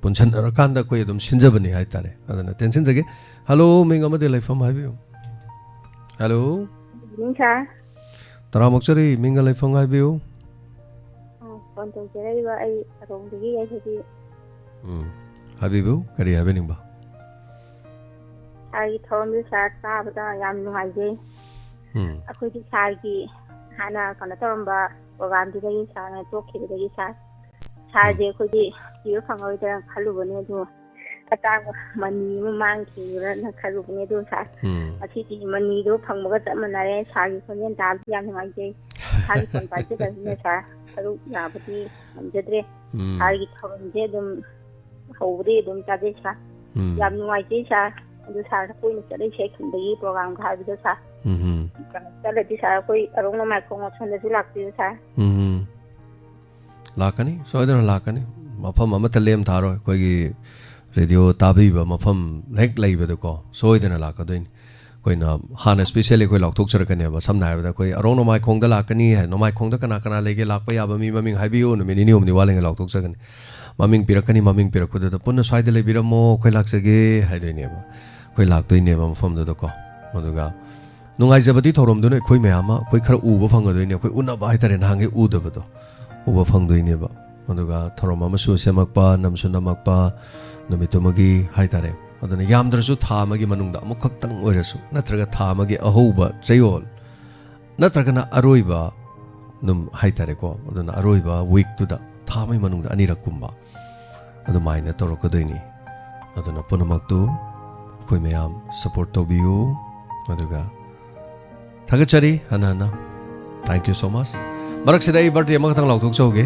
ꯄꯨꯟꯁꯤꯟꯅꯔꯀꯥꯟꯗ ꯑꯩꯈꯣꯏ ꯑꯗꯨꯝ ꯁꯤꯟꯖꯕꯅꯤ ꯍꯥꯏꯇꯥꯔꯦ ꯑꯗꯨꯅ ꯇꯦꯟꯁꯤꯟꯖꯒꯦ ꯍꯜꯂꯣ ꯃꯤꯡ ꯑꯃꯗꯤ ꯂꯩꯐꯝ ꯍꯥꯏꯕꯤꯌꯨ ꯍꯜꯂꯣ ꯇꯔꯥꯃꯨꯛꯆꯔꯤ ꯃꯤꯡꯒ ꯂꯩꯐꯝ ꯍꯥꯏꯕꯤꯌꯨ ꯐꯣꯟ ꯇꯧꯖꯔꯛꯏꯕ ꯑꯩ ꯑꯔꯣꯝꯗꯒꯤ ꯌꯥꯏꯐꯕꯤ ꯍꯥꯏꯕꯤꯌꯨ ꯀꯔꯤ ꯍꯥꯏꯕꯤꯅꯤꯡꯕ ꯁꯥꯔꯒꯤ ꯊꯧꯔꯝꯗꯨ ꯁꯥꯔ ꯇꯥꯕꯗ ꯌꯥꯝ ꯅꯨꯡꯉꯥꯏꯖꯩ ꯑꯩꯈꯣꯏꯗꯤ ꯁꯥꯔꯒꯤ ꯍꯥꯟꯅ ꯀꯩꯅꯣ ꯇꯧꯔꯝꯕ ꯄ꯭ꯔꯣꯒ꯭ꯔꯥꯝꯗꯨꯗꯒꯤ ꯁꯥꯔꯅ ꯇꯣꯛꯈꯤꯕꯗꯒꯤ ꯁꯥꯔꯁꯦ ꯑꯩꯈꯣꯏꯗꯤ ꯊꯤꯕ ꯐꯪꯉꯔꯣꯏꯗ꯭ꯔꯅ ꯈꯜꯂꯨꯕꯅꯦ ꯑꯗꯣ ꯑꯇꯥꯡꯕ ꯃꯅꯤ ꯑꯃ ꯃꯥꯡꯈꯤꯕ꯭ꯔꯅ ꯈꯜꯂꯨꯕꯅꯦ ꯑꯗꯣ ꯁꯥꯔ ꯉꯁꯤꯗꯤ ꯃꯅꯤꯗꯣ ꯐꯪꯕꯒ ꯆꯞ ꯃꯥꯟꯅꯔꯦ ꯁꯥꯔꯒꯤ ꯈꯣꯟꯖꯦꯜ ꯇꯥꯕꯗꯤ ꯌꯥꯝ ꯅꯨꯡꯉꯥꯏꯖꯩ ꯁꯥꯔꯒꯤ ꯐꯣꯟ ꯄꯥꯏꯖꯗꯕꯅꯤꯅ ꯁꯥꯔ ꯁꯔꯨꯛ ꯌꯥꯕꯗꯤ ꯉꯝꯖꯗ꯭ꯔꯦ ꯁꯥꯔꯒꯤ ꯊꯧꯔꯝꯁꯦ ꯑꯗꯨꯝ ꯍꯧꯕꯗꯤ ꯑꯗꯨꯝ ꯇꯥꯖꯩ ꯁꯥꯔ ꯌꯥꯝ ꯅꯨꯡꯉꯥꯏꯖꯩ ꯁꯥꯔ ꯑꯗꯨ ꯁꯥꯔ ꯀꯣꯏꯅ ꯆꯠꯂꯤ ꯁꯦꯛꯈꯟꯕꯒꯤ ꯄ꯭ꯔꯣꯒ꯭ꯔꯥꯝꯒ ꯍꯥꯏꯕꯗꯣ ꯁꯥꯔ ꯆꯠꯂꯗꯤ ꯁꯥꯔ ꯑꯩꯈꯣꯏ ꯑꯔꯣꯡ ꯅꯃꯥꯏꯈꯣꯡ ꯑꯁꯣꯝꯗꯁꯨ ꯂꯥꯛꯄꯤꯌꯨ ꯁꯥꯔ ꯂꯥꯛꯀꯅꯤ ꯁꯣꯏꯗꯅ ꯂꯥꯛꯀꯅꯤ ꯃꯐꯝ ꯑꯃꯠꯇ ꯂꯦꯝ ꯊꯥꯔꯣꯏ ꯑꯩꯈꯣꯏꯒꯤ ꯔꯦꯗꯤꯑꯣ ꯇꯥꯕꯤꯕ ꯃꯐꯝ ꯍꯦꯛ ꯂꯩꯕꯗꯀꯣ ꯁꯣꯏꯗꯅ ꯂꯥꯛꯀꯗꯣꯏꯅꯤ ꯑꯩꯈꯣꯏꯅ ꯍꯥꯟꯅ ꯁ꯭ꯄꯦꯁꯤꯌꯦꯜꯂꯤ ꯑꯩꯈꯣꯏ ꯂꯥꯎꯊꯣꯛꯆꯔꯛꯀꯅꯦꯕ ꯁꯝꯅ ꯍꯥꯏꯔꯕꯗ ꯑꯩꯈꯣꯏ ꯑꯔꯣꯡ ꯅꯣꯡꯃꯥꯏꯈꯣꯡꯗ ꯂꯥꯛꯀꯅꯤ ꯅꯣꯡꯃꯥꯏꯈꯣꯡꯗ ꯀꯅꯥ ꯂꯩꯒꯦ ꯂꯥꯛꯄ ꯌꯥꯕ ꯃꯤ ꯃꯃꯤꯡ ꯍꯥꯏꯕꯤꯌꯨ ꯅꯨꯃꯤꯠ 2-3 ꯋꯥꯠꯂꯤꯉꯩ ꯂꯥꯎꯊꯣꯛꯆꯒꯅꯤ ꯃꯃꯤꯡ ꯄꯤꯔꯛꯀꯅꯤ ꯃꯃꯤꯡ ꯄꯤꯔꯛꯄꯗꯨꯗ ꯄꯨꯟꯅ ꯁ꯭ꯋꯥꯏꯗ ꯂꯩꯕꯤꯔꯝꯃꯣ ꯑꯩꯈꯣꯏ ꯂꯥꯛꯆꯒꯦ ꯍꯥꯏꯗꯣꯏꯅꯦꯕ ꯑꯩꯈꯣꯏ ꯂꯥꯛꯇꯣꯏꯅꯦꯕ ꯃꯐꯝꯗꯨꯗꯀꯣ ꯑꯗꯨꯒ ꯅꯨꯡꯉꯥꯏꯖꯕꯗꯤ ꯊꯧꯔꯝꯗꯨꯅ ꯑꯩꯈꯣꯏ ꯃꯌꯥꯝ ꯑꯃ ꯑꯩꯈꯣꯏ ꯈꯔ ꯎꯕ ꯐꯪꯒꯗꯣꯏꯅꯦ ꯑꯩꯈꯣꯏ ꯎꯅꯕ ꯍꯥꯏꯇꯥꯔꯦ ꯅꯍꯥꯟꯒꯩ ꯎꯗꯕꯗꯣ ꯎꯕ ꯐꯪꯗꯣꯏꯅꯦꯕ ꯑꯗꯨꯒ ꯊꯧꯔꯝ ꯑꯃꯁꯨ ꯁꯦꯝꯃꯛꯄ ꯅꯝꯁꯨ ꯅꯝꯃꯛꯄ ꯅꯨꯃꯤꯠꯇꯨꯃꯒꯤ ꯍꯥꯏꯇꯥꯔꯦ ꯑꯗꯨꯅ ꯌꯥꯝꯗ꯭ꯔꯁꯨ ꯊꯥ ꯑꯃꯒꯤ ꯃꯅꯨꯡꯗ ꯑꯃꯨꯛꯈꯛꯇꯪ ꯑꯣꯏꯔꯁꯨ ꯅꯠꯇ꯭ꯔꯒ ꯊꯥ ꯑꯃꯒꯤ ꯑꯍꯧꯕ ꯆꯌꯣꯜ ꯅꯠꯇ꯭ꯔꯒꯅ ꯑꯔꯣꯏꯕ ꯍꯥꯏꯇꯥꯔꯦꯀꯣ ꯑꯗꯨꯅ ꯑꯔꯣꯏꯕ ꯋꯤꯛꯇꯨꯗ ꯊꯥ ꯑꯃꯒꯤ ꯃꯅꯨꯡꯗ ꯑꯅꯤꯔꯛꯀꯨꯝꯕ ꯑꯗꯨꯃꯥꯏꯅ ꯇꯧꯔꯛꯀꯗꯣꯏꯅꯤ ꯑꯗꯨꯅ ꯄꯨꯝꯅꯃꯛꯇꯨ ꯑꯩꯈꯣই ꯃꯌꯥꯝ ꯁꯄꯣꯔꯠ ꯇꯧꯕꯤꯌꯨ ꯑꯗꯨꯒ ꯊꯥꯒꯠꯆꯔꯤ ꯍꯟꯅ ꯊꯦꯡꯛ ꯌꯨ ꯁꯣ ꯃꯆ ꯃꯔꯛꯁꯤꯗ ꯑꯩ ꯕꯔꯊꯗꯦ ꯑꯃꯈꯛꯇꯪ ꯂꯥꯎꯊꯣꯛꯆꯧꯒꯦ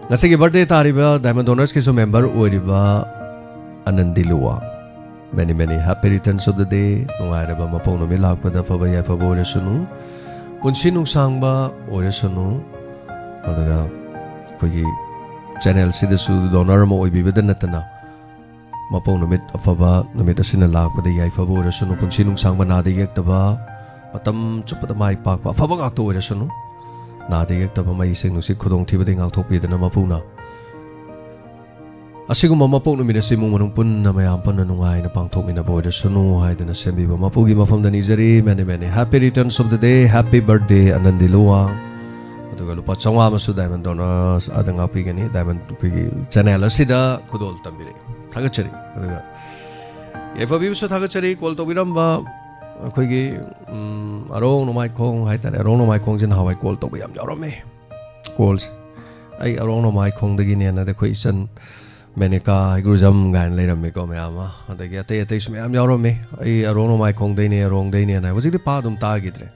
ꯉꯁꯤꯒꯤ ꯕꯔꯊꯗꯦ ꯇꯥꯔꯤꯕ ꯗꯥꯏꯃꯟ ꯗꯣꯅꯔꯁꯀꯤꯁꯨ ꯃꯦꯝꯕꯔ ꯑꯣꯏꯔꯤꯕ ꯑꯅꯟꯗꯤ ꯂꯨꯋꯥ many happy returns of the ꯗꯦ ꯅꯨꯡꯉꯥꯏꯔꯕ ꯃꯄꯣꯛ ꯅꯨꯃꯤꯠ ꯂꯥꯛꯄꯗ ꯐꯕ ꯌꯥꯏꯐꯕ ꯑꯣꯏꯔꯁꯅꯨ ꯄꯨꯟꯁꯤ ꯅꯨꯡꯁꯥꯡꯕ ꯑꯣꯏꯔꯁꯅꯨ ꯑꯗꯨꯒ ꯑꯩꯈꯣꯏꯒꯤ ꯆꯦꯅꯦꯜꯁꯤꯗꯁꯨ ꯗꯣꯅꯔ ꯑꯃ ꯑꯣꯏꯕꯤꯕꯗ ꯅꯠꯇꯅ ꯃꯄꯣꯛ ꯅꯨꯃꯤꯠ ꯑꯐꯕ ꯅꯨꯃꯤꯠ ꯑꯁꯤꯅ ꯂꯥꯛꯄꯗ ꯌꯥꯏꯐꯕ ꯑꯣꯏꯔꯁꯅꯨ ꯄꯨꯟꯁꯤ ꯅꯨꯡꯁꯥꯡꯕ ꯅꯥꯗ ꯌꯦꯛꯇꯕ ꯃꯇꯝ ꯆꯨꯞꯄꯗ ꯃꯥꯏ ꯄꯥꯛꯄ ꯑꯐꯕ ꯉꯥꯛꯇ ꯑꯣꯏꯔꯁꯅꯨ ꯅꯥꯗ ꯌꯦꯛꯇꯕ ꯃꯩꯁꯤꯡ ꯅꯨꯡꯁꯤꯠ ꯈꯨꯗꯣꯡꯊꯤꯕꯗꯒꯤ ꯉꯥꯛꯊꯣꯛꯄꯤꯗꯅ ꯃꯄꯨꯅ ꯑꯁꯤꯒꯨꯝꯕ ꯃꯄꯣꯛ ꯅꯨꯃꯤꯠ ꯑꯁꯤ ꯏꯃꯨꯡ ꯃꯅꯨꯡ ꯄꯨꯟꯅ ꯃꯌꯥꯝ ꯄꯨꯟꯅ ꯅꯨꯡꯉꯥꯏꯅ ꯄꯥꯡꯊꯣꯛꯃꯤꯟꯅꯕ ꯑꯣꯏꯔꯁꯅꯨ ꯍꯥꯏꯗꯅ ꯁꯦꯝꯕꯤꯕ ꯃꯄꯨꯒꯤ ꯃꯐꯝꯗ ꯅꯤꯖꯔꯤ many happy returns of the day happy birthday ꯑꯅꯟꯗꯤ ꯂꯨꯋꯥꯡ ꯑꯗꯨꯒ ꯂꯨꯄꯥ 100 ꯑꯃꯁꯨ ꯗꯥꯏꯃꯟ ꯗꯣꯅꯔꯁ ꯑꯗ ꯉꯥꯛꯄꯤꯒꯅꯤ ꯗꯥꯏꯃꯟ ꯑꯩꯈꯣꯏꯒꯤ ꯆꯦꯅꯦꯜ ꯑꯁꯤꯗ ꯈꯨꯗꯣꯜ ꯇꯝꯕꯤꯔꯛꯏ ꯊꯥꯒꯠꯆꯔꯤ ꯑꯗꯨꯒ ꯌꯥꯏꯐꯕꯤꯕꯁꯨ ꯊꯥꯒꯠꯆꯔꯤ ꯀꯣꯜ ꯇꯧꯕꯤꯔꯝꯕ ꯑꯩꯈꯣꯏꯒꯤ ꯑꯔꯣꯡ ꯅꯣꯡꯃꯥꯏꯈꯣꯡ ꯍꯥꯏꯇꯥꯔꯦ ꯑꯔꯣꯡ ꯅꯣꯡꯃꯥꯏꯈꯣꯡꯁꯦ ꯅꯍꯥꯟꯋꯥꯏ ꯀꯣꯜ ꯇꯧꯕ ꯌꯥꯝ ꯌꯥꯎꯔꯝꯃꯦ ꯀꯣꯜꯁꯦ ꯑꯩ ꯑꯔꯣꯡ ꯅꯣꯡꯃꯥꯏꯈꯣꯡꯗꯒꯤꯅꯦꯅ ꯑꯩꯈꯣꯏ ꯏꯆꯟ ꯃꯦꯅꯤꯀꯥ ꯍꯩꯒ꯭ꯔꯨꯖꯝ ꯀꯥꯏꯅ ꯂꯩꯔꯝꯃꯦꯀꯣ ꯃꯌꯥꯝ ꯑꯃ ꯑꯗꯒꯤ ꯑꯇꯩꯁꯨ ꯃꯌꯥꯝ ꯌꯥꯎꯔꯝꯃꯦ ꯑꯩ ꯑꯔꯣꯡ ꯅꯣꯡꯃꯥꯏꯈꯣꯡꯗꯩꯅꯦ ꯑꯔꯣꯡꯗꯩꯅꯦꯅ ꯍꯧꯖꯤꯛꯇꯤ ꯑꯗꯨꯝ ꯇꯥꯈꯤꯗ꯭ꯔꯦ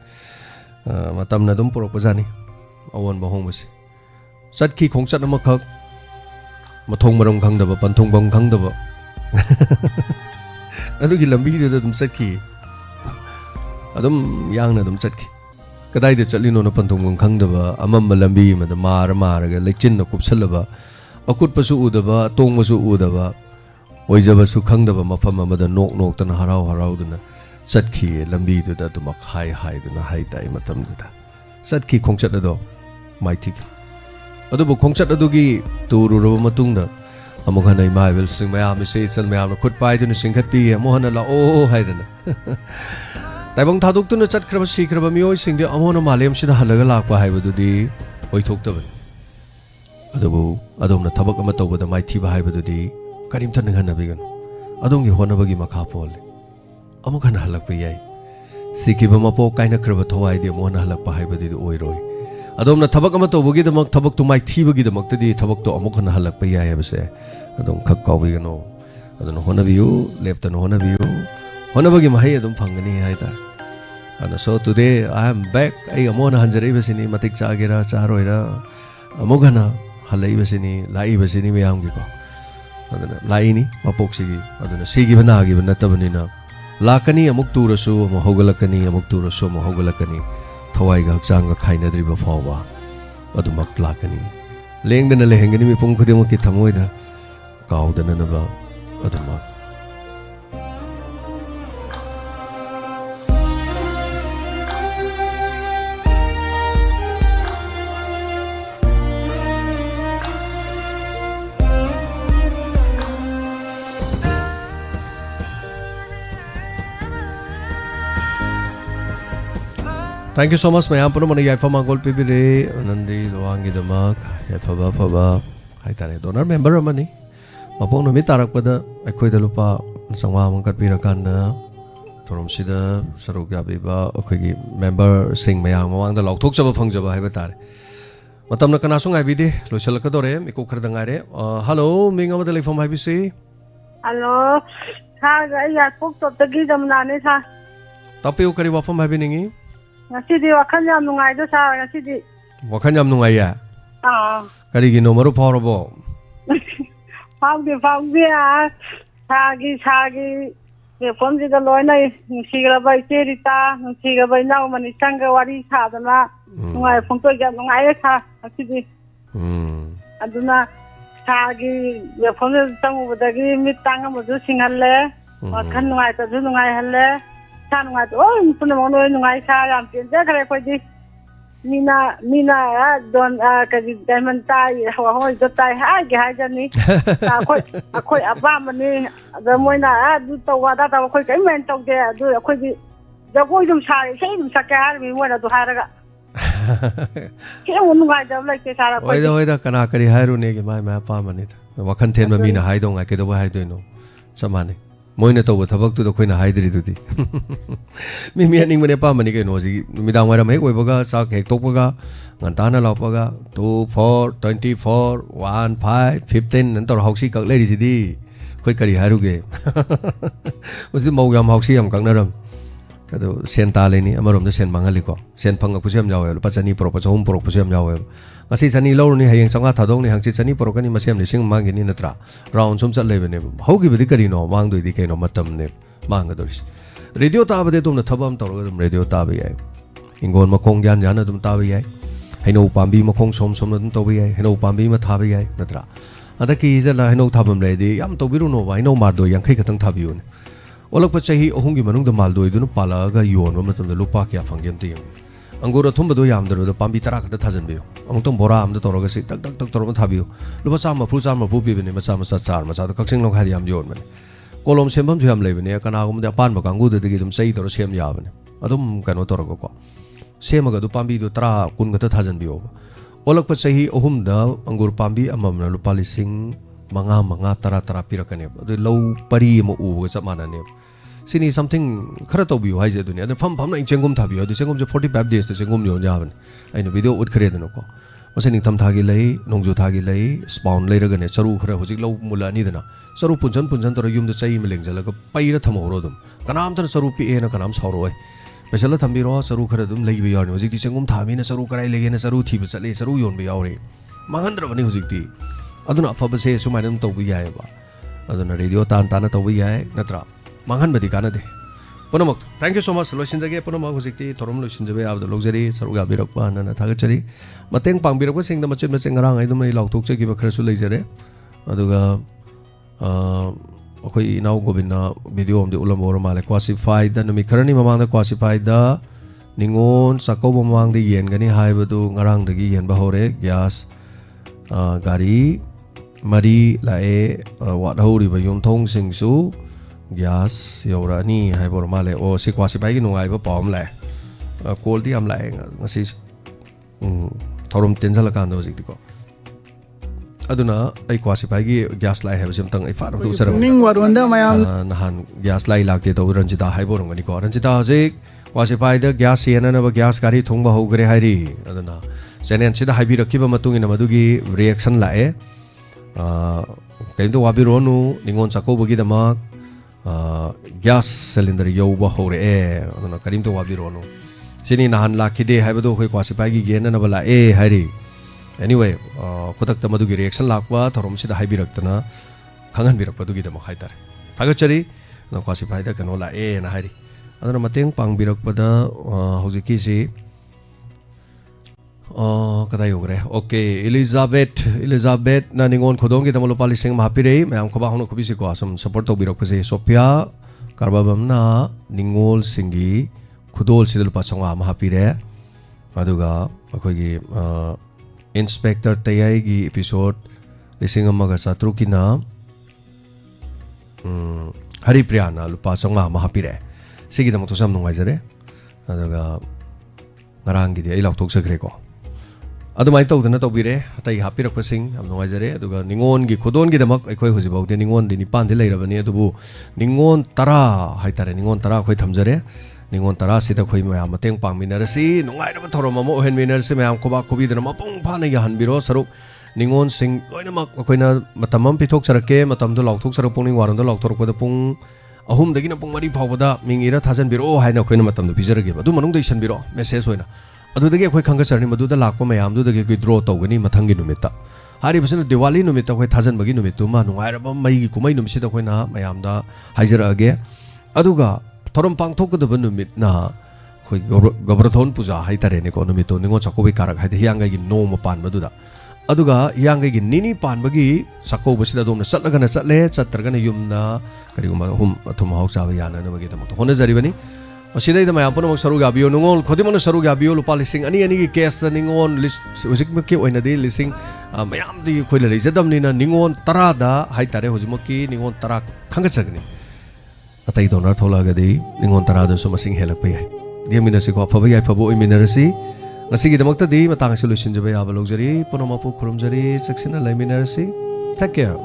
ꯃꯇꯝꯅ ꯑꯗꯨꯝ ꯄꯨꯔꯛꯄꯖꯥꯠꯅꯤ ꯑꯑꯣꯟꯕ ꯍꯣꯡꯕꯁꯤ ꯆꯠꯈꯤ ꯈꯣꯡꯆꯠ ꯑꯃꯈꯛ ꯃꯊꯣꯡ ꯃꯔꯝ ꯈꯪꯗꯕ ꯄꯟꯊꯨꯡꯐꯝ ꯈꯪꯗꯕ ꯑꯗꯨꯒꯤ ꯂꯝꯕꯤꯗꯨꯗ ꯑꯗꯨꯝ ꯆꯠꯈꯤ ꯑꯗꯨꯝ ꯌꯥꯡꯅ ꯑꯗꯨꯝ ꯆꯠꯈꯤ ꯀꯗꯥꯏꯗ ꯆꯠꯂꯤꯅꯣꯅ ꯄꯟꯊꯨꯡꯐꯝ ꯈꯪꯗꯕ ꯑꯃꯝꯕ ꯂꯝꯕꯤ ꯑꯃꯗ ꯃꯥꯔꯒ ꯂꯩꯆꯤꯟꯅ ꯀꯨꯞꯁꯜꯂꯕ ꯑꯀꯨꯠꯄꯁꯨ ꯎꯗꯕ ꯇꯣꯡꯕꯁꯨ ꯎꯗꯕ ꯑꯣꯏꯖꯕꯁꯨ ꯈꯪꯗꯕ ꯃꯐꯝ ꯑꯃꯗ ꯅꯣꯛꯇꯅ ꯍꯔꯥꯎꯗꯨꯅ ꯆꯠꯈꯤ ꯂꯝꯕꯤꯗꯨꯗ ꯑꯗꯨꯃꯛ ꯍꯥꯏꯗꯨꯅ ꯍꯥꯏꯇꯥꯏ ꯃꯇꯝꯗꯨꯗ ꯆꯠꯈꯤ ꯈꯣꯡꯆꯠ ꯑꯗꯣ ꯃꯥꯏꯊꯤꯈꯤ ꯑꯗꯨꯕꯨ ꯈꯣꯡꯆꯠ ꯑꯗꯨꯒꯤ ꯇꯨꯔꯨꯔꯕ ꯃꯇꯨꯡꯗ ꯑꯃꯨꯛ ꯍꯟꯅ ꯏꯃꯥ ꯏꯕꯦꯜꯁꯤꯡ ꯃꯌꯥꯝ ꯏꯆꯦ ꯏꯆꯜ ꯃꯌꯥꯝꯅ ꯈꯨꯠ ꯄꯥꯏꯗꯨꯅ ꯆꯤꯡꯈꯠꯄꯤꯌꯦ ꯑꯃꯨꯛ ꯍꯟꯅ ꯂꯥꯛꯑꯣ ꯍꯥꯏꯗꯅ แต่บางท่าทุกตัวนั้นจัดคราบสีคราบมีโอ้ยสิ่งเดียวอโมนมาเลี้ยมสิดาฮัลเลกลากไปให้บุตรดีโอ้ยทุกตัวมันอดมนะทับกมาตัวบุตรไม่ที่ไปให้บุตรดีการิมทันหนึ่งหันนับกันอดมกี่หัวนับกี่มาข้าพอลอโมกันฮัลเลกไปยัยสิกิบมาโปกายนักคราบทวายเดียมโมนะฮัลเลกไปให้บุตรดีโอ้ยรอยอดมนะทับกมาตัวบุกิดมักทับกตัวไม่ที่บุกิดมักตัวดีทับกตัวอโมกันฮัลเลกไปยัยเบสอดมขับก้าวไปกันโอ้อดมหัวนับอยู่เล็บตัวหัวนับอยู่หัวนับกี่มาให้อดมฟังกันนี่ให้ตาso today I am back. I am on 100 besini matik chagira charoira amogana halai besini lai besini me amgi ko adana lai ni mapok sigi adana sigi bana gi bana tabani na lakani amuk turasu mo hogalakani amuk turasu mo hogalakani thawai ga chang ga khaina dri ba fawa adumak lakani lengdana lehengani mi pung khudemo ki thamoi da kaudana na ba adumak Thank you so much. Mayam puno mana yaifa mangol pibire nandi loangi damak yaifa ba hai tane donor member amani mapong no mi tarak pada akhoi da lupa sangwa mangkat pirakanda thorom sida saruk ya biba akhoi gi member sing mayam mawang da lokthok jaba phangjaba hai batare matam na kana sungai bide loisal ka dore mi ko khar dangare hello mi ngam da lifam hai bisi hello tha ga ya pok to tagi jamna ne tha tapiu kari wafam hai biningi ngasi wakhan yam nungai do sa ngasi di wakhan yam nungai ya kari gi no maru phorobo phang de sagi ye pom ji da loi nai si ga bai che ri ta si ga bai nau mani sang ga wari sa da na nungai phong to ga nungai sa ngasi di aduna sagi ye pom ji tang u da gi mi tang mo du singalle wakhan nungai ta du nungai halle sa nungai to pun mo no nungai sa ram pin ja kare ko di mina don ka di diamond tai wa hoi do tai ha ga ha jani akoi aba mani da moina du to wa da ta ko kai men to de du akoi di da ko dum sa sei dum sa ka mi mo na du ha ra ga ke mo nungai da lai ke sa ra ko oi da kana kari hairu ne ge mai ma pa mani wakhan then ma mi na hai do ngai ke do hai do no samane moina to thabak tu khoina haidri tu di mi aning mane pa mani ke no ji midang wara mai oi baga sa hek tok baga nganta na law baga 2 4 24 1 5 15 nan tor hoksi kak le di di khoi kari haru ge usi mau yam hoksi yam kak naram ka do sen ta le ni amarom da sen mangali ko sen phang ku sem jaw pa chani pro pa chom pro ku sem jaw ngasi chani lo ni hayeng sanga thadong ni hangchi chani pro kani masem ni sing mangi ni natra round sum chat le bene hogi bidi kari no wang doi di ke no matam ne mang ga doris radio ta bade tum na thabam tor ga dum radio ta ba yai ingon makong yan yan dum ta ba yai haino pambi makong som som dum to ba yai haino pambi ma tha ba yai natra adaki je la haino thabam le di yam to biru no ba haino mar do yang khai khatang thabiu ne olak pa chahi ohung gi manung da mal doi du no pala ga yon ma matam da lupa kya fanggem ti yang angura thum bado yam daro da pambi tara kha thajan biu angtong bora am da toroga si tak torom thabiu lupa chama pu bi bene macha char macha da kaksing long khadi yam yon man kolom sembam jam le bene kana gum da pan ba kangu da gi dum sei tor sem ya bane adum kano toroga ko semaga du pambi du tara kun ga thajan biu olak pa chahi ohum da angur pambi amam na lupa lising manga tara pirakane adu low pari mo u ga chamana ne sini something khara to bi hai je dunia da pham na chengum thabi adu chengum je 45 days to chengum yon jaban aina video ut khare dano ko masini tham thagi lei nongju thagi lei spawn lei raga ne charu khara hojik lo mula ni dana charu punjan to yum da chai meleng jala ka pai ra thamo ro dum kanam tar charu pi e na kanam sauro ai pesala thambi ro charu khara dum lei bi yaw ni hojik ti chengum thami na charu karai lege na charu thi ba chale charu yon bi yaw re mangendra bani hojik ti aduna fa ba se sumai dum to bi yai ba aduna radio tan to bi yai natra manghan badi kana de ponomak thank you so much loisin jage ponomak hojikti thorom loisin jabe abda logjari saruga birak pa na thagachari mateng pang birak sing da machin machin ngarang ai dum ei lok thok chagi ba khrasu leijare aduga akoi inau gobinna video om de ulam or male classified da nami kharani mamang da classified da ningon sako mamang de yen gani haibadu ngarang dagi yen ba hore gas gari mari lae wat hori ba yom thong sing su gas yaurani haibor male o si kwasi pai gi nungai ba pom le call di am lai ngasi thorum tenjala kan do jik ko aduna ai kwasi pai gi gas lai haibam tang ai fa do saram ning waronda mayam nahan gas lai lakte to ranjita haibor ngani ko ranjita hojik kwasi pai da gas yena na ba gas gari thongba hogre hairi aduna channel sida haibi rakhiba matung ina madugi reaction lae kaim to wabironu ningon chako bogi damak gas cylinder yoba hore aduna karim to wabironu sini nahan lakhide haibado khoi kwasi pai gi gena na bala hairi anyway kotak ta madugi reaction lakwa thorom sida haibi raktana khangan birak padugi damak haitare thagachari na kwasi pai da kano la na hairi aduna mateng pang birak pada hojiki si kata yogre okay Elizabeth na ningon khodong ki tamalo pali sing mahapire mayam khoba hono khobi si ko asam support to birok pase Sophia karbabam na ningol singi khudol sidul pasanga mahapire aduga akhoi inspector tayai gi episode lising amaga satru kina hari priyana lupa sanga mahapire sigi tamto sam nungai jare aduga ngarang gi ai lok tok sagre ko adumai tawdana tawbire atai hapirak pasing am nungai jare aduga ningon gi khodon gi damak akhoi hoji bawde ningon dini pan de leirabani adubu ningon tara haitare ningon tara akhoi thamjare ningon tara sida khoi ma mateng pangminarasi nungai raba thorom amo ohen minarasi mayam khoba khobi dana mapung phane gi hanbiro saruk ningon sing loinamak akoina matamam pithok sarake matam do lokthok sarak pungning waron do lokthok pada pung ahum dagi na pung mari phawada mingira thajan biro haina akoina matam do bizarage adu manung dei san biro message hoina adu dagi akhoi khanga sarni madu da lakpa mayam du dagi draw tawgani mathangi numita hari basna diwali numita akhoi thajan bagi numitu ma nungai raba mai gi kumai numisi da akoina mayam da hajarage aduga thorom pangthok da numit na khoi gobrathon puja haitare ne ko numito ningo chakobi karak haide hianga gi no ma pan madu da aduga hianga gi nini pan bagi sakko basida domna satlaga na chatle chatraga na yumna kariguma hum athum hau chawa yana na bagi tamto hona jari bani asidai da mayam puno saru ga biyo nungol khodimon saru ga biyo lupa lising ani gi case da ningon hojik mek oina de lising mayam di khoi le jadam ni na ningon tara da haitare hojimaki ningon tara khanga chagni atai donar thola ga de ningon tara da sumasing helak pai diamina se ko phabai ai phabo iminarasi ngasigi damakta di matang solution jabe aba logjari ponomapu khurumjari saksina laiminarasi take care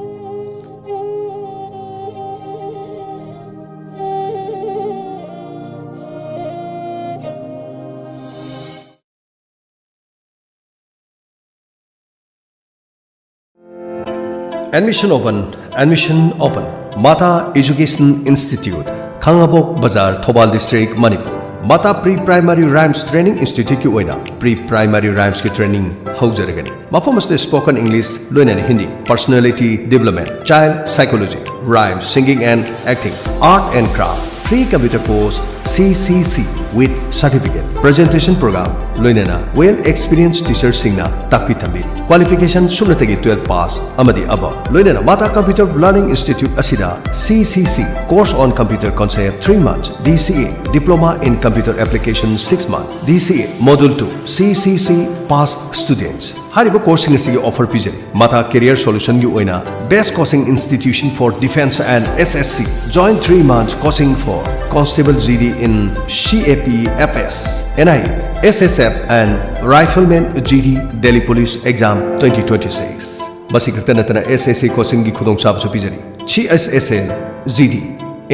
admission open Mata Education Institute Khangabok Bazar Thobal District Manipur Mata Pre-Primary Rhymes Training Institute ki oina Pre-Primary Rhymes ki training haujaragani mafam asde spoken English loina Hindi personality development child psychology rhymes singing and acting art and craft free computer course CCC with certificate presentation program loina well experienced teachers singna takpi thambiri qualification sumnatagi 12 pass amadi aba loina Mata Computer Learning Institute asida CCC course on computer concept 3 months DCA diploma in computer application 6 months DCA module 2 CCC pass students hariba course ngi offer pijari Mata career solution gi oina best coaching institution for defense and SSC join 3 months coaching for constable GD in CAPFS NI SSF and rifleman GD Delhi Police exam 2026 basi kaktanatana SSC coaching gi khudong sab su pijari CSSL GD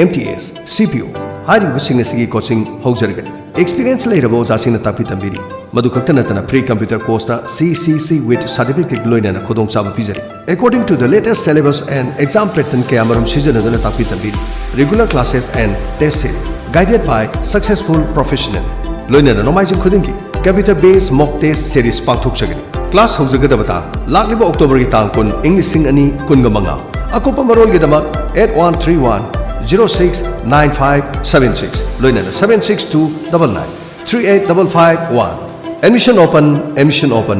MTS CPO hariba singi coaching haujargan experience leirabo jasina tapi tambiri madu kaktanatana free computer course ta CCC with certificate loina na khudong sab pijari according to the latest syllabus and exam pattern ke amaram seasonadana tapi tambiri regular classes and test series guided by successful professional loina na nomai khudingi computer based mock test series pangthok chagani class haujagadaba ta lakliba october gi tang kun english sing ani kunga manga akopa marol gi dama 8131 069576 loina 7629938551 admission open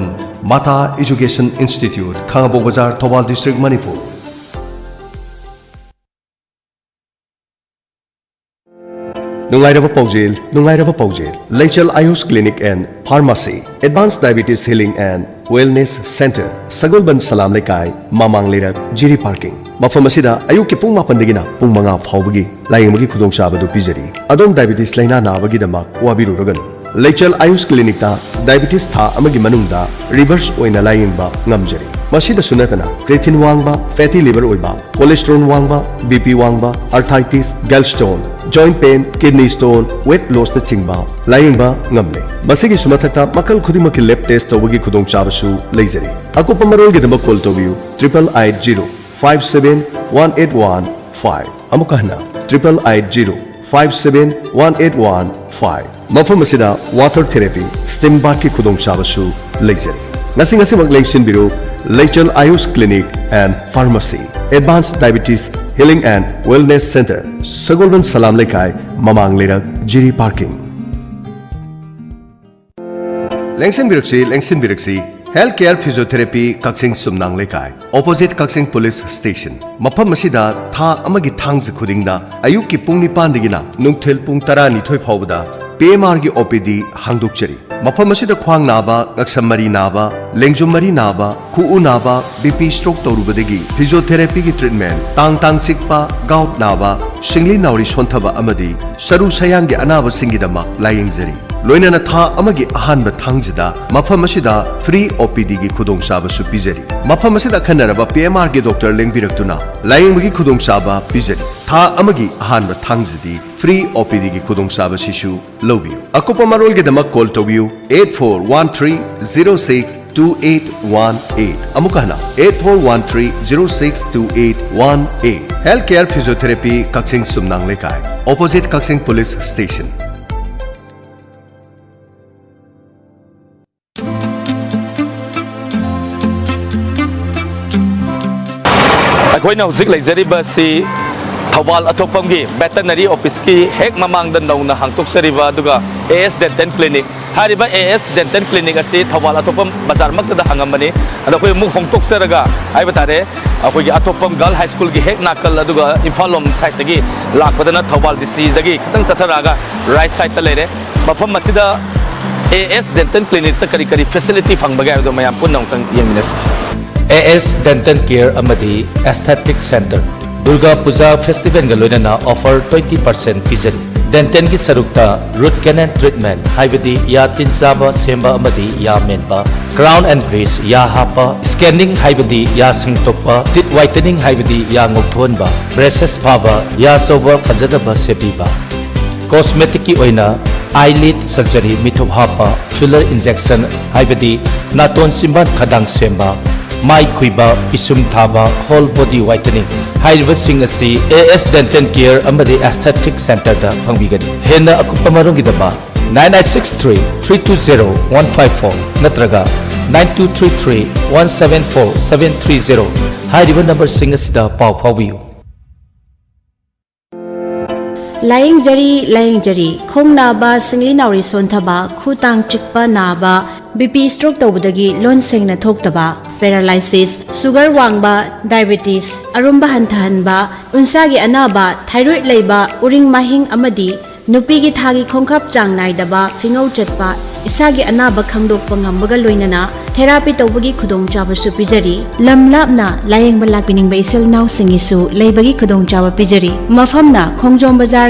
Mata Education Institute Khangabok Bazar Thobal District Manipur Nungairaba Paujel, Leichal Ayush Clinic and Pharmacy, Advanced Diabetes Healing and Wellness Center, Sagolban Salam Lekai, Mamang Lirak, Jiri Parking. Mafamasida, Ayuki Pung Mapandegina, Pung Manga Paubagi, Layamagi Kudong Shabadu Pizari, Adon Diabetes Laina Nabagi Damak, Wabiru Rogan. Leichal Ayush Clinic ta Diabetes tha amagi manungda reverse oina layingba ngamjari. Masida sunatana creatine wangba, fatty liver oiba, cholesterol wangba, BP wangba, arthritis, gallstone, joint pain, kidney stone, weight loss na chingba, layingba ngamle. Masigi sumathata makal khudimaki lab test tawagi khudong chabasu leizari. Ako pamarol gidama call towiu 880 5718115. Amukahna 880 5718115. Mafam asida water therapy, steam bath ki khudong chabasu leizari. Ngasi mak lengsin biru Leichal Ayush Clinic and Pharmacy, Advanced Diabetes Healing and Wellness Center, Sagolban Salam Lekai, Mamang Lirak, Jiri Parking. Lengsin Biraksi, Healthcare Physiotherapy Kaksing Sumnang Lekai, Opposite Kaksing Police Station. Mapam masida tha amagi thang se khudingda ayuki pung nipan digina nungthel pung tara nithoi phawda PMR gi OPD hangdukchari. Mafam asida khwang naba, ngaksam mari naba, lengjum mari naba, khu naba, BP stroke torubadegi physiotherapy gi treatment, tang sikpa, gout naba, singli nauri sonthaba amadi, saru sayang gi anaba singidama layengzari. Loinana tha amagi ahanba thangjida mafam asida free OPD gi khudong saba su pizari. Mafam asida khanaraba PMR gi doctor lengbirakuna layenggi khudong saba pizari. Tha amagi ahanba thangjidi free OPD gi khudong saba sisu lobiu. Akopa marol gi damak call tobiu 8413062818. Amukahna 8413062818. Healthcare Physiotherapy Kaksing Sumnang Lekai, Opposite Kaksing Police Station. अखोइना हुजिक लेजरिबा सि Thoubal अथोफमगी veterinary office की हेक ममांग the नौना हांगतोक्सरिबा दुगा AS dental clinic हारिबा AS dental clinic असि थौबाल अथोफम बाजार मक्तदा हांगमनी अदा कोइ मुख होंगतोक्सरगा आइबा तारे अखोइ अथोफम गर्ल हाई स्कूल की हेक नाकल अदुगा इम्फाल लोम साइड तगी लाखपदना थौबाल डिस्ट्रिक्ट तगी खतंग सथरागा राइट साइड त लेरे मफम मसिदा AS डेंटल क्लिनिक त करी करी फैसिलिटी फंगबगा दो मयाम पुनंग तंग यमिनस AS Dental Care Amadi Aesthetic Center Durga Puja Festival Galonana offer 20% pizari. Dental ki sarukta root canal treatment haibadi ya tinsaba semba amadi ya menpa crown and bridge ya hapa scanning haibadi ya singtokpa teeth whitening haibadi ya ngokthonba braces phaba ya soba fajadaba sebiba cosmetic ki oina eyelid surgery mithob hapa filler injection haibadi naton simban khadang semba Mai Kuiba, Pisum Thaba, Whole Body Whitening. Hairiba Singh asi AS Dental Care Amadi Aesthetic Center da pangbigani. Hena akupamarong gidaba 9963-320-154 natraga 9233-174-730. Hairiba number Singh asida pau phawiyu. Laying jari, khong naba, singli nauri sonthaba, khutang chikpa naba, BP stroke tawbadagi lon sengna thoktaba, paralysis, sugar wangba, diabetes, arumba hantahanba, unsagi anaba, thyroid leiba, uring mahing amadi, nupigi thagi khongkhap chang naidaba, fingau chatpa, isagi anaba khangdokpa ngambaga loinana, therapy tawbagi khudong chaba su pizari, lamlapna layeng balak piningba isel naw singisu leibagi khudong chaba pizari, mafamna khongjom bazar